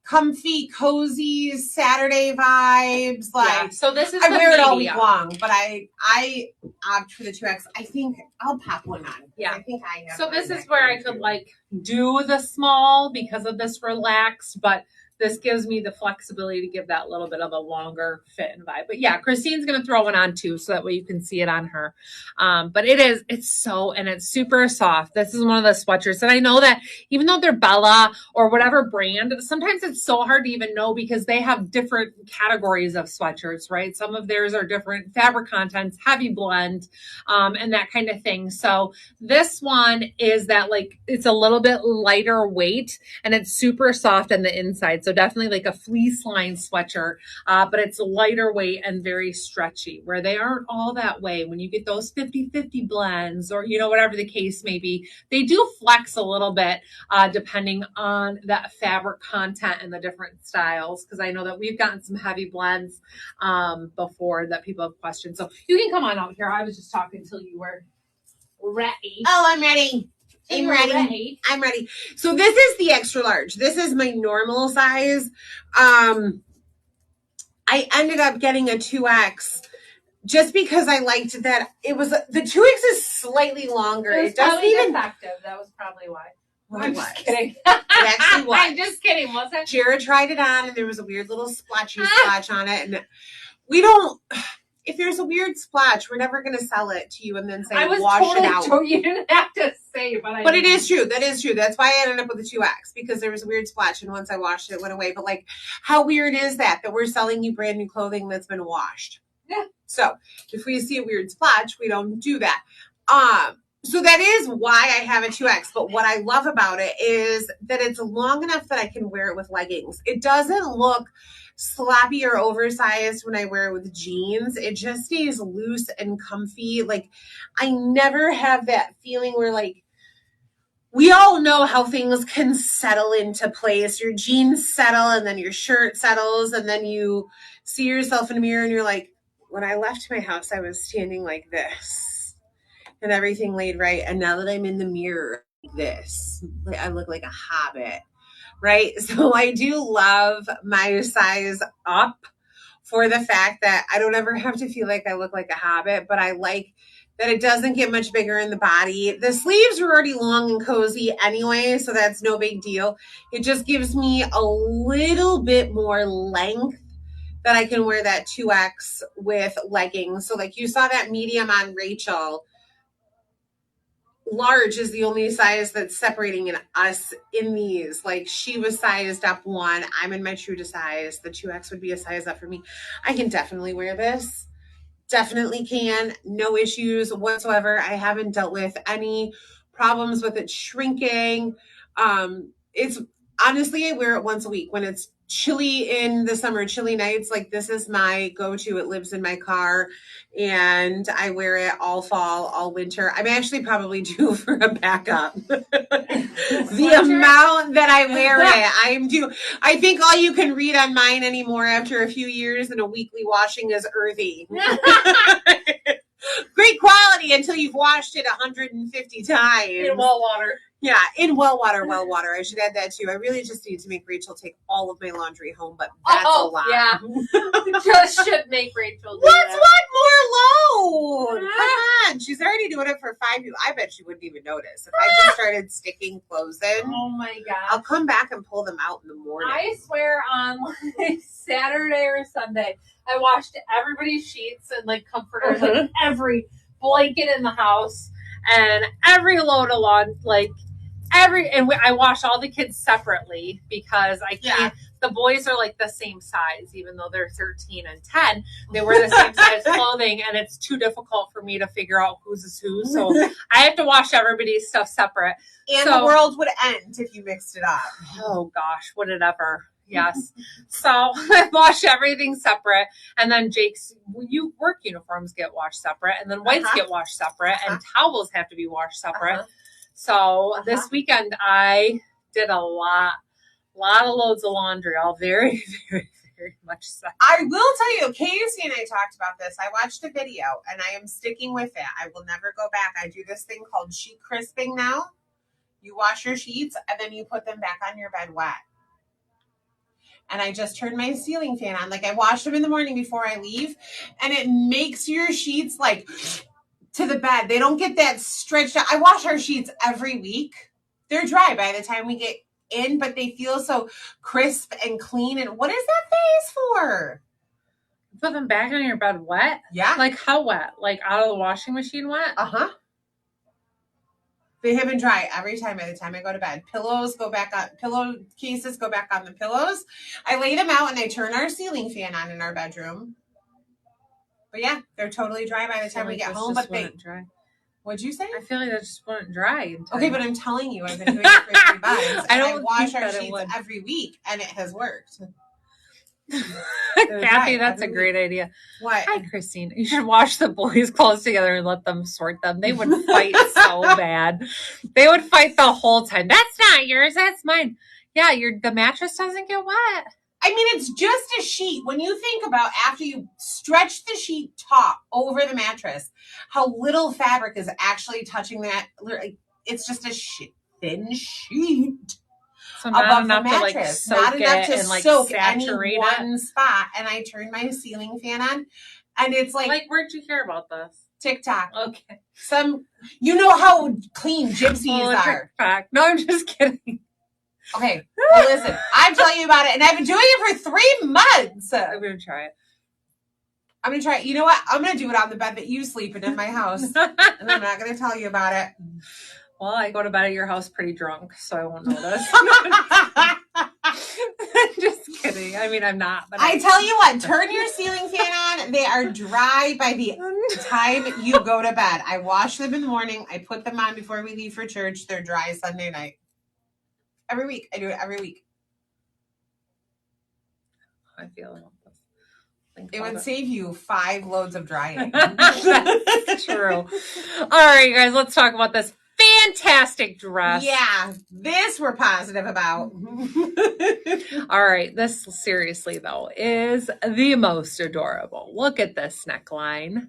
comfy, cozy Saturday vibes. Like, yeah. So this is I wear it all week long, but I opt for the 2X. I think I'll pop one on. Yeah, I think I have. So this is where I could like do the small because of this relaxed, but this gives me the flexibility to give that little bit of a longer fit and vibe. But yeah, Christine's going to throw one on too, so that way you can see it on her. But it's super soft. This is one of the sweatshirts. And I know that even though they're Bella or whatever brand, sometimes it's so hard to even know because they have different categories of sweatshirts, right? Some of theirs are different fabric contents, heavy blend, and that kind of thing. So this one is that like, it's a little bit lighter weight and it's super soft on the inside. So definitely like a fleece line sweatshirt, but it's lighter weight and very stretchy, where they aren't all that way. When you get those 50-50 blends or, whatever the case may be, they do flex a little bit depending on that fabric content and the different styles. Because I know that we've gotten some heavy blends before that people have questioned. So you can come on out here. I was just talking until you were ready. Oh, I'm ready. I'm ready. So this is the extra large. This is my normal size. I ended up getting a 2X just because I liked that it was the 2X is slightly longer. It doesn't even effective. That was probably why. I'm just kidding. It actually was. I'm just kidding. Was it? Jared tried it on and there was a weird little splotchy splotch on it, and we don't. If there's a weird splotch, we're never going to sell it to you and then say, wash it out. You didn't have to say, but it is true. That is true. That's why I ended up with a 2X, because there was a weird splotch, and once I washed it, it went away. But like, how weird is that we're selling you brand new clothing that's been washed? Yeah. So if we see a weird splotch, we don't do that. So that is why I have a 2X. But what I love about it is that it's long enough that I can wear it with leggings. It doesn't look sloppy or oversized when I wear it with jeans. It just stays loose and comfy. Like, I never have that feeling where, like, we all know how things can settle into place. Your jeans settle and then your shirt settles and then you see yourself in a mirror and you're like, when I left my house, I was standing like this and everything laid right. And now that I'm in the mirror, like this, I look like a hobbit, right? So I do love my size up for the fact that I don't ever have to feel like I look like a hobbit, but I like that it doesn't get much bigger in the body. The sleeves are already long and cozy anyway, so that's no big deal. It just gives me a little bit more length that I can wear that 2X with leggings. So like you saw that medium on Rachel. Large is the only size that's separating in us in these. Like she was sized up 1. I'm in my true to size. The 2X would be a size up for me. I can definitely wear this. Definitely can. No issues whatsoever. I haven't dealt with any problems with it shrinking. It's honestly, I wear it once a week when it's chilly in the summer, chilly nights. Like this is my go-to. It lives in my car and I wear it all fall, all winter. I'm actually probably due for a backup. The amount that I wear it, I'm due. I think all you can read on mine anymore after a few years and a weekly washing is earthy. Great quality until you've washed it 150 times. In well water. Yeah, in well water. I should add that too. I really just need to make Rachel take all of my laundry home, but that's a lot. Yeah. Just should make Rachel do What's that. one more load? Come on. She's already doing it for 5 years. I bet she wouldn't even notice. If I just started sticking clothes in, Oh my gosh. I'll come back and pull them out in the morning. I swear on like Saturday or Sunday, I washed everybody's sheets and like comforters, like every blanket in the house and every load of lawn, like I wash all the kids separately because I can't. The boys are like the same size, even though they're 13 and 10. They wear the same size clothing, and it's too difficult for me to figure out whose is who. So I have to wash everybody's stuff separate. And the world would end if you mixed it up. Oh gosh, would it ever? Yes. So I wash everything separate, and then Jake's work uniforms get washed separate, and then whites get washed separate, and towels have to be washed separate. So this weekend I did a lot of loads of laundry, all very, very, very much so. I will tell you, Casey and I talked about this. I watched a video and I am sticking with it. I will never go back. I do this thing called sheet crisping now. You wash your sheets and then you put them back on your bed wet. And I just turned my ceiling fan on. Like I wash them in the morning before I leave and it makes your sheets like to the bed. They don't get that stretched out. I wash our sheets every week. They're dry by the time we get in, but they feel so crisp and clean. And what is that face for? Put them back on your bed wet? Yeah. Like how wet? Like out of the washing machine wet? Uh-huh. They have been dry every time by the time I go to bed. Pillows go back on, pillowcases go back on the pillows. I lay them out and I turn our ceiling fan on in our bedroom. But yeah, they're totally dry by the time we get home. But they dry. What'd you say? I feel like that just wouldn't dry. Okay, but I'm telling you, I've been doing it for 3 months. I wash our sheets every week, and it has worked. Kathy, that's a great idea. What? Hi, Christine. You should wash the boys' clothes together and let them sort them. They would fight so bad. They would fight the whole time. That's not yours. That's mine. Yeah, the mattress doesn't get wet. I mean, it's just a sheet. When you think about after you stretch the sheet top over the mattress, how little fabric is actually touching that. It's just a thin sheet. So not enough to like soak not enough to and like soak saturate any one spot. And I turn my ceiling fan on, and it's like where'd you hear about this? TikTok. Okay. You know how clean gypsies are. TikTok. No, I'm just kidding. Okay, well, listen, I'm telling you about it, and I've been doing it for 3 months. I'm going to try it. I'm going to try it. You know what? I'm going to do it on the bed that you sleep in my house, and I'm not going to tell you about it. Well, I go to bed at your house pretty drunk, so I won't notice. Just kidding. I mean, I'm not. But I tell you what, turn your ceiling fan on. They are dry by the time you go to bed. I wash them in the morning. I put them on before we leave for church. They're dry Sunday night. Every week. I do it every week. I feel it would save you 5 loads of drying. That's true. All right, guys, let's talk about this fantastic dress. Yeah, this we're positive about. All right, this seriously though is the most adorable. Look at this neckline.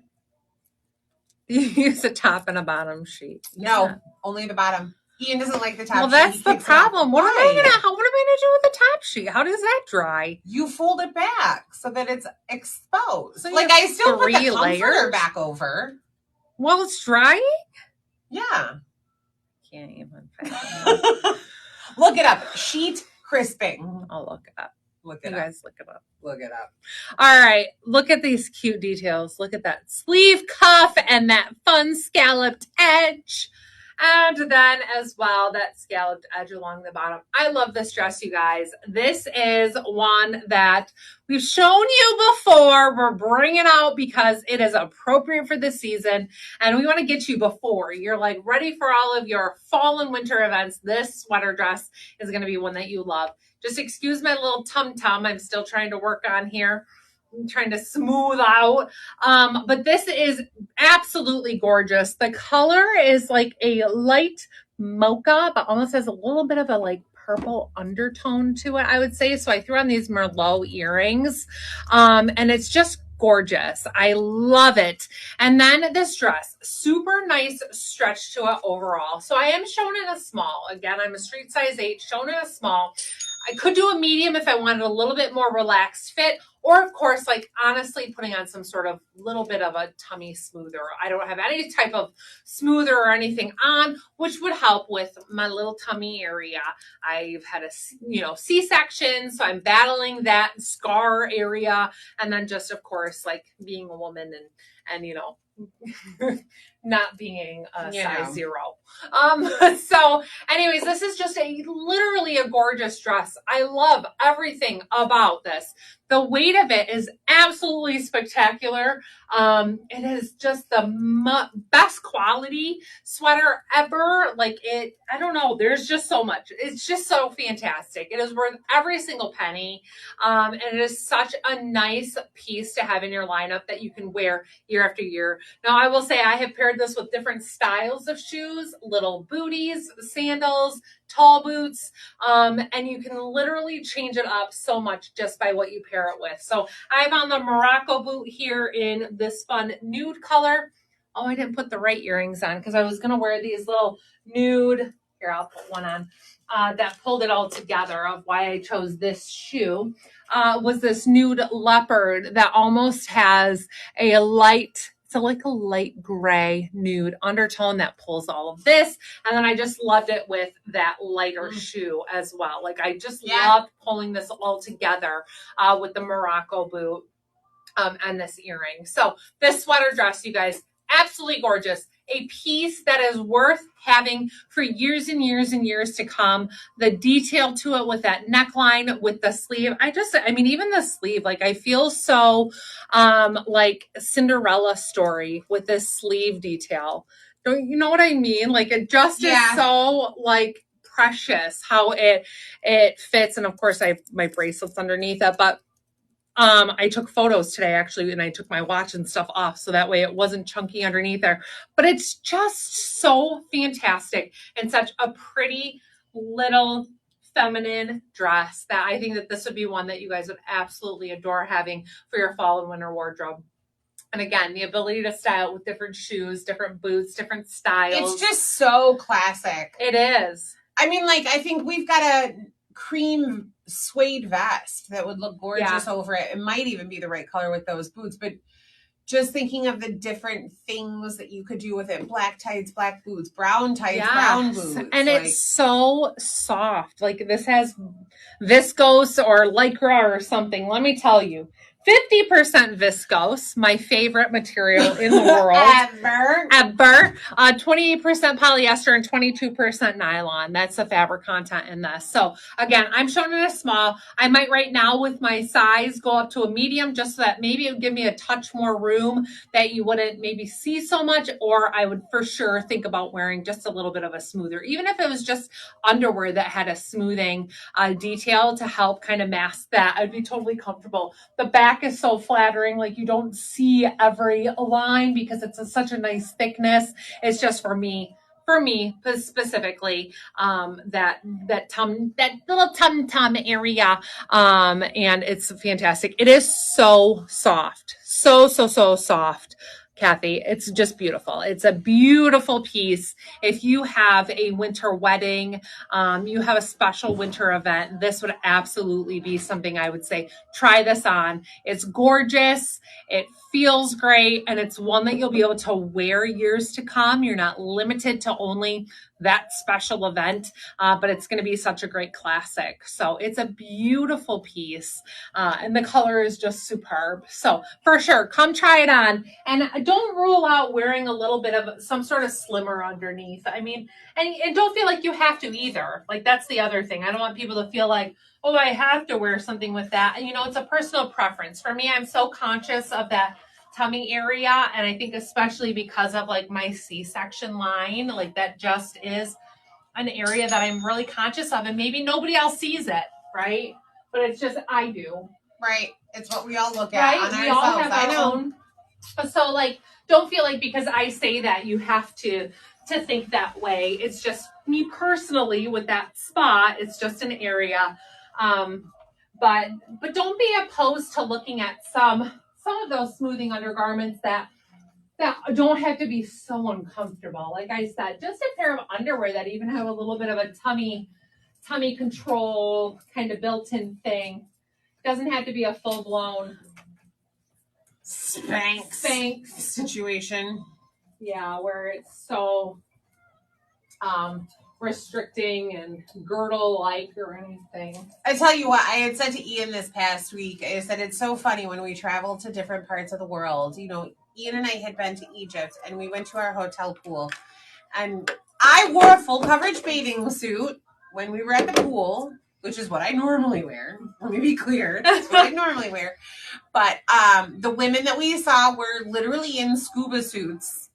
You use a top and a bottom sheet. No, only the bottom. Ian doesn't like the top sheet. Well, that's the problem. What am I gonna do with the top sheet? How does that dry? You fold it back so that it's exposed. So like I still put the comforter back over. Well, it's drying? Yeah. Can't even. Look it up. Sheet crisping. I'll look it up. Look it up. You guys look it up. Look it up. All right. Look at these cute details. Look at that sleeve cuff and that fun scalloped edge. And then as well, that scalloped edge along the bottom. I love this dress, you guys. This is one that we've shown you before. We're bringing out because it is appropriate for this season. And we want to get you before you're like ready for all of your fall and winter events. This sweater dress is going to be one that you love. Just excuse my little tum-tum. I'm still trying to work on here. I'm trying to smooth out. But this is absolutely gorgeous. The color is like a light mocha, but almost has a little bit of a like purple undertone to it, I would say. So I threw on these Merlot earrings. And it's just gorgeous. I love it. And then this dress, super nice stretch to it overall. So I am shown in a small. Again, I'm a street size 8, shown in a small. I could do a medium if I wanted a little bit more relaxed fit, or of course, like honestly putting on some sort of little bit of a tummy smoother. I don't have any type of smoother or anything on, which would help with my little tummy area. I've had a, C-section, so I'm battling that scar area. And then just, of course, like being a woman and not being a size 0. So anyways, this is just literally a gorgeous dress. I love everything about this. The weight of it is absolutely spectacular. It is just the best quality sweater ever. Like it, I don't know. There's just so much. It's just so fantastic. It is worth every single penny. And it is such a nice piece to have in your lineup that you can wear year after year. Now, I will say I have paired this with different styles of shoes, little booties, sandals, tall boots, and you can literally change it up so much just by what you pair it with. So I have on the Morocco boot here in this fun nude color. Oh, I didn't put the right earrings on because I was going to wear these little nude. Here, I'll put one on. That pulled it all together of why I chose this shoe. Was this nude leopard that almost has a light, so like a light gray nude undertone that pulls all of this. And then I just loved it with that lighter shoe as well. Like I just loved pulling this all together with the Morocco boot and this earring. So this sweater dress, you guys, absolutely gorgeous. A piece that is worth having for years and years and years to come. The detail to it with that neckline, with the sleeve. Even the sleeve, like I feel so like Cinderella story with this sleeve detail. Don't you know what I mean? Like it just is so like precious how it fits. And of course I have my bracelets underneath it, but I took photos today actually, and I took my watch and stuff off so that way it wasn't chunky underneath there. But it's just so fantastic and such a pretty little feminine dress that I think that this would be one that you guys would absolutely adore having for your fall and winter wardrobe. And again, the ability to style it with different shoes, different boots, different styles. It's just so classic. It is. I mean, like, I think we've got a cream suede vest that would look gorgeous over it. It might even be the right color with those boots, but just thinking of the different things that you could do with it. Black tights, black boots, brown tights, brown boots. And it's so soft. Like this has viscose or lycra or something. Let me tell you, 50% viscose, my favorite material in the world. Ever. 28% polyester and 22% nylon. That's the fabric content in this. So again, I'm showing it a small. I might right now with my size go up to a medium just so that maybe it would give me a touch more room that you wouldn't maybe see so much, or I would for sure think about wearing just a little bit of a smoother, even if it was just underwear that had a smoothing detail to help kind of mask that. I'd be totally comfortable. The back is so flattering, like you don't see every line because it's such a nice thickness. It's just for me specifically, that little tum area, and it's fantastic. It is so soft, so soft. Kathy, it's just beautiful. It's a beautiful piece. If you have a winter wedding, you have a special winter event, this would absolutely be something I would say, try this on. It's gorgeous. It feels great. And it's one that you'll be able to wear years to come. You're not limited to only that special event, but it's going to be such a great classic. So it's a beautiful piece, and the color is just superb. So for sure, come try it on, and don't rule out wearing a little bit of some sort of slimmer underneath. I mean, and don't feel like you have to either. Like that's the other thing. I don't want people to feel like, oh, I have to wear something with that. And it's a personal preference. For me, I'm so conscious of that tummy area, and I think especially because of like my C-section line, like that just is an area that I'm really conscious of, and maybe nobody else sees it, right? But it's just I do. Right. It's what we all look at on We ourselves. all have our own. So like, don't feel like because I say that you have to think that way. It's just me personally with that spot. It's just an area. But don't be opposed to looking at some of those smoothing undergarments that don't have to be so uncomfortable. Like I said, just a pair of underwear that even have a little bit of a tummy control kind of built-in thing. Doesn't have to be a full-blown Spanx situation. Yeah, where it's so restricting and girdle-like or anything. I tell you what, I had said to Ian this past week, I said it's so funny when we travel to different parts of the world. Ian and I had been to Egypt, and we went to our hotel pool, and I wore a full coverage bathing suit when we were at the pool, which is what I normally wear. Let me be clear. That's what I normally wear. But the women that we saw were literally in scuba suits.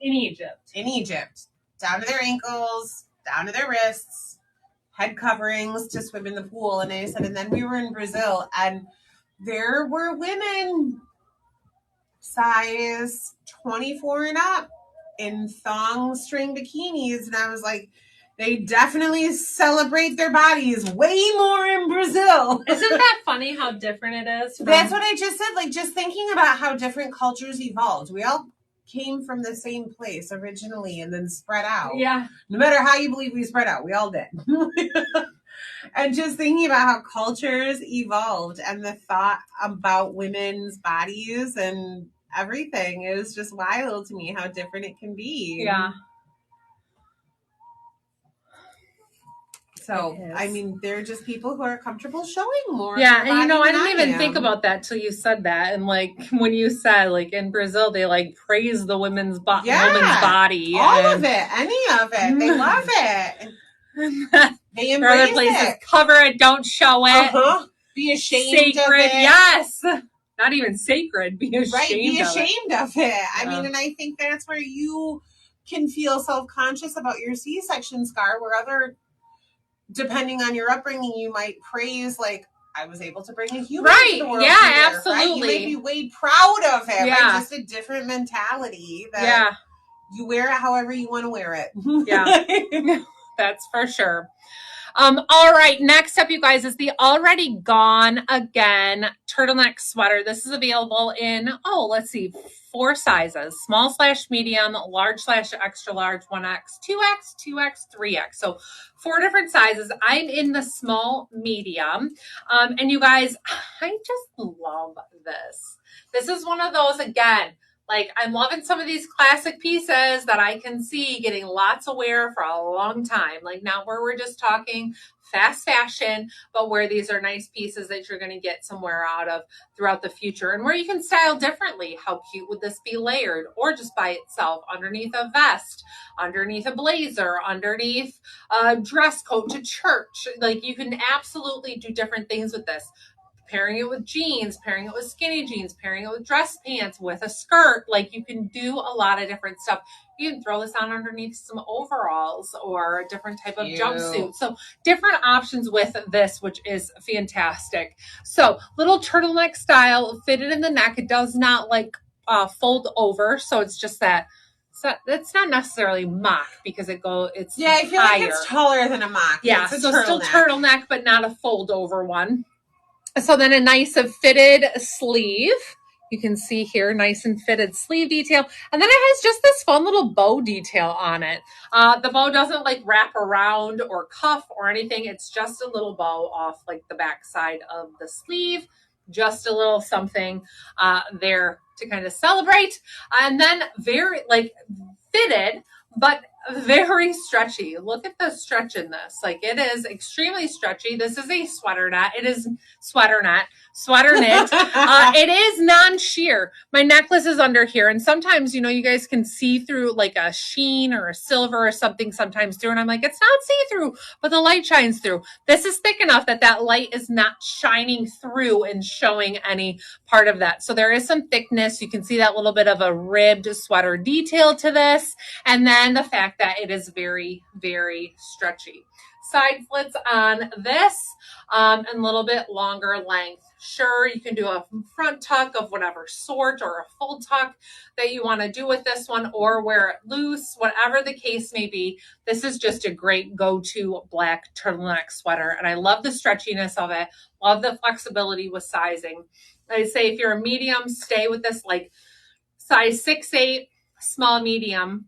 In Egypt. Down to their ankles, down to their wrists, head coverings to swim in the pool. And I said, and then we were in Brazil, and there were women size 24 and up in thong string bikinis. And I was like, they definitely celebrate their bodies way more in Brazil. Isn't that funny how different it is? That's what I just said. Like, just thinking about how different cultures evolved. We all came from the same place originally and then spread out. Yeah. No matter how you believe we spread out, we all did. And just thinking about how cultures evolved and the thought about women's bodies and everything is just wild to me how different it can be. Yeah. So, I mean, they're just people who are comfortable showing more. Yeah, and I didn't even think about that till you said that. And like when you said, like in Brazil, they like praise the women's body. All of it, any of it, they love it. They embrace other places, it. Cover it, don't show it. Be ashamed sacred, of it. Yes. Not even sacred. Be ashamed. Right, be ashamed of it. I Yeah. mean, and I think that's where you can feel self-conscious about your C-section scar, where depending on your upbringing, you might praise, like, I was able to bring a human into the world. Yeah, absolutely. Right? You may be way proud of it. Yeah. Right? Just a different mentality. That you wear it however you want to wear it. Yeah. That's for sure. All right. Next up, you guys, is the Already Gone Again turtleneck sweater. This is available in, 4 sizes: small/medium, large/extra large, 1X, 2X, 2X, 3X. So 4 different sizes. I'm in the small medium. And you guys, I just love this. This is one of those, again, Like, I'm loving some of these classic pieces that I can see getting lots of wear for a long time. Like, not where we're just talking fast fashion, but where these are nice pieces that you're going to get some wear out of throughout the future, and where you can style differently. How cute would this be layered or just by itself, underneath a vest, underneath a blazer, underneath a dress coat to church? Like, you can absolutely do different things with this. Pairing it with jeans, pairing it with skinny jeans, pairing it with dress pants, with a skirt. Like, you can do a lot of different stuff. You can throw this on underneath some overalls or a different type of jumpsuit. So different options with this, which is fantastic. So little turtleneck style, fitted in the neck. It does not like fold over. So it's just that. So it's not necessarily mock because it's yeah, I feel higher. like it's taller than a mock. Yeah, it's so still turtleneck, but not a fold over one. So then a nice fitted sleeve. You can see here, nice and fitted sleeve detail. And then it has just this fun little bow detail on it. The bow doesn't like wrap around or cuff or anything. It's just a little bow off like the back side of the sleeve. Just a little something there to kind of celebrate. And then very like fitted, but very stretchy. Look at the stretch in this. Like, it is extremely stretchy. This is a sweater knit. It is sweater knit. It is non-sheer. My necklace is under here, and sometimes, you guys can see through like a sheen or a silver or something sometimes through, and I'm like, it's not see-through, but the light shines through. This is thick enough that light is not shining through and showing any part of that. So there is some thickness. You can see that little bit of a ribbed sweater detail to this, and then the fact that it is very, very stretchy. Side slits on this, and a little bit longer length. Sure, you can do a front tuck of whatever sort or a full tuck that you want to do with this one, or wear it loose, whatever the case may be. This is just a great go-to black turtleneck sweater, and I love the stretchiness of it. Love the flexibility with sizing. I say if you're a medium, stay with this like size 6'8", small medium.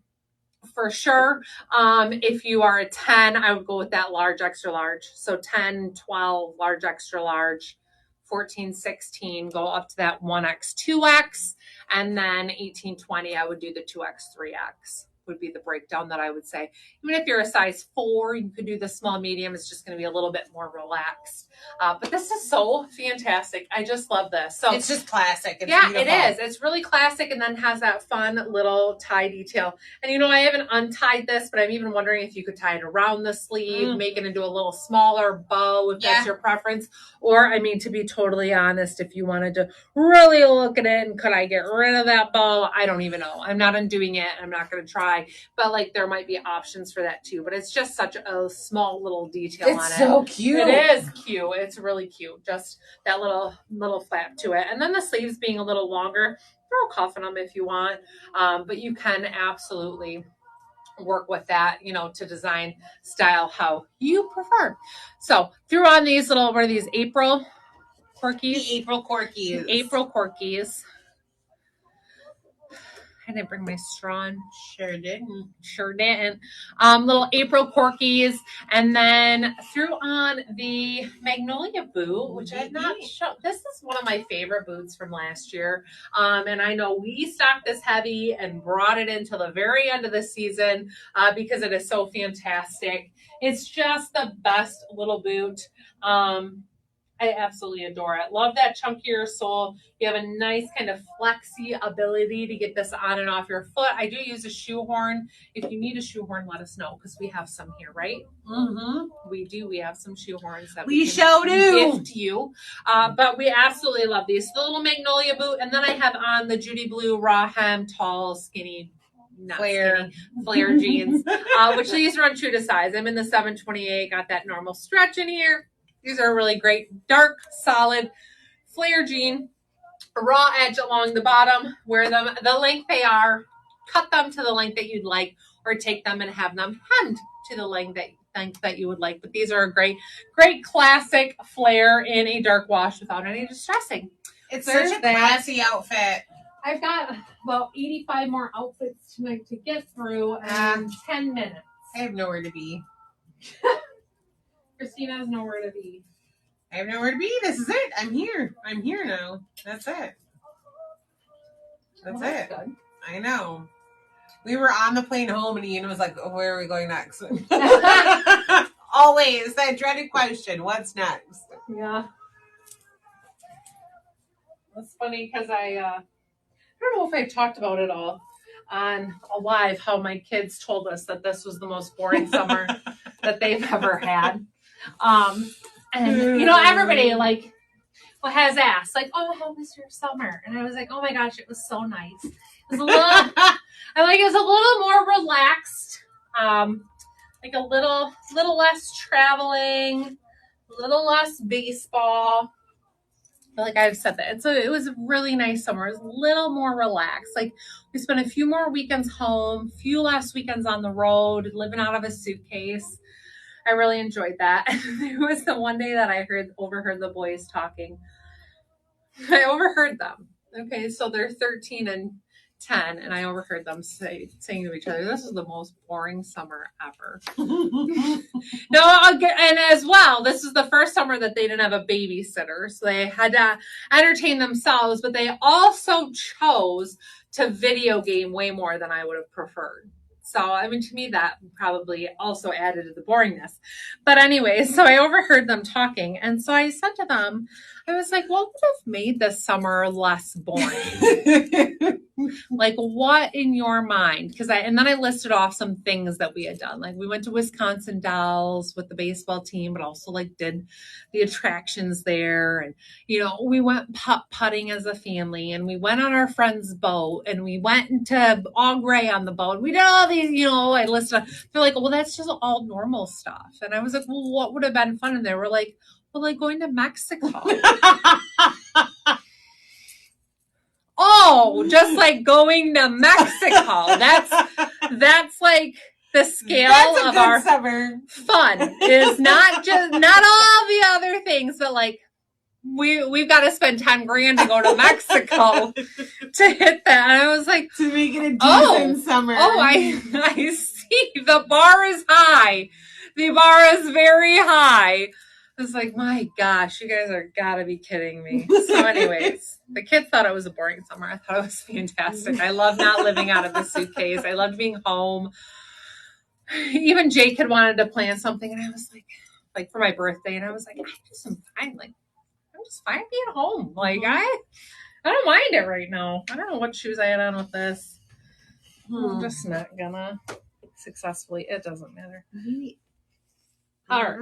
For sure. If you are a 10, I would go with that large, extra large. So 10, 12, large, extra large, 14, 16, go up to that 1X, 2X, and then 18, 20, I would do the 2X, 3X would be the breakdown that I would say. Even if you're a size 4, you could do the small medium. It's just going to be a little bit more relaxed. But this is so fantastic. I just love this. So it's just classic. It's yeah, beautiful. it is. It's really classic, and then has that fun little tie detail. And I haven't untied this, but I'm even wondering if you could tie it around the sleeve, make it into a little smaller bow if that's your preference. Or, to be totally honest, if you wanted to really look at it and could I get rid of that bow? I don't even know. I'm not undoing it. I'm not going to try. But like, there might be options for that too. But it's just such a small little detail on it. It's so cute. It is cute. It's really cute. Just that little flap to it. And then the sleeves being a little longer, throw a cuff in them if you want. But you can absolutely work with that, to design style how you prefer. So threw on these little, what are these, April corkies? The April corkies. April corkies. I didn't bring my straw in. Sure didn't. Little April corkies, and then threw on the Magnolia boot, which I've not shown. This is one of my favorite boots from last year. And I know we stocked this heavy and brought it until the very end of the season because it is so fantastic. It's just the best little boot. I absolutely adore it. Love that chunkier sole. You have a nice kind of flexy ability to get this on and off your foot. I do use a shoehorn. If you need a shoehorn, let us know because we have some here, right? Mm-hmm. We do. We have some shoehorns that we sure do gift you. But we absolutely love these. The little Magnolia boot, and then I have on the Judy Blue raw hem, tall, skinny. Flare jeans, which these run true to size. I'm in the 728. Got that normal stretch in here. These are really great, dark, solid flare jean, raw edge along the bottom. Wear them the length they are, cut them to the length that you'd like, or take them and have them hemmed to the length that you would like. But these are a great classic flare in a dark wash without any distressing. It's such a classy outfit. I've got about 85 more outfits tonight to get through in 10 minutes. I have nowhere to be. Christina has nowhere to be. I have nowhere to be. This is it. I'm here. I'm here now. That's it. That's Well, it. good. I know. We were on the plane home and Ian was like, oh, where are we going next? Always that dreaded question, what's next? Yeah. That's funny because I don't know if I've talked about it all on a live, how my kids told us that this was the most boring summer that they've ever had. And everybody like has asked, like, oh, how was your summer? And I was like, oh my gosh, it was so nice. It was a little it was a little more relaxed. Like a little less traveling, a little less baseball. Like I've said that. It was a really nice summer. It was a little more relaxed. Like we spent a few more weekends home, few less weekends on the road, living out of a suitcase. I really enjoyed that. There was the one day that I overheard the boys talking. I overheard them. Okay, so they're 13 and 10, and I overheard them saying to each other, this is the most boring summer ever. And as well, this is the first summer that they didn't have a babysitter, so they had to entertain themselves, but they also chose to video game way more than I would have preferred. So, I mean, to me, that probably also added to the boringness. But anyway, so I overheard them talking, and so I said to them, I was like, what would have made this summer less boring? Like, what in your mind? And then I listed off some things that we had done. Like, we went to Wisconsin Dells with the baseball team, but also like did the attractions there. And, we went putt-putting as a family, and we went on our friend's boat, and we went into All Gray on the boat. We did all these, I listed. They're like, well, that's just all normal stuff. And I was like, well, what would have been fun? And they were like, well, like going to Mexico. Oh, just like going to Mexico. That's like the scale of our summer fun is not all the other things, but like we've got to spend 10 grand to go to Mexico to hit that. And I was like, to make it a decent summer. Oh, I see. The bar is high. The bar is very high. I was like, my gosh, you guys are gotta be kidding me. So anyways, the kids thought it was a boring summer. I thought it was fantastic. I love not living out of the suitcase. I loved being home. Even Jake had wanted to plan something, and I was like for my birthday, and I was like, I'm just fine being home. Like I don't mind it right now. I don't know what shoes I had on with this. I'm just not gonna successfully. It doesn't matter. All right.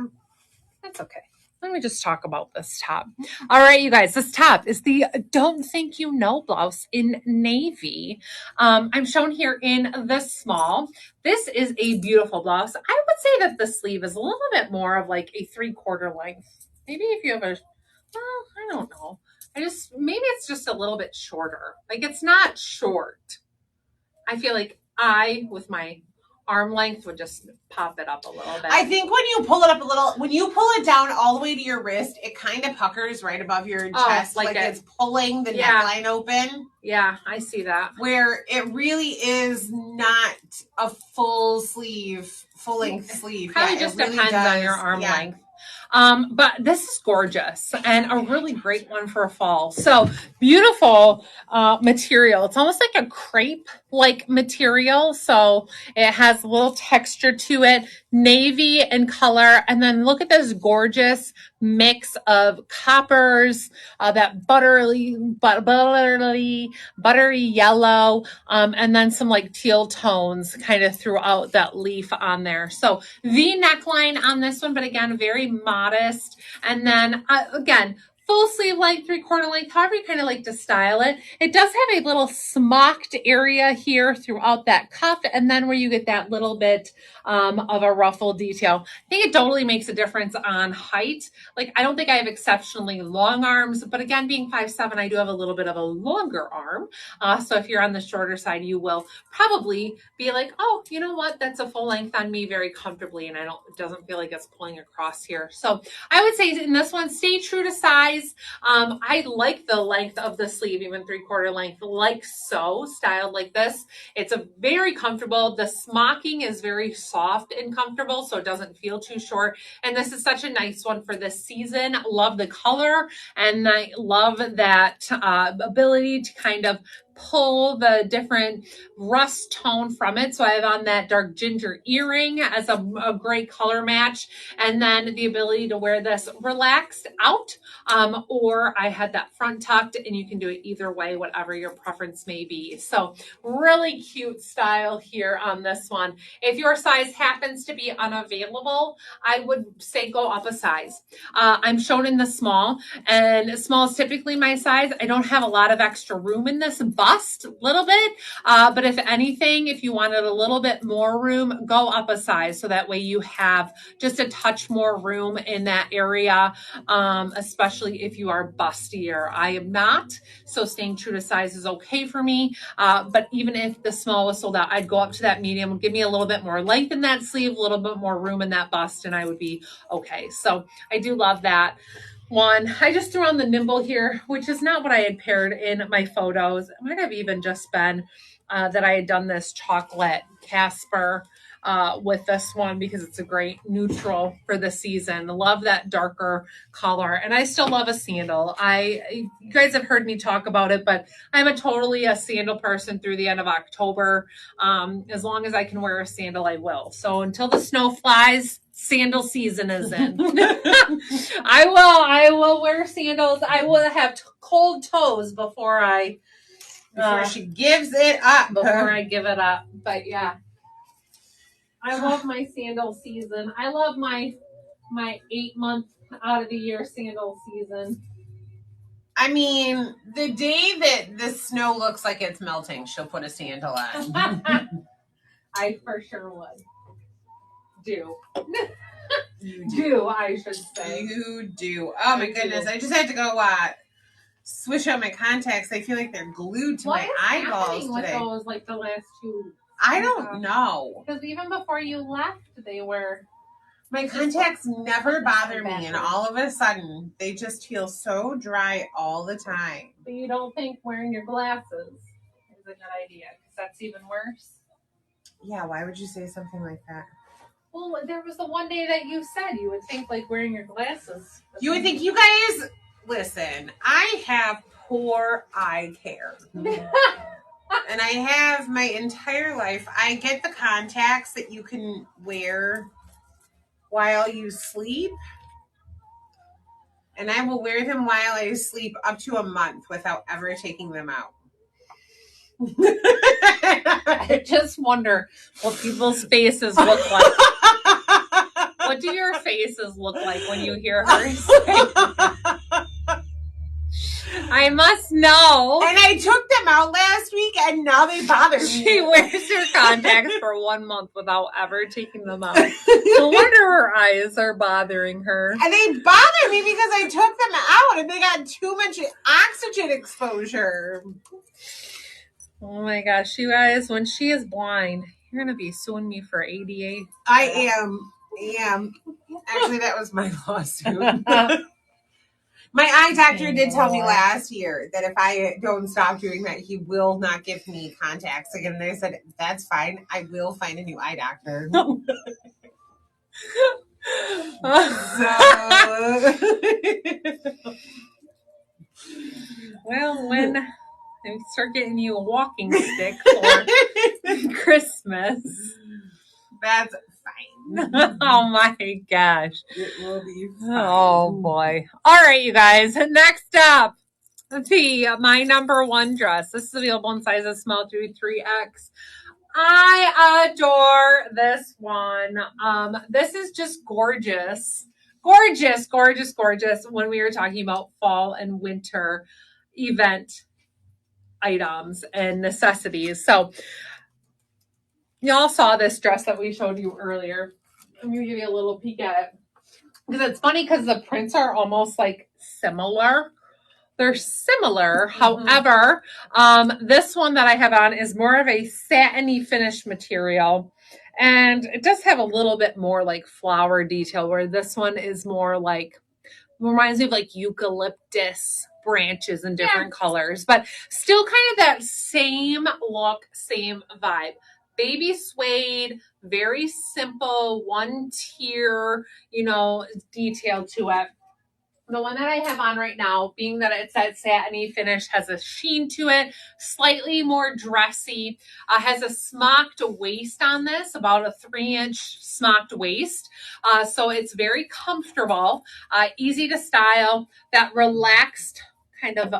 That's okay. Let me just talk about this top. All right, you guys, this top is the Don't Think You Know blouse in navy. I'm shown here in the small. This is a beautiful blouse. I would say that the sleeve is a little bit more of like a 3/4 length. Maybe if you have I don't know. Maybe it's just a little bit shorter. Like it's not short. I feel like with my arm length would just pop it up a little bit. I think when you pull it up a little, when you pull it down all the way to your wrist, it kind of puckers right above your chest, like it's pulling the neckline open. Yeah, I see that. Where it really is not a full length sleeve. Probably just really depends on your arm length. But this is gorgeous and a really great one for fall. So beautiful material. It's almost like a crepe-like material. So it has a little texture to it, navy in color. And then look at this gorgeous mix of coppers, that buttery yellow, and then some like teal tones kind of throughout that leaf on there. So V neckline on this one, but again, very modest. And then again, full sleeve length, 3/4 length, however you kind of like to style it. It does have a little smocked area here throughout that cuff, and then where you get that little bit of a ruffle detail. I think it totally makes a difference on height. Like, I don't think I have exceptionally long arms, but again, being 5'7", I do have a little bit of a longer arm. So if you're on the shorter side, you will probably be like, oh, you know what? That's a full length on me very comfortably, and it doesn't feel like it's pulling across here. So I would say in this one, stay true to size. I like the length of the sleeve, even 3/4 length, like so, styled like this. It's a very comfortable. The smocking is very soft and comfortable, so it doesn't feel too short. And this is such a nice one for this season. Love the color, and I love that ability to kind of pull the different rust tone from it. So I have on that dark ginger earring as a great color match. And then the ability to wear this relaxed out, or I had that front tucked, and you can do it either way, whatever your preference may be. So really cute style here on this one. If your size happens to be unavailable, I would say go up a size. I'm shown in the small, and small is typically my size. I don't have a lot of extra room in this bust, a little bit, but if anything, if you wanted a little bit more room, go up a size, so that way you have just a touch more room in that area, especially if you are bustier. I am not, so staying true to size is okay for me, but even if the small was sold out, I'd go up to that medium, give me a little bit more length in that sleeve, a little bit more room in that bust, and I would be okay. So I do love that one. I just threw on the nimble here, which is not what I had paired in my photos. It might have even just been that I had done this chocolate Casper with this one, because it's a great neutral for the season. Love that darker color, and I still love a sandal. You guys have heard me talk about it, but I'm totally a sandal person through the end of October. As long as I can wear a sandal, I will. So until the snow flies, sandal season is in. I will wear sandals. I will have cold toes before she gives it up. Before I give it up. But yeah, I love my sandal season. I love my 8-month out of the year sandal season. I mean, the day that the snow looks like it's melting, she'll put a sandal on. I for sure would. Do, I should say. You do. Oh my goodness. I just had to go swish out my contacts. I feel like they're glued to my eyeballs today. With those, like the last 2 I don't know. Because even before you left, they were... My contacts never bother me, and all of a sudden, they just feel so dry all the time. But you don't think wearing your glasses is a good idea, because that's even worse? Yeah, why would you say something like that? Well, there was the one day that you said you would think like wearing your glasses. You would think, you guys, listen, I have poor eye care. And I have my entire life. I get the contacts that you can wear while you sleep. And I will wear them while I sleep up to a month without ever taking them out. I just wonder what people's faces look like. What do your faces look like when you hear her say? I must know. And I took them out last week, and now they bother me. She wears her contacts for 1 month without ever taking them out. No wonder her eyes are bothering her. And they bother me because I took them out, and they got too much oxygen exposure. Oh my gosh, you guys, when she is blind, you're going to be suing me for ADA. I am. Actually, that was my lawsuit. My eye doctor did tell me last year that if I don't stop doing that, he will not give me contacts again. And I said, that's fine. I will find a new eye doctor. Well, when I start getting you a walking stick for Christmas. That's fine. Oh my gosh. It will be fine. Oh boy. All right, you guys. Next up, my number 1 dress. This is available in sizes small through 3X. I adore this one. This is just gorgeous. Gorgeous, gorgeous, gorgeous when we were talking about fall and winter event items and necessities. So y'all saw this dress that we showed you earlier. I'm going to give you a little peek at it. Because it's funny because the prints are almost like similar. They're similar. Mm-hmm. However, this one that I have on is more of a satiny finish material. And it does have a little bit more like flower detail, where this one is more like, reminds me of like eucalyptus branches in different colors. But still kind of that same look, same vibe. Baby suede, very simple, 1 tier, detail to it. The one that I have on right now, being that it's that satiny finish, has a sheen to it, slightly more dressy, has a smocked waist on this, about a 3-inch smocked waist. So it's very comfortable, easy to style, that relaxed kind of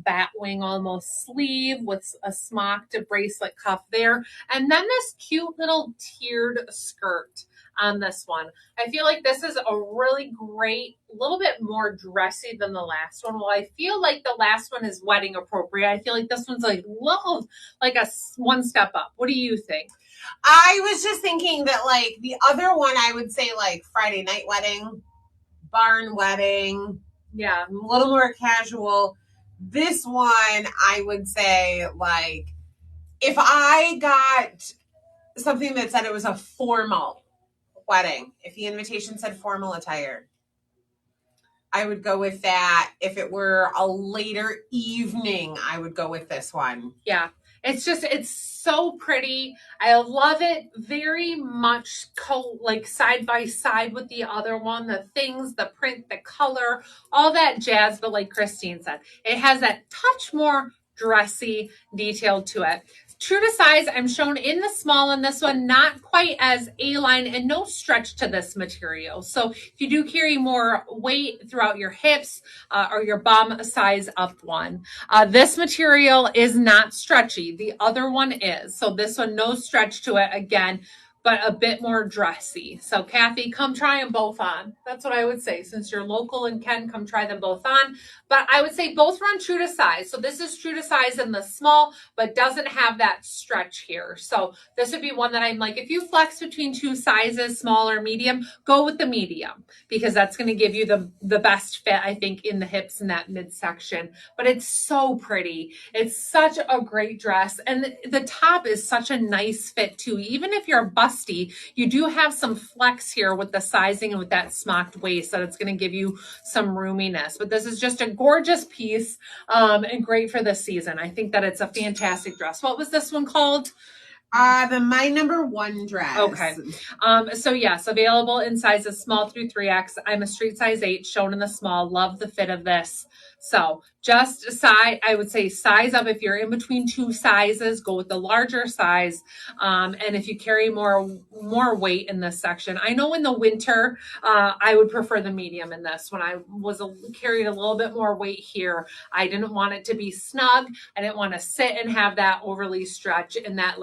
batwing almost sleeve with a smocked bracelet cuff there. And then this cute little tiered skirt on this one. I feel like this is a really great, little bit more dressy than the last one. Well, I feel like the last one is wedding appropriate. I feel like this one's like little, like a one step up. What do you think? I was just thinking that like the other one, I would say like Friday night wedding, barn wedding, Yeah, a little more casual. This one, I would say like if I got something that said it was a formal wedding, if the invitation said formal attire, I would go with that. If it were a later evening, I would go with this one. Yeah. It's so pretty. I love it very much like side by side with the other one. The things, the print, the color, all that jazz. But like Christine said, it has that touch more dressy detail to it. True to size, I'm shown in the small in this one, not quite as A-line and no stretch to this material. So if you do carry more weight throughout your hips or your bum, size up one. This material is not stretchy. The other one is. So this one, no stretch to it again, but a bit more dressy. So Kathy, come try them both on. That's what I would say. Since you're local and can, come try them both on. But I would say both run true to size. So this is true to size in the small, but doesn't have that stretch here. So this would be one that I'm like, if you flex between two sizes, small or medium, go with the medium because that's going to give you the best fit, I think, in the hips in that midsection. But it's so pretty. It's such a great dress. And the top is such a nice fit too. Even if you're busty, you do have some flex here with the sizing and with that smocked waist that it's going to give you some roominess. But this is just a gorgeous piece and great for this season. I think that it's a fantastic dress. What was this one called? My number one dress. Okay. So yes, available in sizes small through 3X. I'm a street size 8, shown in the small. Love the fit of this. So just size, I would say size up. If you're in between two sizes, go with the larger size. And if you carry more weight in this section, I know in the winter, I would prefer the medium in this. When I carried a little bit more weight here, I didn't want it to be snug. I didn't want to sit and have that overly stretch, and that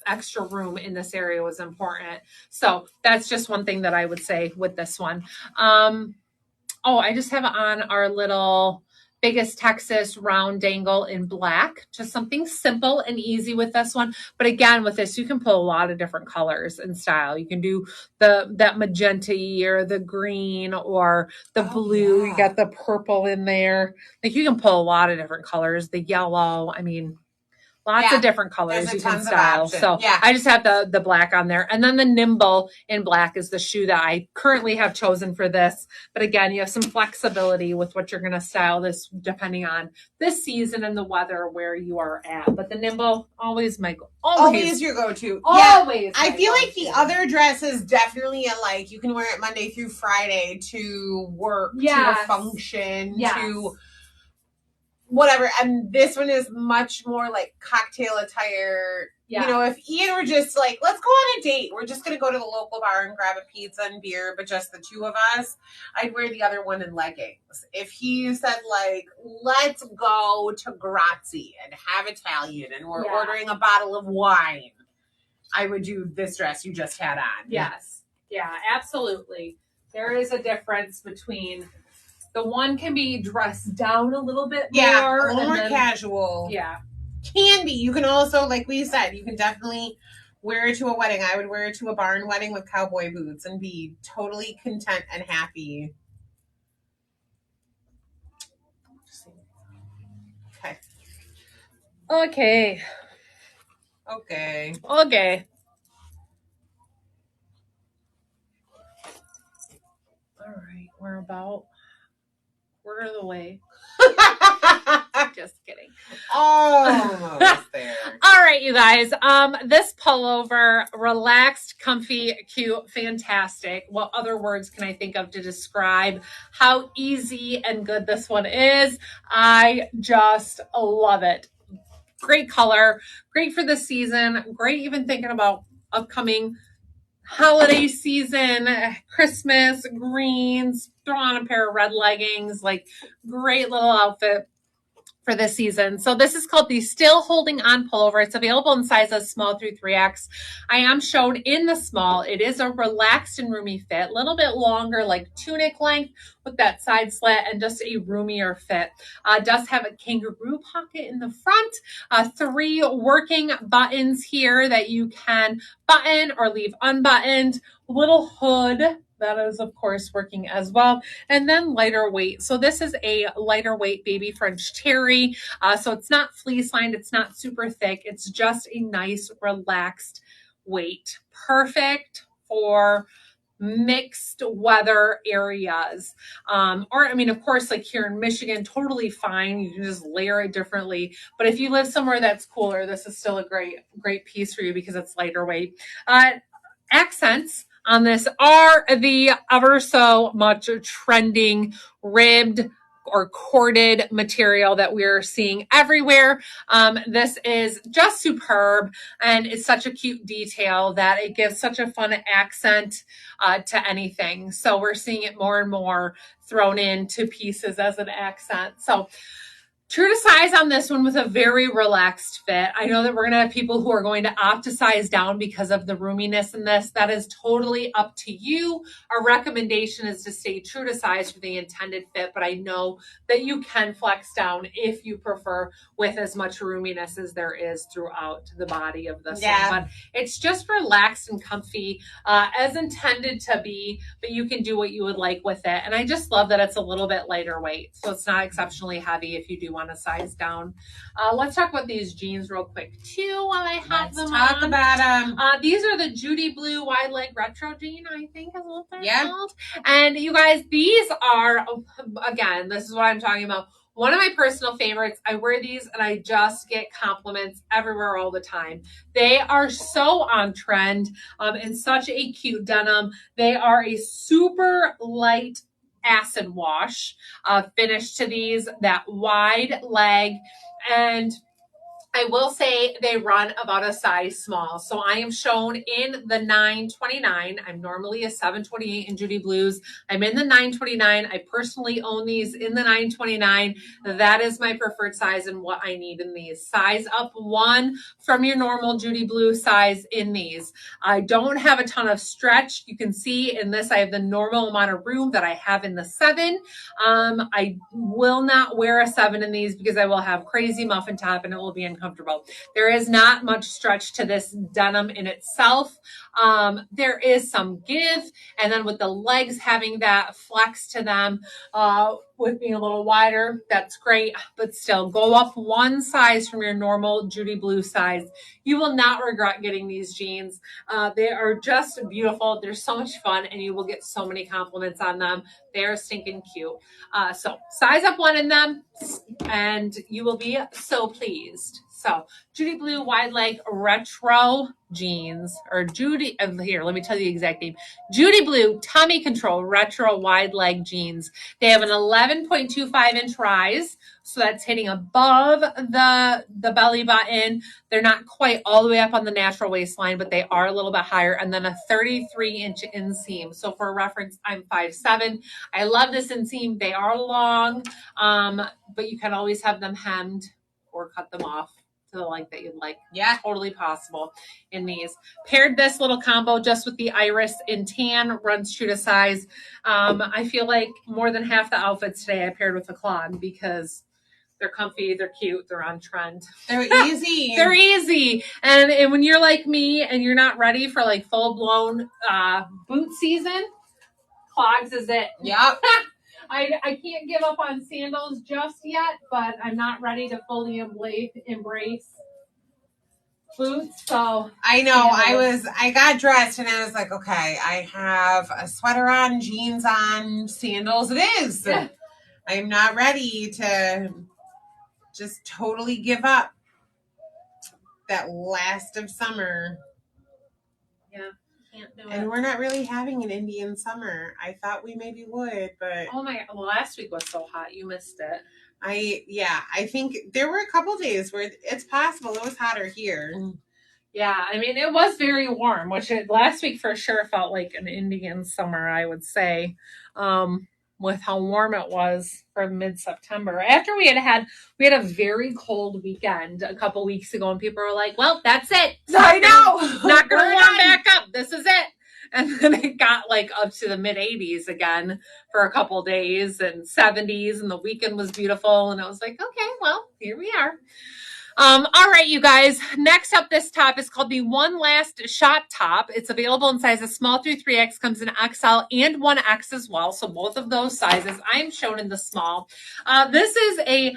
extra room in this area was important. So that's just one thing that I would say with this one. I just have on our little Biggest Texas round dangle in black. Just something simple and easy with this one. But again, with this, you can pull a lot of different colors and style. You can do that magenta or the green or the blue. Yeah. You got the purple in there. Like you can pull a lot of different colors. The yellow. I mean, lots of different colors you can style. So I just have the black on there. And then the Nimble in black is the shoe that I currently have chosen for this. But again, you have some flexibility with what you're going to style this depending on this season and the weather where you are at. But the Nimble, always your go-to. Always. Yeah, I feel like the other dress is definitely you can wear it Monday through Friday to work, to a function, to whatever. And this one is much more like cocktail attire. Yeah. You know, if Ian were just like, let's go on a date, we're just going to go to the local bar and grab a pizza and beer, but just the two of us, I'd wear the other one in leggings. If he said like, let's go to Grazie and have Italian and we're ordering a bottle of wine, I would do this dress you just had on. Yes. Yeah, absolutely. There is a difference between the one can be dressed down a little bit more. Yeah, a little more casual. Yeah. Can be. You can also, like we said, you can definitely wear it to a wedding. I would wear it to a barn wedding with cowboy boots and be totally content and happy. Okay. All right. We're about quarter of the way. Just kidding. Almost there. All right, you guys. This pullover, relaxed, comfy, cute, fantastic. What other words can I think of to describe how easy and good this one is? I just love it. Great color, great for the season, great even thinking about upcoming holiday season, Christmas, greens, throw on a pair of red leggings, like great little outfit for this season. So this is called the Still Holding On pullover. It's available in sizes small through 3X. I am shown in the small. It is a relaxed and roomy fit, a little bit longer, like tunic length with that side slit and just a roomier fit. Does have a kangaroo pocket in the front, 3 working buttons here that you can button or leave unbuttoned, little hood. That is, of course, working as well. And then lighter weight. So this is a lighter weight baby French terry. So it's not fleece lined. It's not super thick. It's just a nice, relaxed weight. Perfect for mixed weather areas. Or, I mean, of course, like here in Michigan, totally fine. You can just layer it differently. But if you live somewhere that's cooler, this is still a great piece for you because it's lighter weight. Accents on this are the ever so much trending ribbed or corded material that we're seeing everywhere. This is just superb, and it's such a cute detail that it gives such a fun accent to anything. So we're seeing it more and more thrown into pieces as an accent. So true to size on this one with a very relaxed fit. I know that we're going to have people who are going to opt to size down because of the roominess in this. That is totally up to you. Our recommendation is to stay true to size for the intended fit, but I know that you can flex down if you prefer with as much roominess as there is throughout the body of this one. But it's just relaxed and comfy as intended to be, but you can do what you would like with it. And I just love that it's a little bit lighter weight. So it's not exceptionally heavy if you do want to size down. Let's talk about these jeans real quick too while I have them Talk on. about them. These are the Judy Blue wide leg retro jean, I think is what they're called. And you guys, these are, again, this is what I'm talking about. One of my personal favorites. I wear these and I just get compliments everywhere all the time. They are so on trend and such a cute denim. They are a super light acid wash finish to these, that wide leg. And I will say they run about a size small. So I am shown in the 929. I'm normally a 728 in Judy Blues. I'm in the 929. I personally own these in the 929. That is my preferred size and what I need in these. Size up 1 from your normal Judy Blue size in these. I don't have a ton of stretch. You can see in this, I have the normal amount of room that I have in the 7. I will not wear a 7 in these because I will have crazy muffin top and it will be uncomfortable. There is not much stretch to this denim in itself. There is some give, and then with the legs having that flex to them, with being a little wider, that's great, but still go up 1 size from your normal Judy Blue size. You will not regret getting these jeans. They are just beautiful. They're so much fun, and you will get so many compliments on them. They're stinking cute. So size up 1 in them, and you will be so pleased. So Judy Blue wide leg retro jeans, or Judy, here, let me tell you the exact name. Judy Blue tummy control retro wide leg jeans. They have an 11.25 inch rise. So that's hitting above the belly button. They're not quite all the way up on the natural waistline, but they are a little bit higher. And then a 33-inch inseam. So for reference, I'm 5'7". I love this inseam. They are long, but you can always have them hemmed or cut them off to the length that you'd like. Yeah. Totally possible in these. Paired this little combo just with the iris in tan, runs true to size. I feel like more than half the outfits today I paired with the clog because they're comfy, they're cute, they're on trend. They're easy. They're easy. And when you're like me and you're not ready for like full-blown boot season, clogs is it. Yep. I can't give up on sandals just yet, but I'm not ready to fully embrace boots. So I know I got dressed and I was like, okay, I have a sweater on, jeans on, sandals. It is. I'm not ready to just totally give up that last of summer. Yeah, can't do And it. we're not really having an Indian summer. I thought we maybe would, but Oh my! Well, last week was so hot. You missed it. I think there were a couple days where it's possible it was hotter here. Yeah, I mean, it was very warm, which last week for sure felt like an Indian summer, I would say, with how warm it was for mid-September. After we had a very cold weekend a couple weeks ago, and people were like, "Well, that's it. I know. Not going to We're warm done. back up. This is it." And then it got like up to the mid 80s again for a couple days and 70s, and the weekend was beautiful. And I was like, okay, well, here we are. All right, you guys. Next up, this top is called the One Last Shot top. It's available in sizes small through 3X, comes in XL and 1X as well. So both of those sizes. I'm shown in the small. This is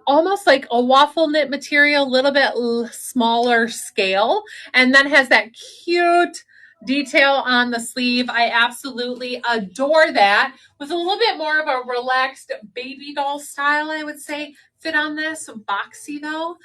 almost like a waffle knit material, a little bit smaller scale, and then has that cute detail on the sleeve. I absolutely adore that, with a little bit more of a relaxed baby doll style, I would say, fit on this. Boxy though.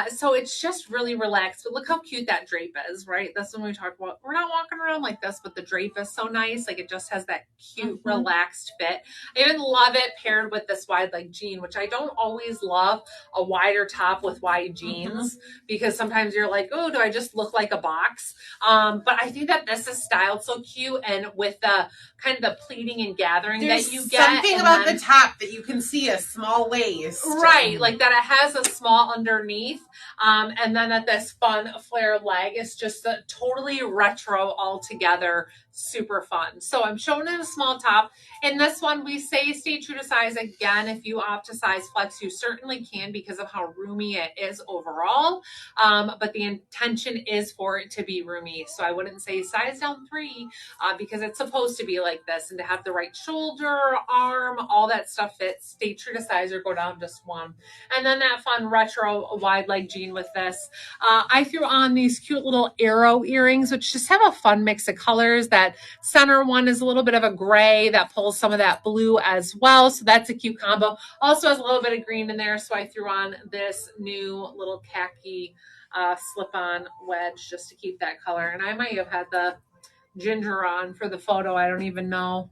So it's just really relaxed. But look how cute that drape is, right? That's when we talk about, we're not walking around like this, but the drape is so nice. Like it just has that cute, relaxed fit. I even love it paired with this wide leg jean, which I don't always love a wider top with wide jeans, because sometimes you're like, oh, do I just look like a box? But I think that this is styled so cute, and with the kind of the pleating and gathering that you get. Something about the top that you can see a small waist. Right, like that it has a small underneath, and then that this fun flare leg is just a totally retro altogether, super fun. So I'm showing in a small top. In this one, we say stay true to size. Again, if you opt to size flex, you certainly can because of how roomy it is overall. But the intention is for it to be roomy. So I wouldn't say size down 3 because it's supposed to be like this, and to have the right shoulder, arm, all that stuff fits. Stay true to size or go down just 1. And then that fun retro wide leg jean with this. I threw on these cute little arrow earrings, which just have a fun mix of colors. That center one is a little bit of a gray that pulls some of that blue as well. So that's a cute combo. Also has a little bit of green in there. So I threw on this new little khaki slip-on wedge just to keep that color. And I might have had the ginger on for the photo. I don't even know.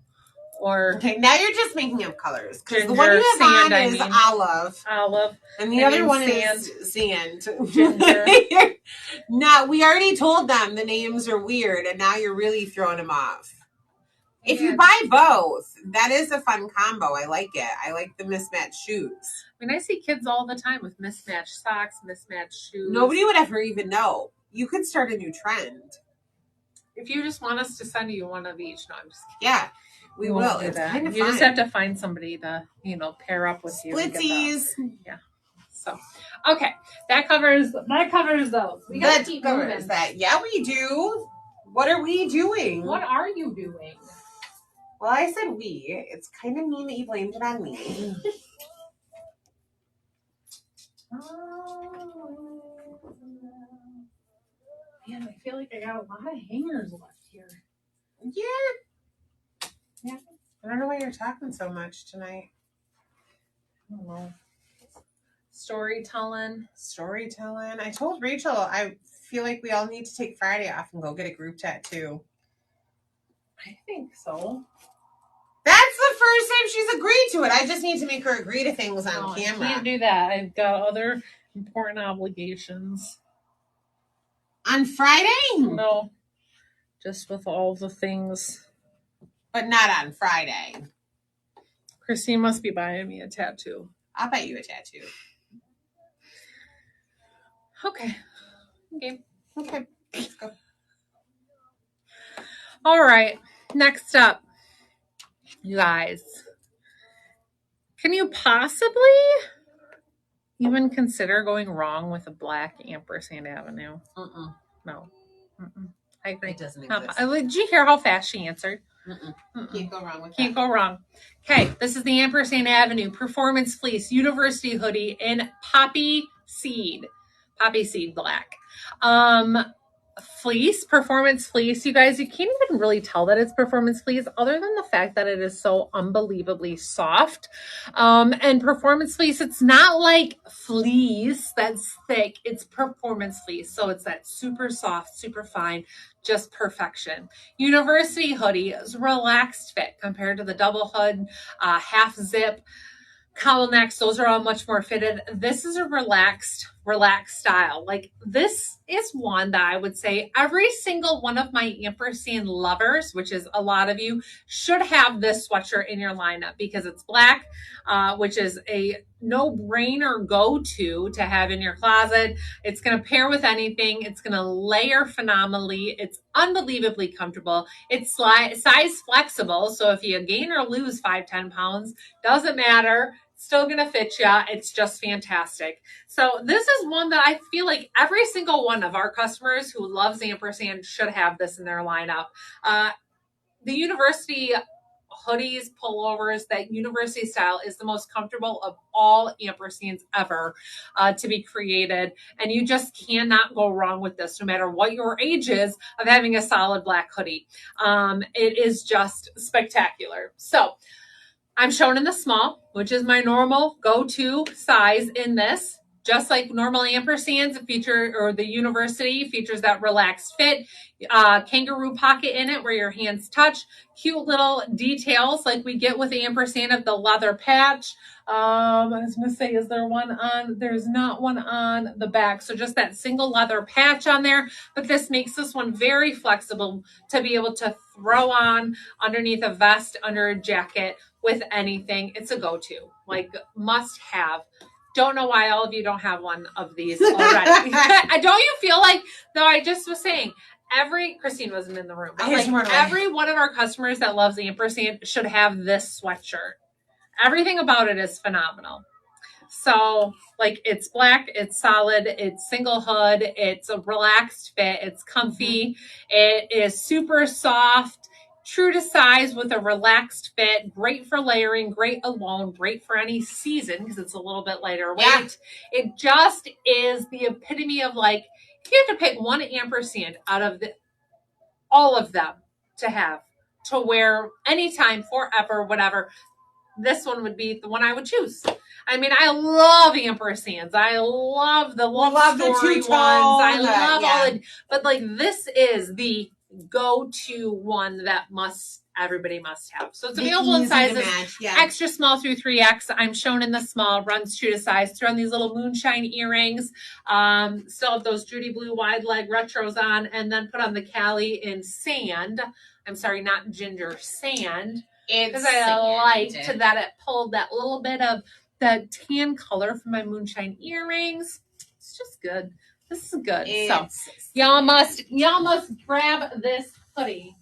Or okay, now you're just making up colors, because the ginger, one you have sand, on is olive, and the other one is sand. Ginger. Now, we already told them the names are weird, and now you're really throwing them off. If you buy both, that is a fun combo. I like it. I like the mismatched shoes. I mean, I see kids all the time with mismatched socks, mismatched shoes. Nobody would ever even know. You could start a new trend. If you just want us to send you one of each. No, I'm just kidding. Yeah, we will. It's kind of fun. You just have to find somebody to, pair up with you. Splitsies. Yeah. So, okay. That covers those. We got to keep moving. That. Yeah, we do. What are we doing? What are you doing? Well, I said we. It's kind of mean that you blamed it on me. Man, I feel like I got a lot of hangers left here. Yeah. I don't know why you're talking so much tonight. I don't know. Storytelling. I told Rachel I feel like we all need to take Friday off and go get a group tattoo. I think so. That's the first time she's agreed to it. I just need to make her agree to things on camera. I can't do that. I've got other important obligations. On Friday? No. Just with all the things. But not on Friday. Christine must be buying me a tattoo. I'll buy you a tattoo. Okay. Let's go. All right. Next up, you guys. Can you possibly even consider going wrong with a black ampersand avenue? No. I agree. It doesn't exist. Did you hear how fast she answered? Can't go wrong with that. Can't go wrong. Okay, this is the Ampersand Avenue Performance Fleece University Hoodie in Poppy Seed Black. fleece, performance fleece. You guys, you can't even really tell that it's performance fleece other than the fact that it is so unbelievably soft. And performance fleece, it's not like fleece that's thick. It's performance fleece. So it's that super soft, super fine, just perfection. University hoodie is relaxed fit compared to the double hood, half zip. Cowl necks, those are all much more fitted. This is a relaxed style. Like, this is one that I would say every single one of my ampersand lovers, which is a lot of you, should have this sweatshirt in your lineup because it's black, which is a no-brainer go-to to have in your closet. It's going to pair with anything. It's going to layer phenomenally. It's unbelievably comfortable. It's size flexible. So if you gain or lose 5-10 pounds, doesn't matter. Still gonna fit ya. It's just fantastic. So this is one that I feel like every single one of our customers who loves ampersand should have this in their lineup. The university hoodies, pullovers, that university style is the most comfortable of all ampersands ever to be created. And you just cannot go wrong with this, no matter what your age is of having a solid black hoodie. It is just spectacular. So I'm shown in the small, which is my normal go-to size in this. Just like normal ampersands or the university features that relaxed fit, kangaroo pocket in it where your hands touch, cute little details like we get with the ampersand of the leather patch. I was going to say, is there one on? There's not one on the back. So just that single leather patch on there. But this makes this one very flexible to be able to throw on underneath a vest, under a jacket, with anything. It's a go-to, like must have. Don't know why all of you don't have one of these already. Don't you feel like, though, I just was saying, Christine wasn't in the room, but like every one of our customers that loves ampersand should have this sweatshirt. Everything about it is phenomenal. So, like, it's black, it's solid, it's single hood, it's a relaxed fit, it's comfy, it is super soft, true to size with a relaxed fit, great for layering, great alone, great for any season because it's a little bit lighter weight. Yeah. It just is the epitome of, like, if you have to pick one ampersand out of all of them to wear anytime, forever, whatever, this one would be the one I would choose. I mean, I love ampersands. I love the love story ones. I love all the, but like this is the go-to one that everybody must have. So it's available in sizes extra small through 3X. I'm shown in the small, runs true to size. Throw on these little moonshine earrings. Still have those Judy Blue wide leg retros on, and then put on the Cali in sand. I'm sorry, not ginger, sand. Because I liked that it pulled that little bit of that tan color from my moonshine earrings. It's just good. This is good. So y'all must grab this hoodie.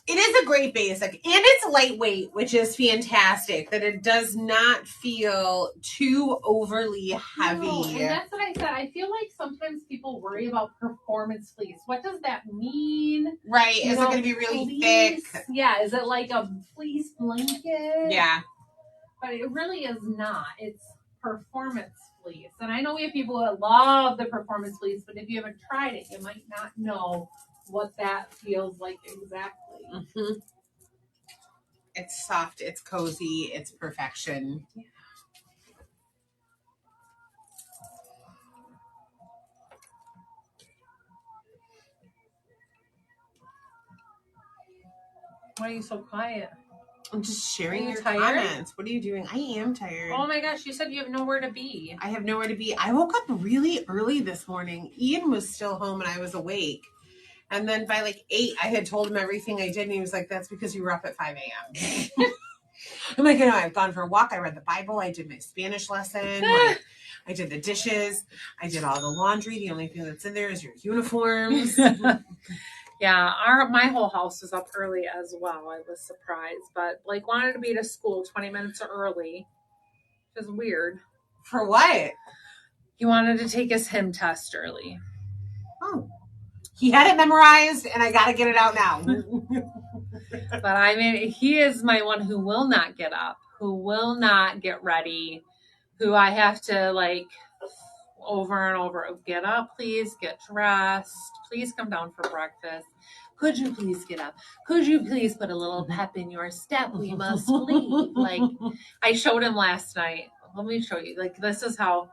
It is a great basic, and it's lightweight, which is fantastic. That it does not feel too overly heavy. No, and that's what I said. I feel like sometimes people worry about performance fleece. What does that mean? Right? Is it going to be really thick? Yeah. Is it like a fleece blanket? Yeah. But it really is not. It's performance fleece, and I know we have people that love the performance fleece, but if you haven't tried it, you might not know what that feels like exactly. Mm-hmm. It's soft, it's cozy, it's perfection. Yeah. Why are you so quiet? I'm just sharing your comments. What are you doing? I am tired. Oh my gosh, you said you have nowhere to be. I have nowhere to be. I woke up really early this morning. Ian was still home and I was awake. And then by like 8, I had told him everything I did. And he was like, that's because you were up at 5 a.m. I'm like, I've gone for a walk. I read the Bible. I did my Spanish lesson. I did the dishes. I did all the laundry. The only thing that's in there is your uniforms. Yeah, my whole house was up early as well. I was surprised. But like wanted to be to school 20 minutes early. Which is weird. For what? He wanted to take his hymn test early. Oh. He had it memorized, and I got to get it out now. But I mean, he is my one who will not get up, who will not get ready, who I have to like over and over. Get up, please. Get dressed. Please come down for breakfast. Could you please get up? Could you please put a little pep in your step? We must leave. Like, I showed him last night. Let me show you. Like, this is how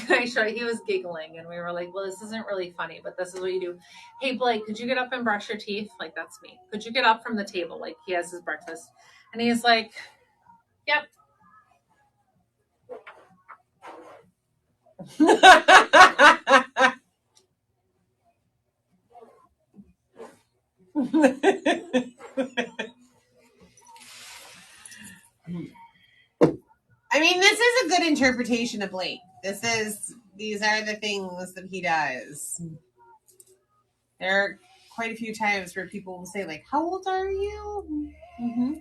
I showed. He was giggling, and we were like, "Well, this isn't really funny, but this is what you do." Hey, Blake, could you get up and brush your teeth? Like, that's me. Could you get up from the table? Like, he has his breakfast, and he's like, "Yep." I mean, this is a good interpretation of Blake. These are the things that he does. There are quite a few times where people will say, like, how old are you? Mm-hmm.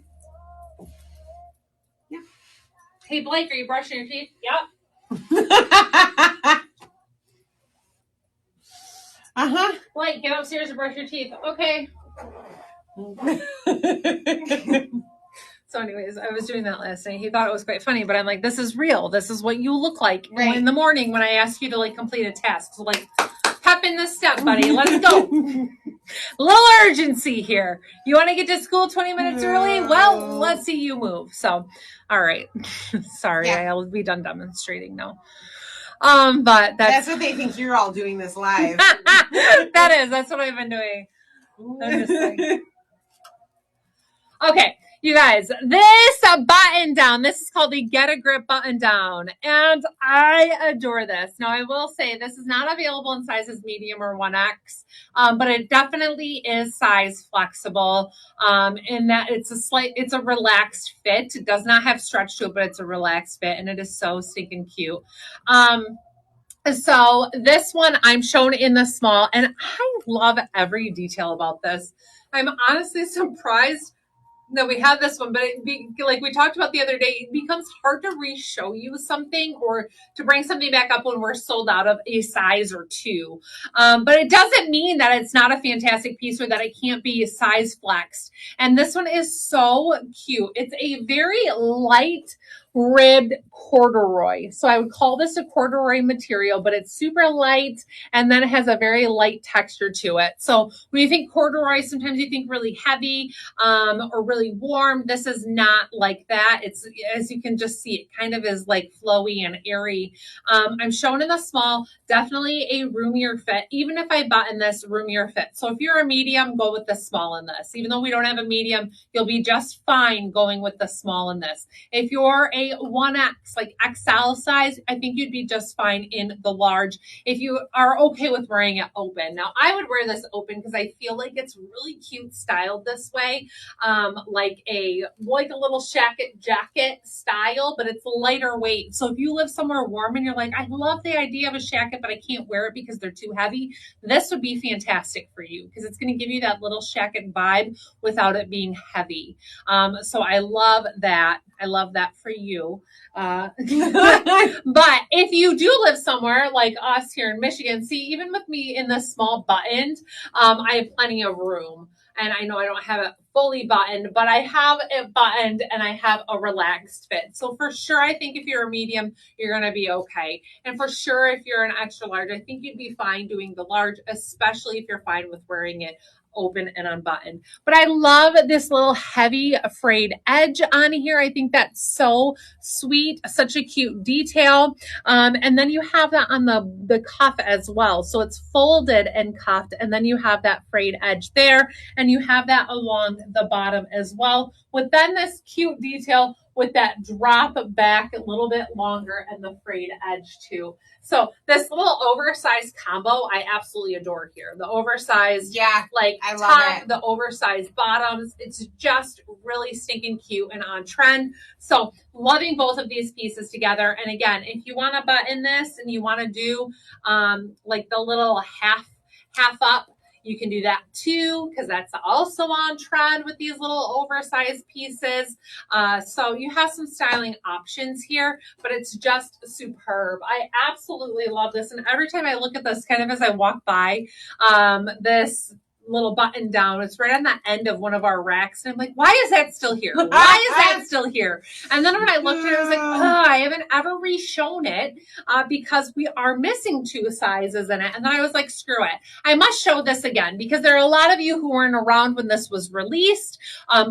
Yeah. Hey, Blake, are you brushing your teeth? Yep. Uh-huh. Blake, get upstairs and brush your teeth. Okay. So anyways, I was doing that last night. He thought it was quite funny, but I'm like, this is real. This is what you look like in the morning when I ask you to like complete a task. So like, pep in the step, buddy. Let's go. A little urgency here. You want to get to school 20 minutes early? Well, let's see you move. So, all right. Sorry, I'll be done demonstrating now. But that's what they think you're all doing this live. That's what I've been doing. I'm just like, okay, you guys, this button down, this is called the Get a Grip button down, and I adore this. Now, I will say this is not available in sizes medium or 1X, but it definitely is size flexible, in that it's a relaxed fit. It does not have stretch to it, but it's a relaxed fit, and it is so stinking cute. So this one I'm shown in the small, and I love every detail about this. I'm honestly surprised that we have this one, but like we talked about the other day, it becomes hard to re-show you something or to bring something back up when we're sold out of a size or two. But it doesn't mean that it's not a fantastic piece or that it can't be size flexed. And this one is so cute. It's a very light ribbed corduroy. So I would call this a corduroy material, but it's super light and then it has a very light texture to it. So when you think corduroy, sometimes you think really heavy or really warm. This is not like that. It's, as you can just see, it kind of is like flowy and airy. I'm shown in the small, definitely a roomier fit. Even if I button this, roomier fit. So if you're a medium, go with the small in this. Even though we don't have a medium, you'll be just fine going with the small in this. If you're a 1X, like XL size, I think you'd be just fine in the large if you are okay with wearing it open. Now, I would wear this open because I feel like it's really cute styled this way, like a little jacket style, but it's lighter weight. So if you live somewhere warm and you're like, I love the idea of a jacket, but I can't wear it because they're too heavy, this would be fantastic for you because it's going to give you that little jacket vibe without it being heavy. So I love that. I love that for you. But if you do live somewhere like us here in Michigan, see, even with me in this small buttoned, I have plenty of room. And I know I don't have it fully buttoned, but I have it buttoned and I have a relaxed fit. So for sure, I think if you're a medium, you're going to be okay. And for sure, if you're an extra large, I think you'd be fine doing the large, especially if you're fine with wearing it open and unbuttoned. But I love this little heavy frayed edge on here. I think that's so sweet, such a cute detail. And then you have that on the cuff as well. So it's folded and cuffed, and then you have that frayed edge there, and you have that along the bottom as well, with then this cute detail with that drop back a little bit longer and the frayed edge too. So this little oversized combo, I absolutely adore here. The oversized, like I top, the oversized bottoms. It's just really stinking cute and on trend. So loving both of these pieces together. And again, if you want to button this and you want to do like the little half up, you can do that too, because that's also on trend with these little oversized pieces. So you have some styling options here, but it's just superb. I absolutely love this. And every time I look at this, kind of as I walk by, this little button down. It's right on the end of one of our racks. And I'm like, why is that still here? Why is that still here? And then when I looked at it, I was like, oh, I haven't ever reshown it because we are missing 2 sizes in it. And then I was like, screw it. I must show this again because there are a lot of you who weren't around when this was released,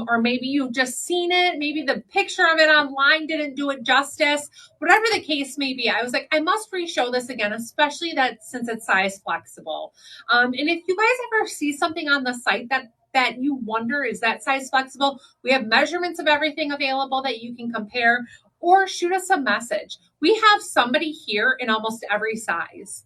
or maybe you've just seen it. Maybe the picture of it online didn't do it justice. Whatever the case may be, I was like, I must re-show this again, especially that since it's size flexible. And if you guys ever see something on the site that you wonder, is that size flexible? We have measurements of everything available that you can compare, or shoot us a message. We have somebody here in almost every size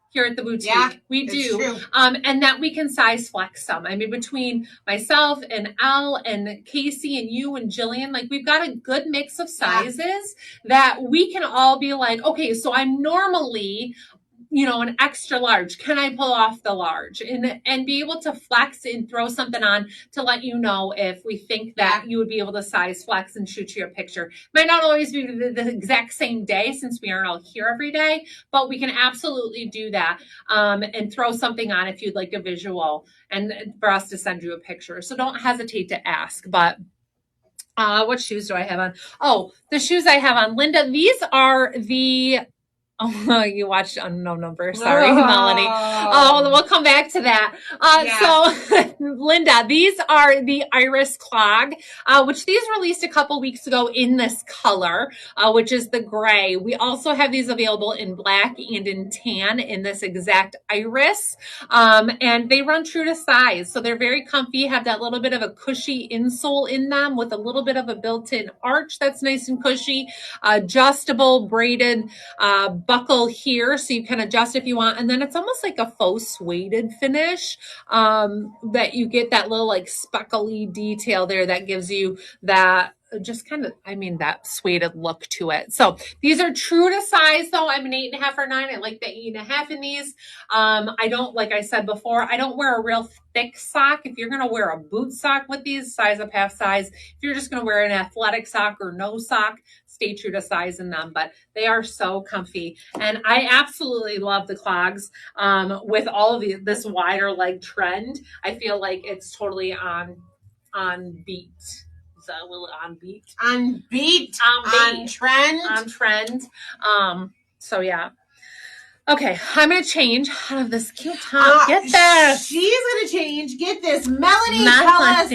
here at the boutique. Yeah, we do. true. And that we can size flex some. I mean, between myself and Elle and Casey and you and Jillian, like we've got a good mix of sizes that we can all be like, okay, so I'm normally, an extra large. Can I pull off the large and be able to flex and throw something on to let you know if we think that you would be able to size flex and shoot you a picture. Might not always be the exact same day since we aren't all here every day, but we can absolutely do that and throw something on if you'd like a visual and for us to send you a picture. So don't hesitate to ask. But what shoes do I have on? Oh, the shoes I have on. Linda, these are the... Oh, you watched Unknown Number. Sorry, Melanie. Oh, we'll come back to that. So, Linda, these are the Iris Clog, which these released a couple weeks ago in this color, which is the gray. We also have these available in black and in tan in this exact Iris. And they run true to size. So they're very comfy, have that little bit of a cushy insole in them with a little bit of a built-in arch that's nice and cushy, adjustable braided, buckle here so you can adjust if you want, and then it's almost like a faux suede finish that you get that little like speckly detail there that gives you that just kind of, that suede look to it. So these are true to size though. I'm an 8.5 or 9. I like the 8.5 in these. I don't, like I said before, I don't wear a real thick sock. If you're going to wear a boot sock with these, size up half size. If you're just going to wear an athletic sock or no sock, stay true to size in them, but they are so comfy. And I absolutely love the clogs with all of this wider leg trend. I feel like it's totally on beat. Is that a little on beat? On trend. On trend. So yeah. Okay, I'm going to change out of this cute top. Get this. She's going to change. Get this. Melanie, tell us,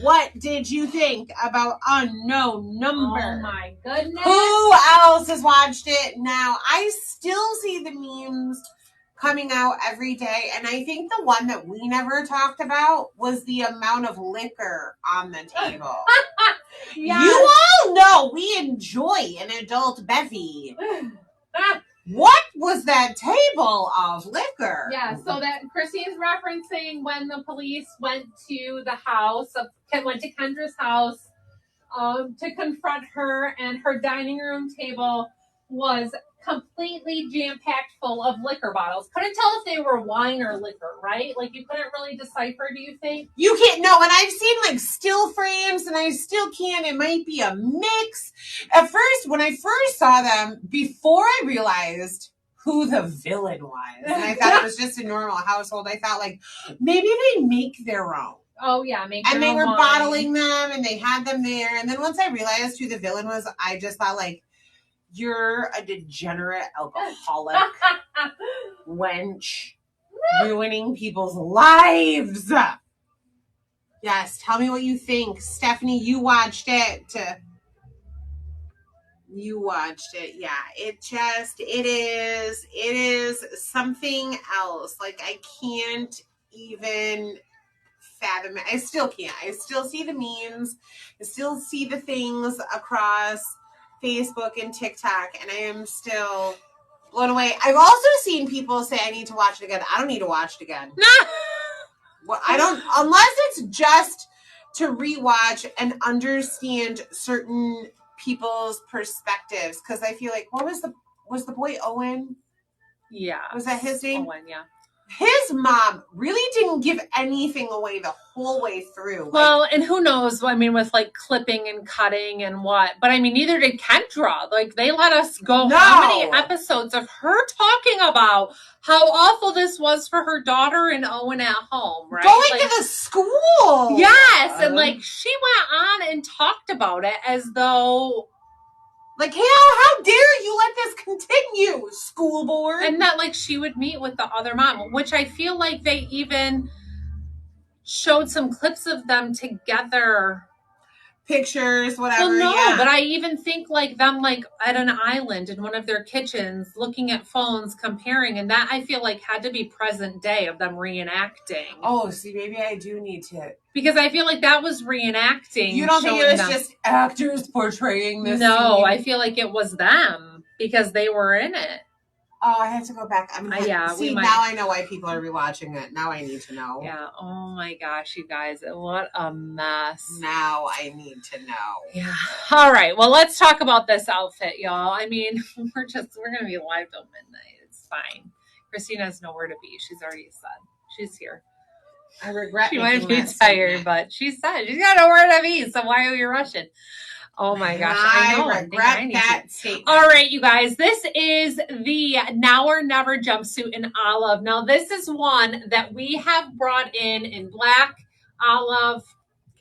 what did you think about Unknown Number? Oh my goodness. Who else has watched it now? I still see the memes coming out every day, and I think the one that we never talked about was the amount of liquor on the table. Yes. You all know we enjoy an adult bevy. What was that table of liquor? Yeah, so that Chrissy's referencing when the police went to the house, went to Kendra's house to confront her, and her dining room table was completely jam-packed full of liquor bottles. Couldn't tell if they were wine or liquor, right? Like you couldn't really decipher, do you think? You can't, no, and I've seen like still frames and I still can't, it might be a mix. At first, when I first saw them, before I realized who the villain was, and I thought it was just a normal household, I thought like, maybe they make their own. Oh yeah, and they were wine. Bottling them and they had them there. And then once I realized who the villain was, I just thought like, you're a degenerate alcoholic wench ruining people's lives. Yes, tell me what you think. Stephanie, you watched it. You watched it. Yeah, it is something else. Like I can't even fathom it. I still can't. I still see the memes. I still see the things across Facebook and TikTok, and I am still blown away. I've also seen people say I need to watch it again. I don't need to watch it again. Well, I don't, unless it's just to rewatch and understand certain people's perspectives. Because I feel like, was the boy Owen? Yeah. Was that his name? Owen, yeah. his mom really didn't give anything away the whole way through. Like, well, and who knows? I mean, with like clipping and cutting and what. But I mean, neither did Kendra. Like, they let us go how many episodes of her talking about how awful this was for her daughter and Owen at home, right? Going like, to the school. Yes. And like, she went on and talked about it as though, like, how dare you let this continue, school board? And that, like, she would meet with the other mom, which I feel like they even showed some clips of them together. Pictures, whatever. Well, no, yeah. But I even think like them like at an island in one of their kitchens, looking at phones, comparing, and that I feel like had to be present day of them reenacting. Oh, see, maybe I do need to. Because I feel like that was reenacting. You don't think it was just actors portraying this? No, scene? I feel like it was them because they were in it. Oh, I have to go back. Yeah. See, now I know why people are rewatching it. Now I need to know. Yeah. Oh my gosh, you guys, what a mess. Now I need to know. Yeah. All right. Well, let's talk about this outfit, y'all. I mean, we're gonna be live till midnight. It's fine. Christina has nowhere to be. She's already said she's here. I regret. She might be tired, but she said she's got nowhere to be. So why are we rushing? Oh my gosh. I know. Regret that statement. All right, you guys. This is the Now or Never jumpsuit in olive. Now, this is one that we have brought in black, olive,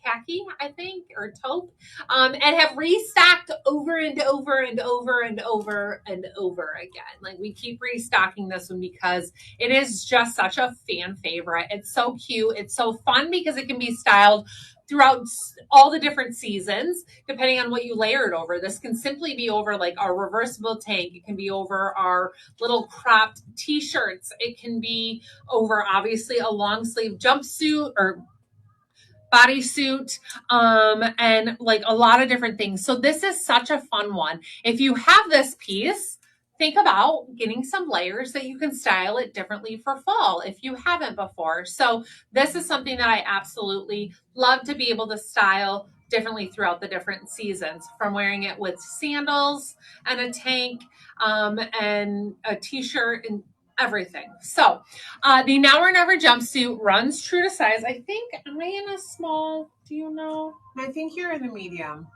khaki, I think, or taupe, and have restocked over and over and over and over and over again. Like, we keep restocking this one because it is just such a fan favorite. It's so cute. It's so fun because it can be styled throughout all the different seasons, depending on what you layer it over. This can simply be over like our reversible tank. It can be over our little cropped t-shirts. It can be over, obviously, a long sleeve jumpsuit or bodysuit, and like a lot of different things. So this is such a fun one. If you have this piece, think about getting some layers that you can style it differently for fall if you haven't before. So this is something that I absolutely love to be able to style differently throughout the different seasons, from wearing it with sandals and a tank, and a t-shirt and everything. So the Now or Never jumpsuit runs true to size. I think, am I in a small? Do you know? I think you're in the medium.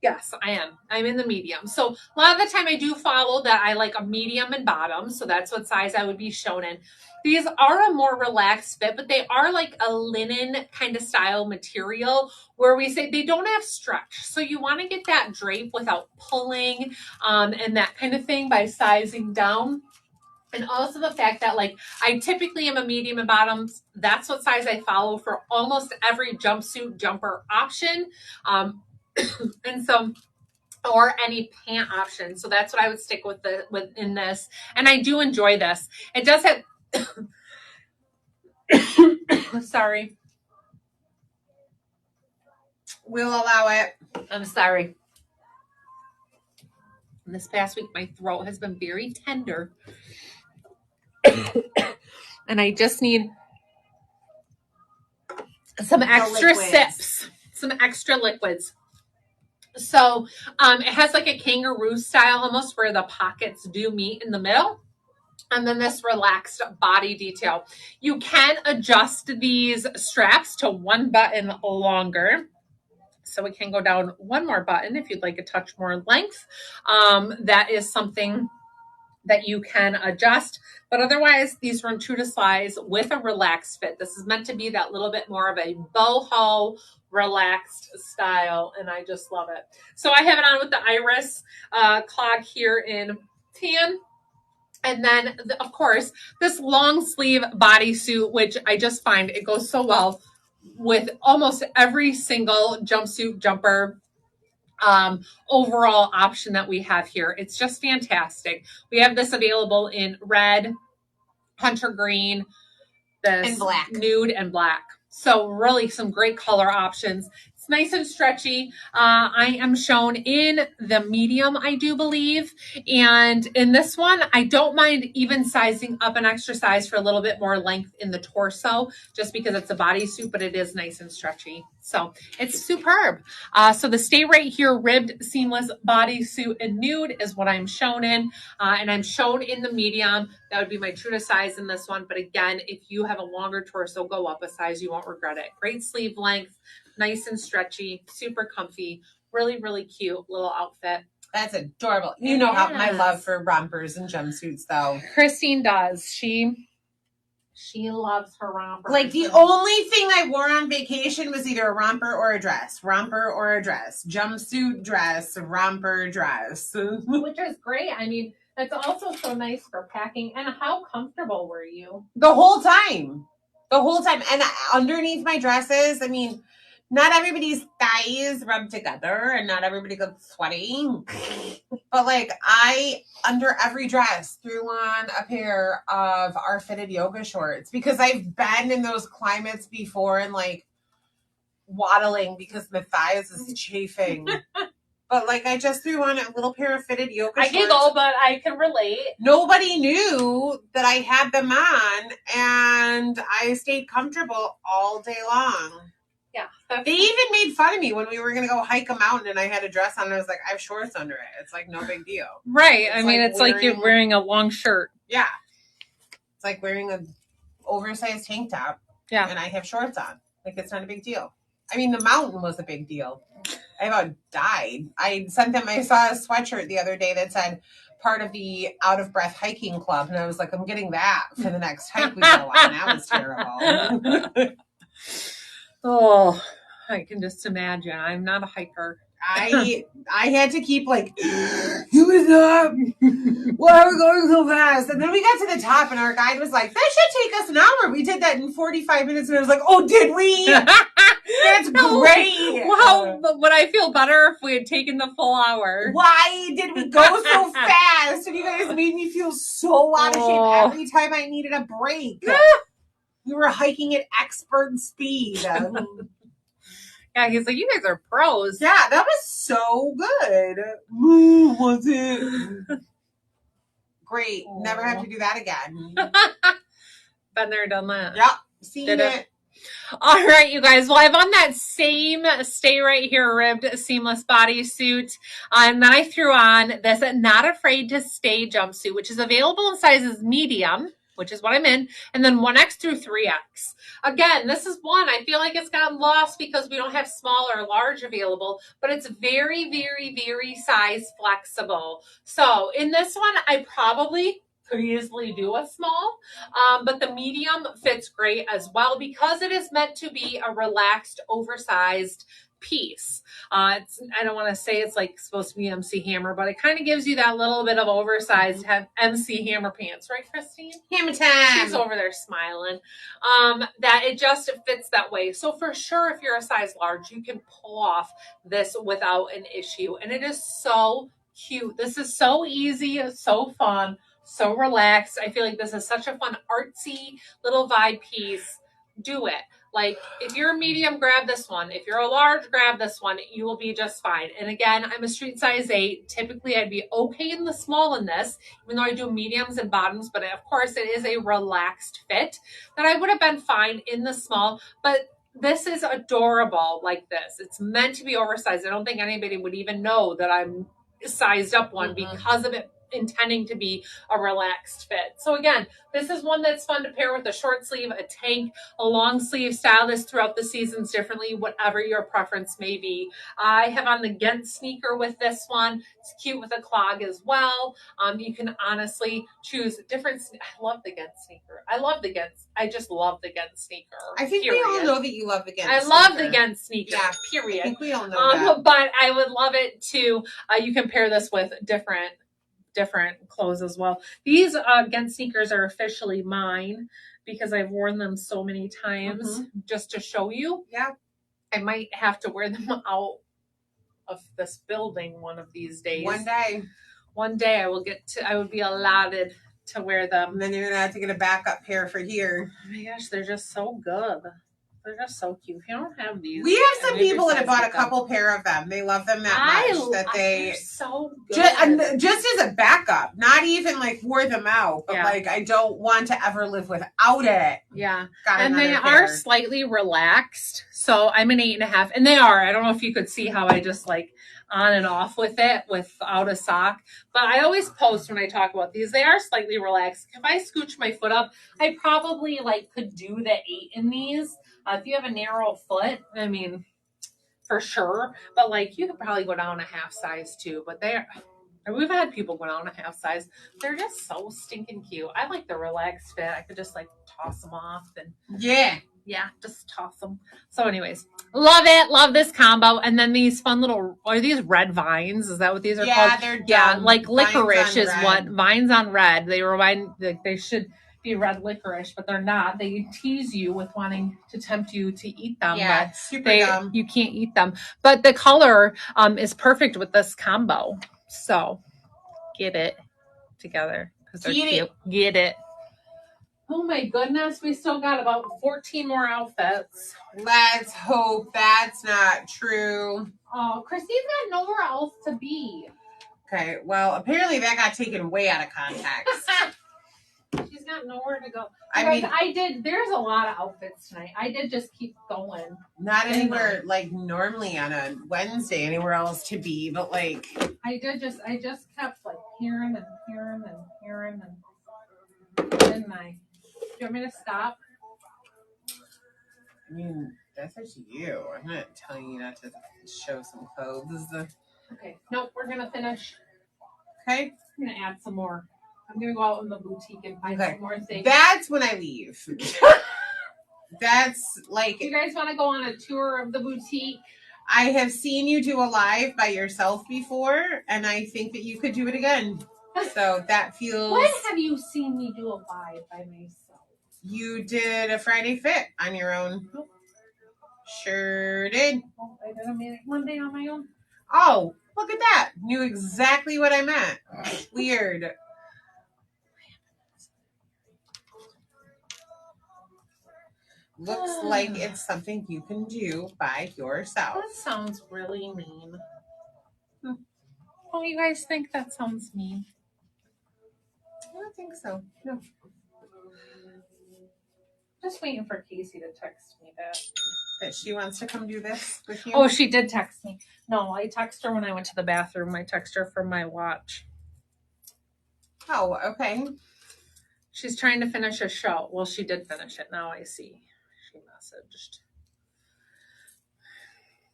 Yes, I am. I'm in the medium. So a lot of the time I do follow that I like a medium and bottom. So that's what size I would be shown in. These are a more relaxed fit, but they are like a linen kind of style material where we say they don't have stretch. So you want to get that drape without pulling, and that kind of thing by sizing down. And also the fact that like I typically am a medium and bottoms. That's what size I follow for almost every jumpsuit jumper option. And so, or any pant option. So that's what I would stick with in this. And I do enjoy this. It does have, sorry. We'll allow it. I'm sorry. This past week, my throat has been very tender. And I just need some extra sips, some extra liquids. So it has like a kangaroo style almost, where the pockets do meet in the middle. And then this relaxed body detail. You can adjust these straps to one button longer. So it can go down one more button if you'd like a touch more length. That is something that you can adjust. But otherwise, these run true to size with a relaxed fit. This is meant to be that little bit more of a boho relaxed style, and I just love it. So I have it on with the Iris clog here in tan. And then, of course, this long sleeve bodysuit, which I just find it goes so well with almost every single jumpsuit jumper overall option that we have here. It's just fantastic. We have this available in red, hunter green, this and black, nude, and black. So really some great color options. It's It's nice and stretchy. I am shown in the medium, I do believe. And in this one, I don't mind even sizing up an extra size for a little bit more length in the torso, just because it's a bodysuit, but it is nice and stretchy. So it's superb. So the Stay Right Here ribbed seamless bodysuit in nude is what I'm shown in. And I'm shown in the medium. That would be my true to size in this one. But again, if you have a longer torso, go up a size. You won't regret it. Great sleeve length, nice and stretchy, super comfy, really, really cute little outfit. That's adorable. You know how my love for rompers and jumpsuits, though. Christine does. She loves her rompers. Like, the only thing I wore on vacation was either a romper or a dress. Romper or a dress. Jumpsuit, dress, romper, dress. Which is great. I mean, that's also so nice for packing. And how comfortable were you? The whole time. The whole time. And underneath my dresses, I mean, not everybody's thighs rub together and not everybody gets sweaty. But like, I, under every dress, threw on a pair of our fitted yoga shorts because I've been in those climates before and like waddling because my thighs is chafing. But like, I just threw on a little pair of fitted yoga shorts. I giggle, but I can relate. Nobody knew that I had them on, and I stayed comfortable all day long. Yeah. They even made fun of me when we were going to go hike a mountain and I had a dress on. And I was like, I have shorts under it. It's like no big deal. Right. I mean, it's like you're wearing a long shirt. Yeah. It's like wearing an oversized tank top. Yeah. And I have shorts on. Like, it's not a big deal. I mean, the mountain was a big deal. I about died. I sent them, I saw a sweatshirt the other day that said part of the Out of Breath Hiking Club. And I was like, I'm getting that for the next hike we go on. That was terrible. Oh, I can just imagine. I'm not a hiker. I had to keep like, what's up? Why are we going so fast? And then we got to the top and our guide was like, that should take us an hour. We did that in 45 minutes. And I was like, oh, did we? That's great. Wow, would I feel better if we had taken the full hour? Why did we go so fast? And you guys made me feel so out of shape every time I needed a break. We were hiking at expert speed. Yeah, he's like, you guys are pros. Yeah, that was so good. Was it? Great. Never have to do that again. Been there, done that. Yep. Seen it. All right, you guys. Well, I've on that same Stay Right Here ribbed seamless bodysuit. And then I threw on this Not Afraid to Stay jumpsuit, which is available in sizes medium, which is what I'm in, and then 1X through 3X. Again, this is one, I feel like it's gotten lost because we don't have small or large available, but it's very, very, very size flexible. So in this one, I probably could easily do a small, but the medium fits great as well because it is meant to be a relaxed, oversized piece. I don't want to say it's like supposed to be MC Hammer, but it kind of gives you that little bit of oversized MC Hammer pants, right, Christine? Hammer time. She's over there smiling. That it just fits that way. So for sure, if you're a size large, you can pull off this without an issue. And it is so cute. This is so easy, so fun, so relaxed. I feel like this is such a fun, artsy little vibe piece. Do it. Like, if you're a medium, grab this one. If you're a large, grab this one. You will be just fine. And again, I'm a street size 8. Typically, I'd be okay in the small in this, even though I do mediums and bottoms. But of course, it is a relaxed fit that I would have been fine in the small. But this is adorable like this. It's meant to be oversized. I don't think anybody would even know that I'm sized up one because of it intending to be a relaxed fit. So again, this is one that's fun to pair with a short sleeve, a tank, a long sleeve. Style this throughout the seasons differently, whatever your preference may be. I have on the Ghent sneaker with this one. It's cute with a clog as well. You can honestly choose different. I love the Ghent sneaker. I just love the Ghent sneaker. I think we all know that you love the Ghent sneaker. I love the Ghent sneaker. Yeah, period. I think we all know that. But I would love it too. You can pair this with different clothes as well. These Ghent sneakers are officially mine because I've worn them so many times just to show you. Yeah. I might have to wear them out of this building one of these days. One day I would be allotted to wear them. And then you're going to have to get a backup pair for here. Oh my gosh, they're just so good. They're just so cute. If you don't have these, We have some maybe people that have bought a get them. couple pair of them. They love them that much that They're they so good. just as a backup, not even like wore them out, but Yeah. like I don't want to ever live without it. Yeah. Got And they another are pair. slightly relaxed. So I'm an 8.5, and they are. I don't know if you could see how I just like on and off with it without a sock. But I always post when I talk about these. They are slightly relaxed. If I scooch my foot up, I probably like could do the 8 in these. If you have a narrow foot, I mean, for sure. But like you could probably go down a half size too. But we've had people go down a half size. They're just so stinking cute. I like the relaxed fit. I could just like toss them off and just toss them. So anyways, love it. Love this combo. And then these fun little, are these red vines? Is that what these are called? They're Yeah, dumb. like Vines licorice on is red. what vines on red. They remind, like they should be red licorice, but they're not. They tease you with wanting to tempt you to eat them. Yeah, but super dumb. You can't eat them. But the color is perfect with this combo. So get it together because they're cute. Get it. Oh my goodness, we still got about 14 more outfits. Let's hope that's not true. Oh, Christine's got nowhere else to be. Okay, well, apparently that got taken way out of context. She's got nowhere to go. There's a lot of outfits tonight. I did just keep going. Not anywhere like normally on a Wednesday, anywhere else to be, but like I just kept like hearing and hearing and hearing and didn't I? Do you want me to stop? I mean, that's up to you. I'm not telling you not to show some clothes. Okay. Nope, we're gonna finish. Okay. I'm gonna add some more. I'm gonna go out in the boutique and find some more things. That's when I leave. That's like. Do you guys want to go on a tour of the boutique? I have seen you do a live by yourself before, and I think that you could do it again. So that feels. When have you seen me do a live by myself? You did a Friday Fit on your own. Sure did. Oh, I did a minute one day on my own. Oh, look at that. Knew exactly what I meant. Weird. Looks like it's something you can do by yourself. That sounds really mean. Don't you guys think that sounds mean? I don't think so. No. Just waiting for Casey to text me that she wants to come do this with you. Oh, she did text me. No, I texted her when I went to the bathroom. I texted her from my watch. Oh, okay. She's trying to finish a show. Well, she did finish it. Now I see. She messaged.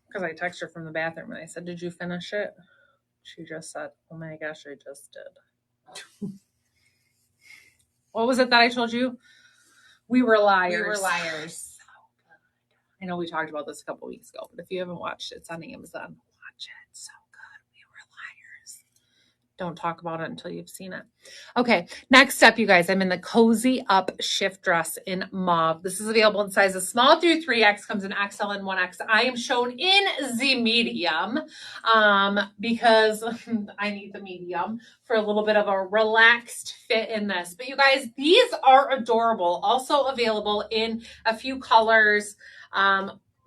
Because I texted her from the bathroom and I said, "Did you finish it?" She just said, "Oh my gosh, I just did." What was it that I told you? We were liars. We were liars. I know we talked about this a couple weeks ago, but if you haven't watched it, it's on Amazon. Watch it. It's so good. We were liars. Don't talk about it until you've seen it. Okay, next up, you guys, I'm in the Cozy Up shift dress in mauve. This is available in sizes small through 3X, comes in XL and 1X. I am shown in the medium because I need the medium for a little bit of a relaxed fit in this. But you guys, these are adorable. Also available in a few colors.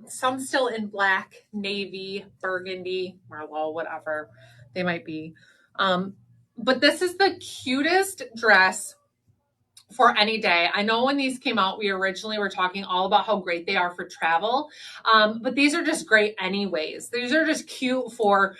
Some still in black, navy, burgundy, merlot, whatever they might be. But this is the cutest dress for any day. I know when these came out, we originally were talking all about how great they are for travel. But these are just great anyways. These are just cute for,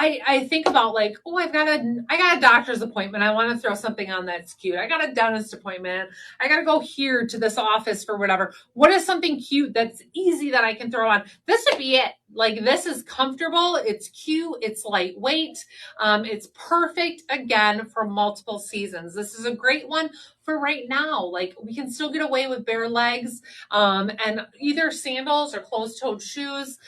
I think about like, oh, I got a doctor's appointment. I want to throw something on that's cute. I got a dentist appointment. I got to go here to this office for whatever. What is something cute that's easy that I can throw on? This would be it. Like, this is comfortable. It's cute. It's lightweight. It's perfect, again, for multiple seasons. This is a great one for right now. Like, we can still get away with bare legs and either sandals or closed-toed shoes.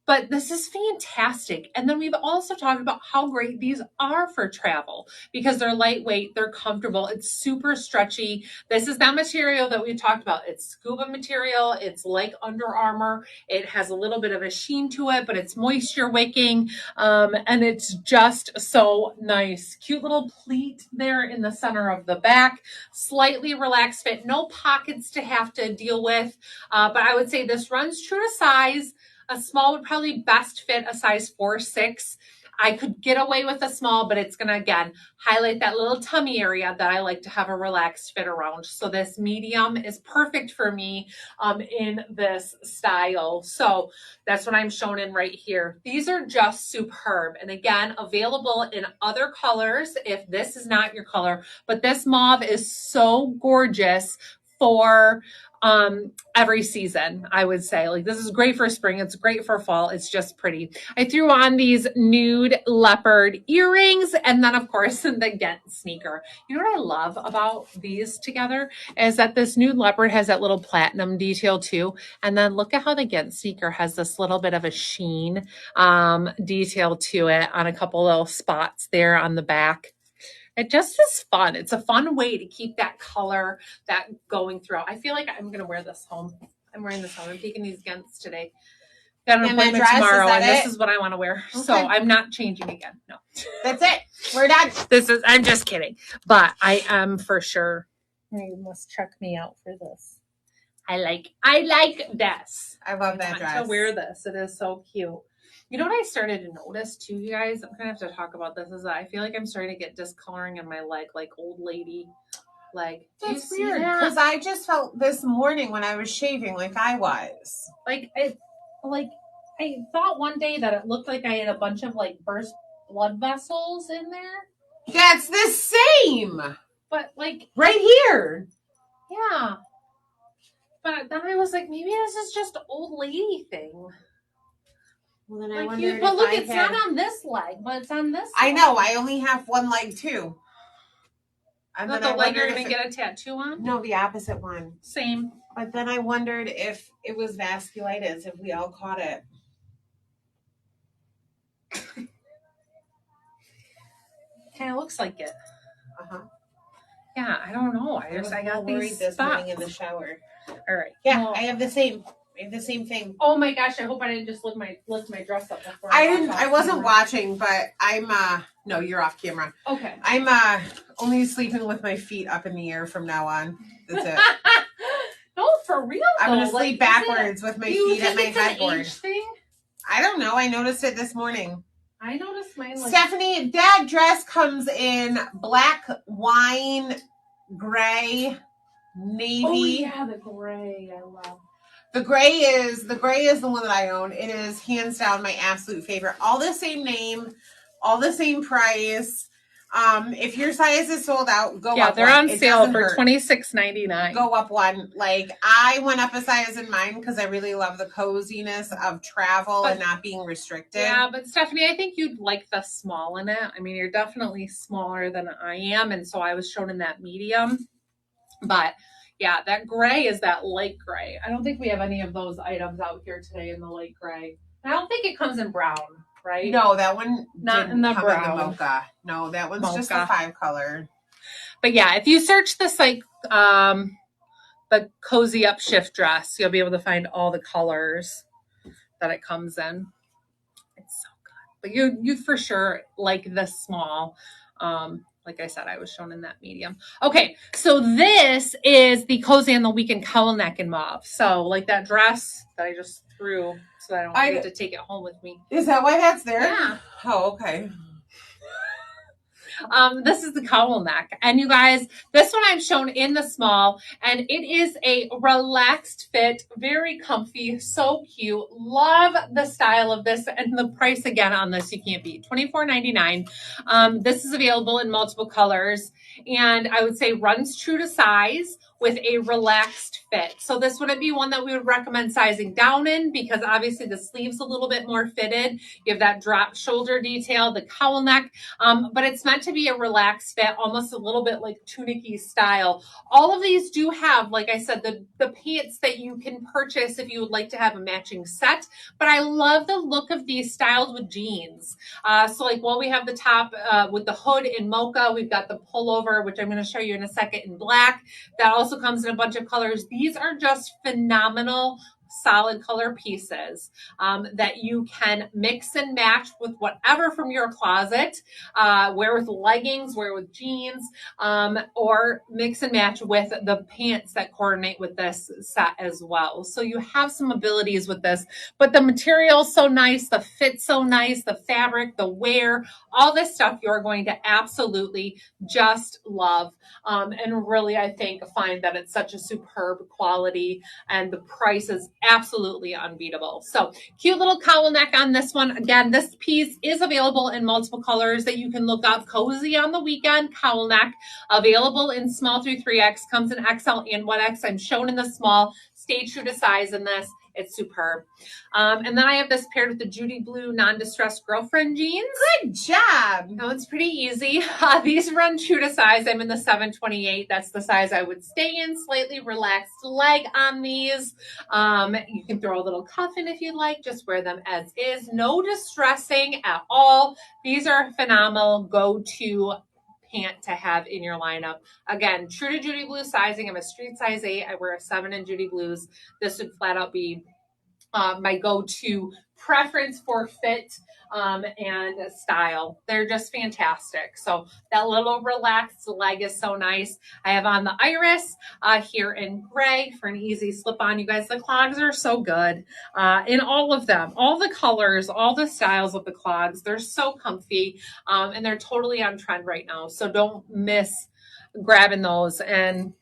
But this is fantastic. And then we've also talked about how great these are for travel because they're lightweight, they're comfortable, it's super stretchy. This is that material that we talked about. It's scuba material, it's like Under Armour. It has a little bit of a sheen to it, but it's moisture wicking. And it's just so nice. Cute little pleat there in the center of the back, slightly relaxed fit, no pockets to have to deal with. But I would say this runs true to size. A small would probably best fit a size 4-6. I could get away with a small, but it's going to, again, highlight that little tummy area that I like to have a relaxed fit around. So this medium is perfect for me in this style. So that's what I'm showing in right here. These are just superb. And again, available in other colors if this is not your color. But this mauve is so gorgeous for every season, I would say. Like, this is great for spring. It's great for fall. It's just pretty. I threw on these nude leopard earrings and then, of course, the Ghent sneaker. You know what I love about these together is that this nude leopard has that little platinum detail too. And then look at how the Ghent sneaker has this little bit of a sheen detail to it on a couple little spots there on the back. It just is fun. It's a fun way to keep that color that going throughout. I feel like I'm going to wear this home. I'm wearing this home. I'm taking these Gents today. Got an appointment tomorrow, and this is what I want to wear. Okay. So I'm not changing again. No. That's it. We're done. I'm just kidding. But I am for sure. You must check me out for this. I like this. I love that dress. To wear this. It is so cute. You know what I started to notice too, you guys? I'm gonna have to talk about this. Is that I feel like I'm starting to get discoloring in my leg, like old lady leg. That's weird because I just felt this morning when I was shaving like I was. I thought one day that it looked like I had a bunch of like burst blood vessels in there. That's the same. But like right here. Yeah. But then I was like, maybe this is just old lady thing. Well, then I wondered but look, it's not on this leg, but it's on this I know. I only have one leg too. And then the leg you're going to get a tattoo on? No, the opposite one. Same. But then I wondered if it was vasculitis, if we all caught it. Kind of looks like it. Uh-huh. Yeah, I don't know. I got these this morning in the shower. All right. Yeah, well, I have the same. I have the same thing. Oh my gosh! I hope I didn't just lift my dress up before. I wasn't watching, but I'm. No, you're off camera. Okay. I'm only sleeping with my feet up in the air from now on. That's it. No, for real. I'm gonna sleep backwards with my feet at my headboard. I don't know. I noticed it this morning. I noticed mine. Stephanie, that dress comes in black, wine, gray, navy. Oh yeah, the gray. I love. The gray is the one that I own. It is hands down my absolute favorite. All the same name, all the same price. If your size is sold out, go up. Yeah, they're on sale for $26.99. Go up one. Like, I went up a size in mine because I really love the coziness of travel and not being restricted. Yeah, but Stephanie, I think you'd like the small in it. I mean, you're definitely smaller than I am, and so I was shown in that medium. But yeah, that gray is that light gray. I don't think we have any of those items out here today in the light gray. I don't think it comes in brown, right? No, that one not in the brown. In the mocha. No, that one's just a 5 color. But yeah, if you search the site, the cozy up shift dress, you'll be able to find all the colors that it comes in. It's so good. But you for sure like this small. Like I said, I was shown in that medium. Okay, so this is the cozy and the weekend cowl neck in mauve. So like that dress that I just threw so that I don't get to take it home with me. Is that why that's there? Yeah. Oh, okay. This is the cowl neck. And you guys, this one I'm shown in the small, and it is a relaxed fit, very comfy, so cute. Love the style of this, and the price again on this you can't beat, $24.99. This is available in multiple colors, and I would say runs true to size. with a relaxed fit. So this wouldn't be one that we would recommend sizing down in because obviously the sleeve's a little bit more fitted. You have that drop shoulder detail, the cowl neck, but it's meant to be a relaxed fit, almost a little bit like tunic-y style. All of these do have, like I said, the pants that you can purchase if you would like to have a matching set, but I love the look of these styled with jeans. So like while we have the top with the hood in mocha, we've got the pullover, which I'm going to show you in a second, in black. That also comes in a bunch of colors. These are just phenomenal solid color pieces that you can mix and match with whatever from your closet, wear with leggings, wear with jeans, or mix and match with the pants that coordinate with this set as well. So you have some abilities with this, but the material is so nice, the fit so nice, the fabric, the wear, all this stuff you're going to absolutely just love. And really, I think, find that it's such a superb quality and the price is absolutely unbeatable. So cute little cowl neck on this one. Again, this piece is available in multiple colors that you can look up. Cozy on the weekend cowl neck, available in small through 3X, comes in XL and 1X. I'm shown in the small. Stay true to size in this. It's superb. And then I have this paired with the Judy Blue Non-Distressed Girlfriend jeans. Good job. Oh, it's pretty easy. These run true to size. I'm in the 728. That's the size I would stay in. Slightly relaxed leg on these. You can throw a little cuff in if you'd like. Just wear them as is. No distressing at all. These are phenomenal go-to pant to have in your lineup. Again, true to Judy Blue sizing. I'm a street size 8. I wear a 7 in Judy Blues. This would flat out be my go-to preference for fit and style. They're just fantastic. So that little relaxed leg is so nice. I have on the iris here in gray for an easy slip on. You guys, the clogs are so good in all of them, all the colors, all the styles of the clogs. They're so comfy and they're totally on trend right now. So don't miss grabbing those and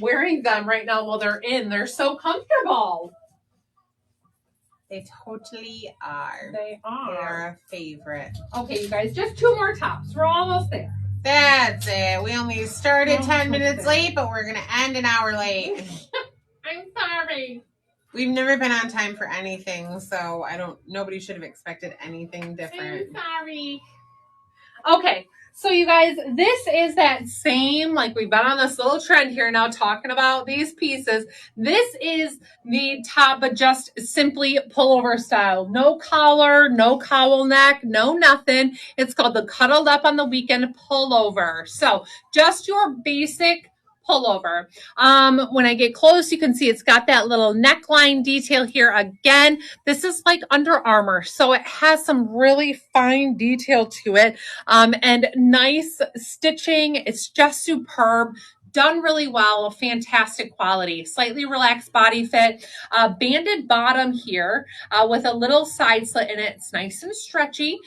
wearing them right now while they're in. They're so comfortable. They totally are. They are. They're a favorite. Okay, you guys, just 2 more tops. We're almost there. That's it. We only started 10 minutes late, but we're going to end an hour late. I'm sorry. We've never been on time for anything, so nobody should have expected anything different. I'm sorry. Okay. So you guys, this is that same, like we've been on this little trend here now talking about these pieces. This is the top, but just simply pullover style. No collar, no cowl neck, no nothing. It's called the Cuddled Up on the Weekend pullover. So just your basic pullover. When I get close, you can see it's got that little neckline detail here. Again, this is like Under Armour, so it has some really fine detail to it and nice stitching. It's just superb. Done really well, fantastic quality, slightly relaxed body fit, banded bottom here with a little side slit in it. It's nice and stretchy.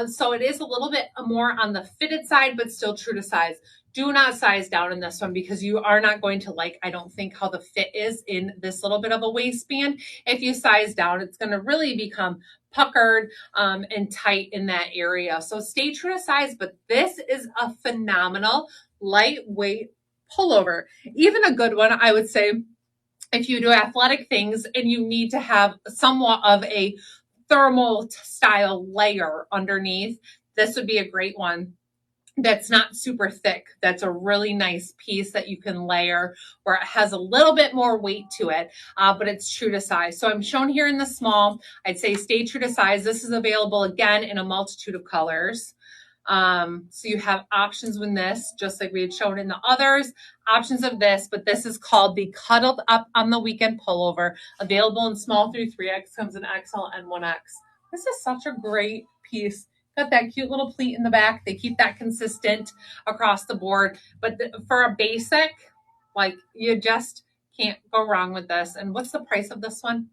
So it is a little bit more on the fitted side, but still true to size. Do not size down in this one because you are not going to like, I don't think, how the fit is in this little bit of a waistband. If you size down, it's going to really become puckered and tight in that area. So stay true to size, but this is a phenomenal lightweight pullover. Even a good one, I would say, if you do athletic things and you need to have somewhat of a thermal style layer underneath, this would be a great one. That's not super thick. That's a really nice piece that you can layer where it has a little bit more weight to it, but it's true to size. So I'm shown here in the small. I'd say stay true to size. This is available again in a multitude of colors. So you have options with this, just like we had shown in the others, options of this, but this is called the Cuddled Up on the Weekend pullover, available in small through 3X, comes in XL and 1X. This is such a great piece. Got that cute little pleat in the back. They keep that consistent across the board. But for a basic, like, you just can't go wrong with this. And what's the price of this one?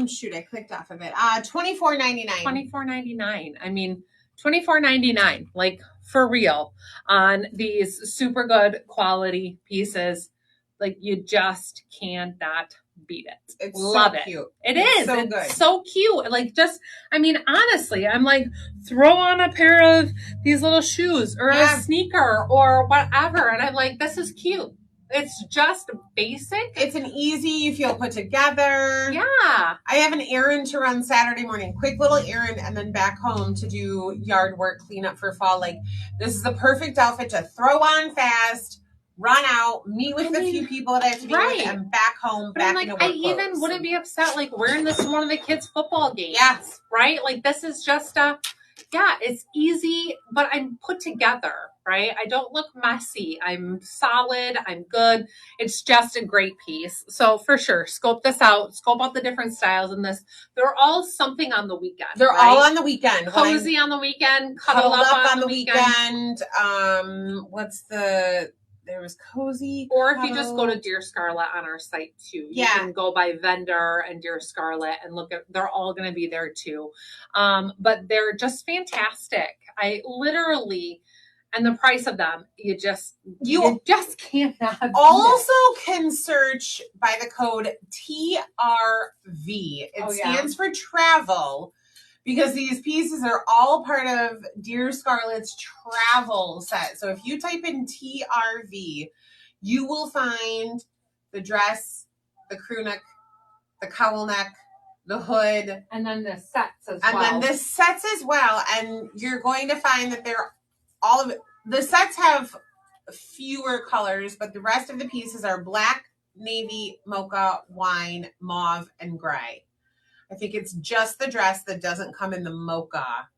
Shoot, I clicked off of it. $24.99. $24.99. I mean, $24.99, like, for real, on these super good quality pieces. Like, you just cannot beat it. It's Love so it. cute. It's so good. so cute. Like, just, I mean, honestly, I'm like, throw on a pair of these little shoes or a sneaker or whatever. And I'm like, this is cute. It's just basic. It's an easy, you feel put together. Yeah. I have an errand to run Saturday morning, quick little errand, and then back home to do yard work, cleanup for fall. Like, this is the perfect outfit to throw on fast, run out, meet with the few people that I have to meet with, and back home, but back I'm like, into work I even clothes. wouldn't be upset like wearing this to one of the kids' football games. Yes. Right? Like, this is just it's easy, but I'm put together, right? I don't look messy. I'm solid. I'm good. It's just a great piece. So for sure, scope this out. Scope out the different styles in this. They're all something on the weekend. They're all on the weekend. Cozy on the weekend. Cuddle up on the weekend. There was cozy. Or if you just go to Dear Scarlet on our site too, you can go by vendor and Dear Scarlet and look at, they're all going to be there too. But they're just fantastic. I literally, and the price of them, you just cannot. Also can search by the code TRV. It stands for travel. Because these pieces are all part of Dear Scarlet's travel set. So if you type in TRV, you will find the dress, the crew neck, the cowl neck, the hood. And then the sets as well. And you're going to find that the sets have fewer colors, but the rest of the pieces are black, navy, mocha, wine, mauve, and gray. I think it's just the dress that doesn't come in the mocha.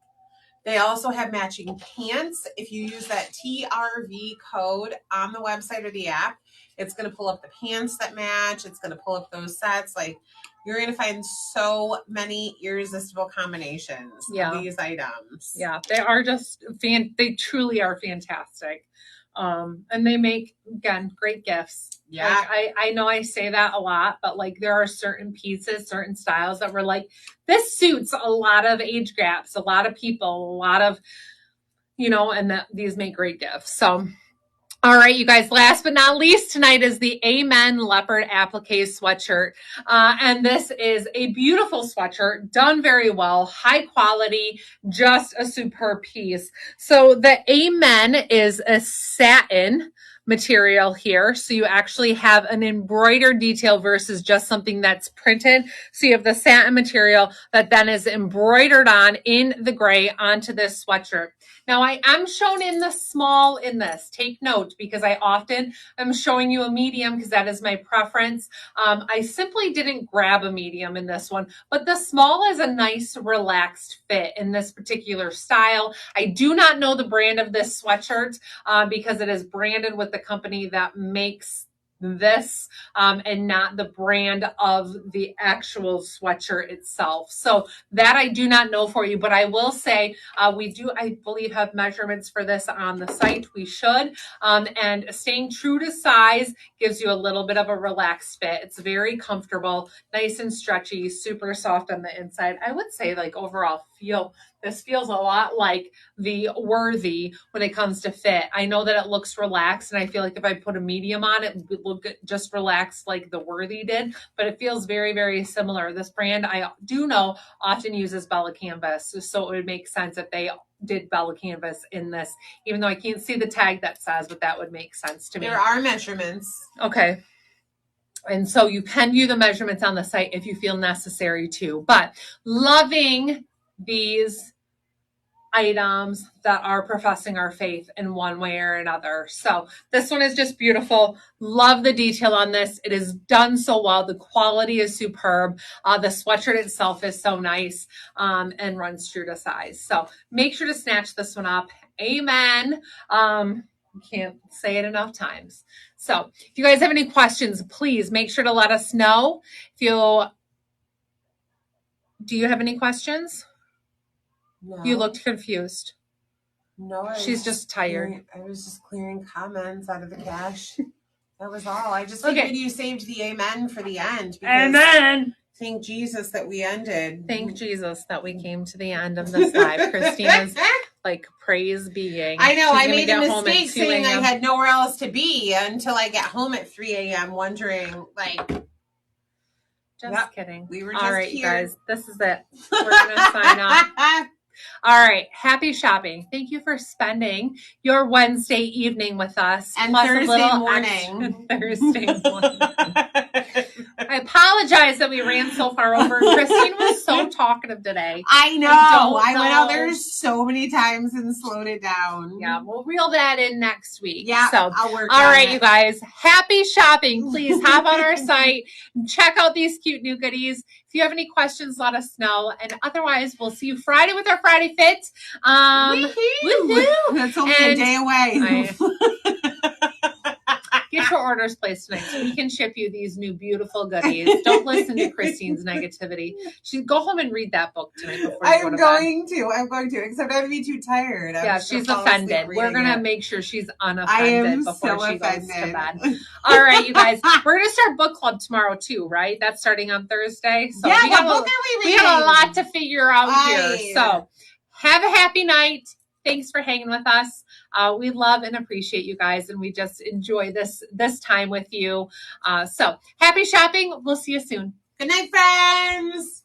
They also have matching pants. If you use that TRV code on the website or the app, it's going to pull up the pants that match. It's going to pull up those sets. Like, you're going to find so many irresistible combinations of these items. Yeah, they are just they truly are fantastic. And they make, again, great gifts. Yeah. Like, I know I say that a lot, but like, there are certain pieces, certain styles that were like, this suits a lot of age gaps, a lot of people, a lot of, and that these make great gifts. So, all right, you guys, last but not least tonight is the Amen Leopard Applique sweatshirt. And this is a beautiful sweatshirt, done very well, high quality, just a superb piece. So the Amen is a satin material here. So you actually have an embroidered detail versus just something that's printed. So you have the satin material that then is embroidered on in the gray onto this sweatshirt. Now, I am shown in the small in this. Take note, because I often am showing you a medium because that is my preference. I simply didn't grab a medium in this one, but the small is a nice relaxed fit in this particular style. I do not know the brand of this sweatshirt because it is branded with the company that makes this and not the brand of the actual sweatshirt itself. So that I do not know for you, but I will say we do, I believe, have measurements for this on the site. We should. And staying true to size gives you a little bit of a relaxed fit. It's very comfortable, nice and stretchy, super soft on the inside. I would say like overall this feels a lot like the Worthy when it comes to fit. I know that it looks relaxed, and I feel like if I put a medium on, it would look just relaxed like the Worthy did, but it feels very, very similar. This brand, I do know, often uses Bella Canvas, so it would make sense if they did Bella Canvas in this, even though I can't see the tag that says, but that would make sense to me. There are measurements. Okay. And so you can view the measurements on the site if you feel necessary to, but loving these items that are professing our faith in one way or another. So this one is just beautiful. Love the detail on this. It is done so well. The quality is superb. The sweatshirt itself is so nice and runs true to size. So make sure to snatch this one up. Amen. Can't say it enough times. So if you guys have any questions, please make sure to let us know. Do you have any questions? No. You looked confused. No, she's just tired. I was just clearing comments out of the cache. That was all. I just figured you saved the amen for the end. Amen. Thank Jesus that we ended. Thank Jesus that we came to the end of this live. Christina's like, praise being. I know. I made a mistake saying I had nowhere else to be until I get home at 3 a.m. wondering, like, Just kidding. We were All just right, you here. guys, this is it. We're going to sign off. All right. Happy shopping. Thank you for spending your Wednesday evening with us. And plus Thursday a little morning. Thursday morning. I apologize that we ran so far over. Christine was so talkative today. I know. I went out there know. so many times and slowed it down. Yeah, we'll reel that in next week. Yeah, so I'll work all on right, it. you guys. Happy shopping. Please hop on our site and check out these cute new goodies. If you have any questions, let us know. And otherwise, we'll see you Friday with our Friday Fit. Woohoo! That's only a day away. Get your orders placed tonight so we can ship you these new beautiful goodies. Don't listen to Christine's negativity. Go home and read that book tonight before you go to bed. I'm going to, except I'd be too tired. Yeah, she's offended. We're going to make sure she's unoffended before she goes to bed. All right, you guys. We're going to start book club tomorrow too, right? That's starting on Thursday. So yeah, we what book are we reading? We got a lot to figure out here. So have a happy night. Thanks for hanging with us. We love and appreciate you guys, and we just enjoy this time with you. So happy shopping. We'll see you soon. Good night, friends.